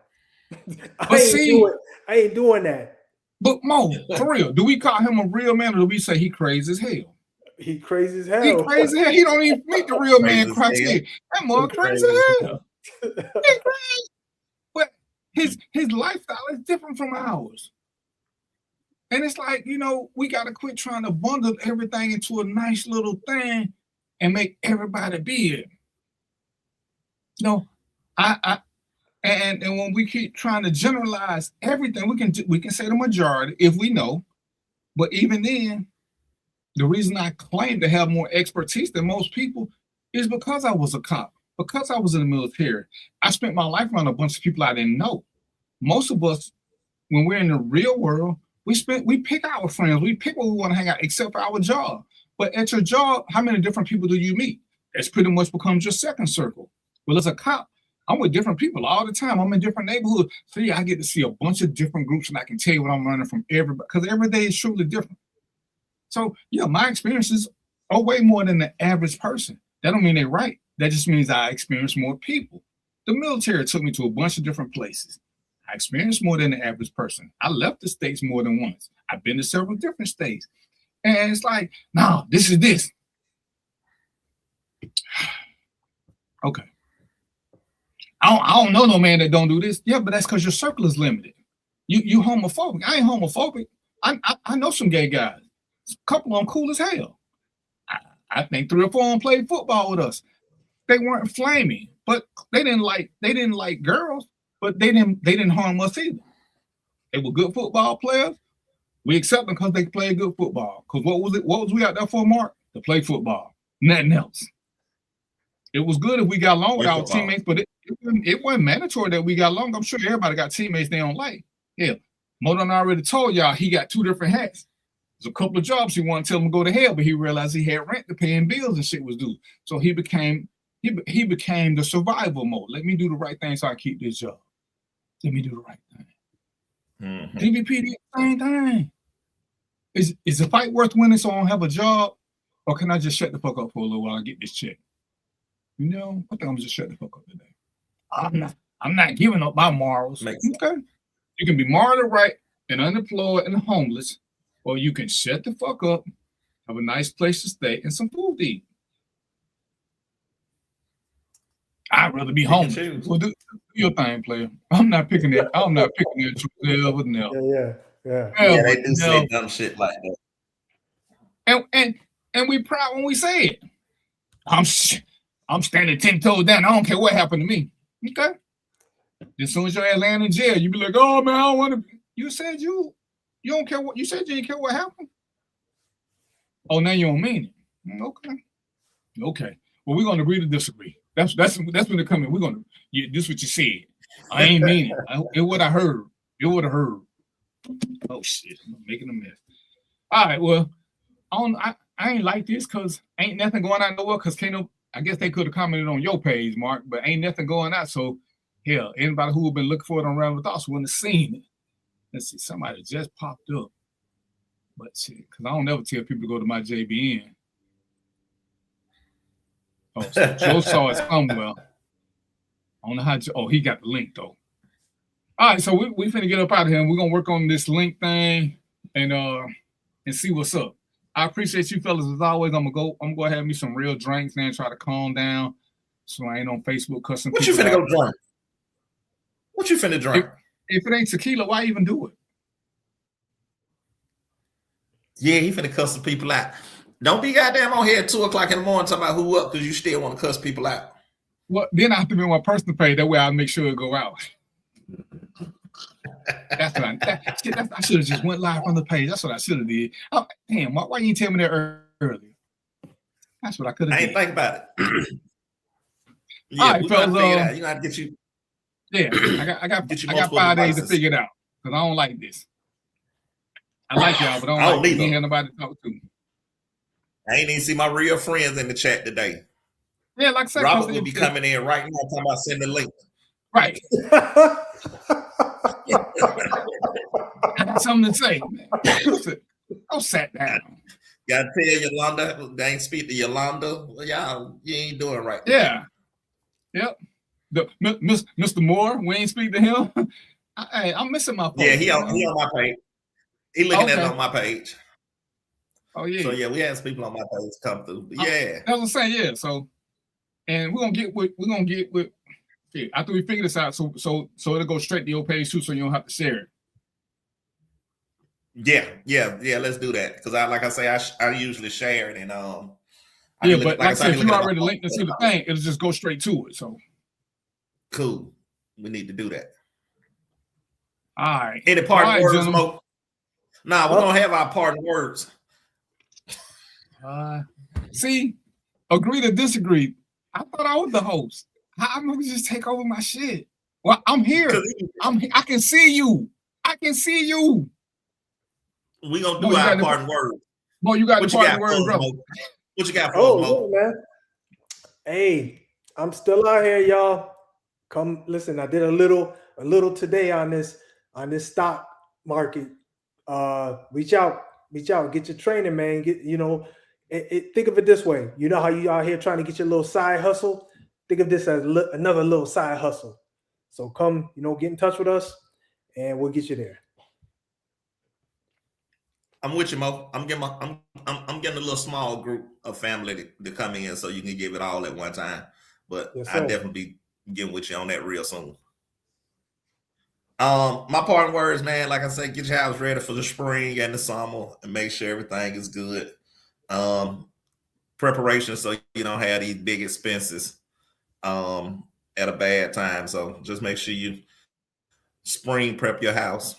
I ain't doing that. But Mo, for real, do we call him a real man or do we say he crazy as hell? He crazy as hell. He crazy as hell. He don't even meet the real man criteria. That more crazy as hell. He crazy. But his lifestyle is different from ours. And it's like, you know, we got to quit trying to bundle everything into a nice little thing and make everybody be it. You know, and when we keep trying to generalize everything, we can say the majority if we know. But even then, the reason I claim to have more expertise than most people is because I was a cop, because I was in the military. I spent my life around a bunch of people I didn't know. Most of us, when we're in the real world, we pick our friends, we pick where we want to hang out, except for our job. But at your job, how many different people do you meet? That's pretty much becomes your second circle. Well, as a cop, I'm with different people all the time. I'm in different neighborhoods. So yeah, I get to see a bunch of different groups and I can tell you what I'm learning from everybody, because every day is truly different. So yeah, my experiences are way more than the average person. That don't mean they're right. That just means I experience more people. The military took me to a bunch of different places. I experienced more than the average person. I left the states more than once. I've been to several different states. And it's like, no, this is this. Okay. I don't know no man that don't do this. Yeah, but that's because your circle is limited. You homophobic. I ain't homophobic. I know some gay guys. A couple of them cool as hell. I think 3 or 4 of them played football with us. They weren't flaming, but they didn't like girls. But they didn't harm us either. They were good football players. We accept them because they played good football. Because what was we out there for, Mark? To play football. Nothing else. It was good if we got along with our teammates, but it wasn't mandatory that we got along. I'm sure everybody got teammates they don't like. Yeah. Modon already told y'all he got 2 different hats. There's a couple of jobs he wanted to tell him to go to hell, but he realized he had rent to pay and bills and shit was due. So he became the survival mode. Let me do the right thing so I keep this job. Let me do the right thing. Mm-hmm. DVP did the same thing. Is the fight worth winning so I don't have a job? Or can I just shut the fuck up for a little while and get this check? You know, I think I'm just shut the fuck up today. I'm not giving up my morals. Okay. You can be morally right and unemployed and homeless, or you can shut the fuck up, of a nice place to stay and some food to eat. I'd rather be home. Well, do your thing, player. I'm not picking that. I'm not picking that never. Yeah, they do say dumb shit like that. And we proud when we say it. I'm standing 10 toes down. I don't care what happened to me. Okay. As soon as your ass land in jail, you be like, oh man, I don't want to. You said you don't care what you said. You didn't care what happened. Oh, now you don't mean it. Okay. Well, we're gonna agree to disagree. That's when they come in. We're gonna. This is what you said. I ain't mean it. It what I heard. It would have heard. Oh shit! I'm making a mess. All right. Well, I ain't like this because ain't nothing going on nowhere. Because I guess they could have commented on your page, Mark, but ain't nothing going out. So, hell, anybody who have been looking for it on Random Thoughts wouldn't have seen it. Let's see, somebody just popped up. But shit, because I don't ever tell people to go to my JBN. Oh, so Joe saw it somewhere. I don't know how. He got the link though. All right, so we finna get up out of here. And we're gonna work on this link thing and see what's up. I appreciate you fellas as always. I'm gonna go have me some real drinks and try to calm down, so I ain't on Facebook cussing. What you finna go drink? What you finna drink? If it ain't tequila, why even do it? Yeah, he finna cuss some people out. Don't be goddamn on here at 2:00 in the morning talking about who up because you still want to cuss people out. Well, then I have to be on my personal page. That way I'll make sure it go out. That's what I should have just went live on the page. That's what I should have did. Oh, damn, why you didn't tell me that earlier? That's what I could have did. I ain't think about it. Yeah, all right, fellas, you gotta get you. Yeah, I got 5 days to figure it out because I don't like this. I like y'all, but I don't hear nobody talk to me. I ain't even see my real friends in the chat today. Yeah, like I said, Robert will be coming in right now talking about sending the link. Right. I got something to say, man. Go sit down. Gotta tell Yolanda, they ain't speak to Yolanda. Y'all, you ain't doing right. Yeah. Yep. Mr. Moore, we ain't speak to him. I'm missing my post. Yeah, he on my page. He looking at it on my page. Oh yeah. So yeah, we had some people on my page come through. But yeah. That's what I'm saying. Yeah. So, and we're gonna get with. Yeah, after we figure this out, so it'll go straight to your page too, so you don't have to share it. Yeah. Let's do that because I usually share it and but like I said, if you already linked it to the thing, it'll just go straight to it. So cool. We need to do that. All right. Any parting words, Mo? Nah, we're gonna have our parting words. See, agree to disagree. I thought I was the host. I'm gonna just take over my shit. Well, I'm here. I can see you. We gonna do our parting words. Mo, you got the parting words, bro. What you got for us, Mo? Man. Hey, I'm still out here, y'all. Come listen. I did a little today on this stock market. Reach out, get your training, man. Think of it this way. You know how you out here trying to get your little side hustle? Think of this as another little side hustle. So come, get in touch with us and we'll get you there. I'm with you, Mo. I'm getting a little small group of family to come in so you can give it all at one time. But yes, I'll definitely be getting with you on that real soon. My parting words, man, like I said, get your house ready for the spring and the summer and make sure everything is good. Preparation so you don't have these big expenses at a bad time. So just make sure you spring prep your house.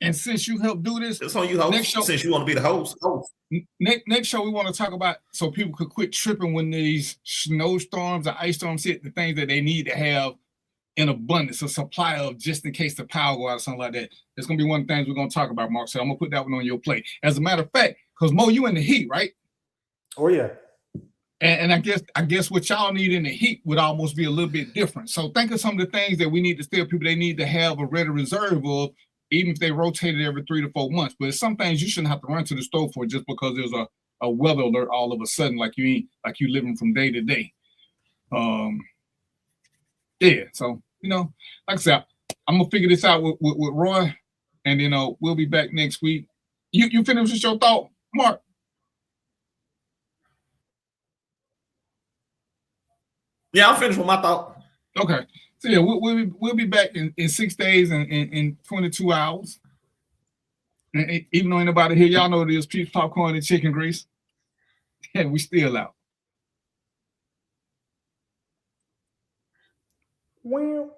And since you helped do this, it's on you, host. Next show, since you want to be the host. Next show we want to talk about so people could quit tripping when these snowstorms or ice storms hit, the things that they need to have in abundance, a supply of just in case the power go out or something like that. It's gonna be one of the things we're gonna talk about, Mark. So I'm gonna put that one on your plate. As a matter of fact, because Mo, you in the heat, right? Oh yeah. And I guess what y'all need in the heat would almost be a little bit different. So think of some of the things that we need to tell people they need to have a ready reserve of, even if they rotate it every 3 to 4 months. But some things you shouldn't have to run to the store for just because there's a weather alert all of a sudden, like you living from day to day. Yeah. So like I said, I'm gonna figure this out with Roy, and then we'll be back next week. You finished with your thought, Mark? Yeah, I'm finished with my thought. Okay. So yeah, we'll be back in 6 days and in 22 hours. And even though ain't nobody here, y'all know it is Peeps, Popcorn, and Chicken Grease. Yeah, we still out. Wow.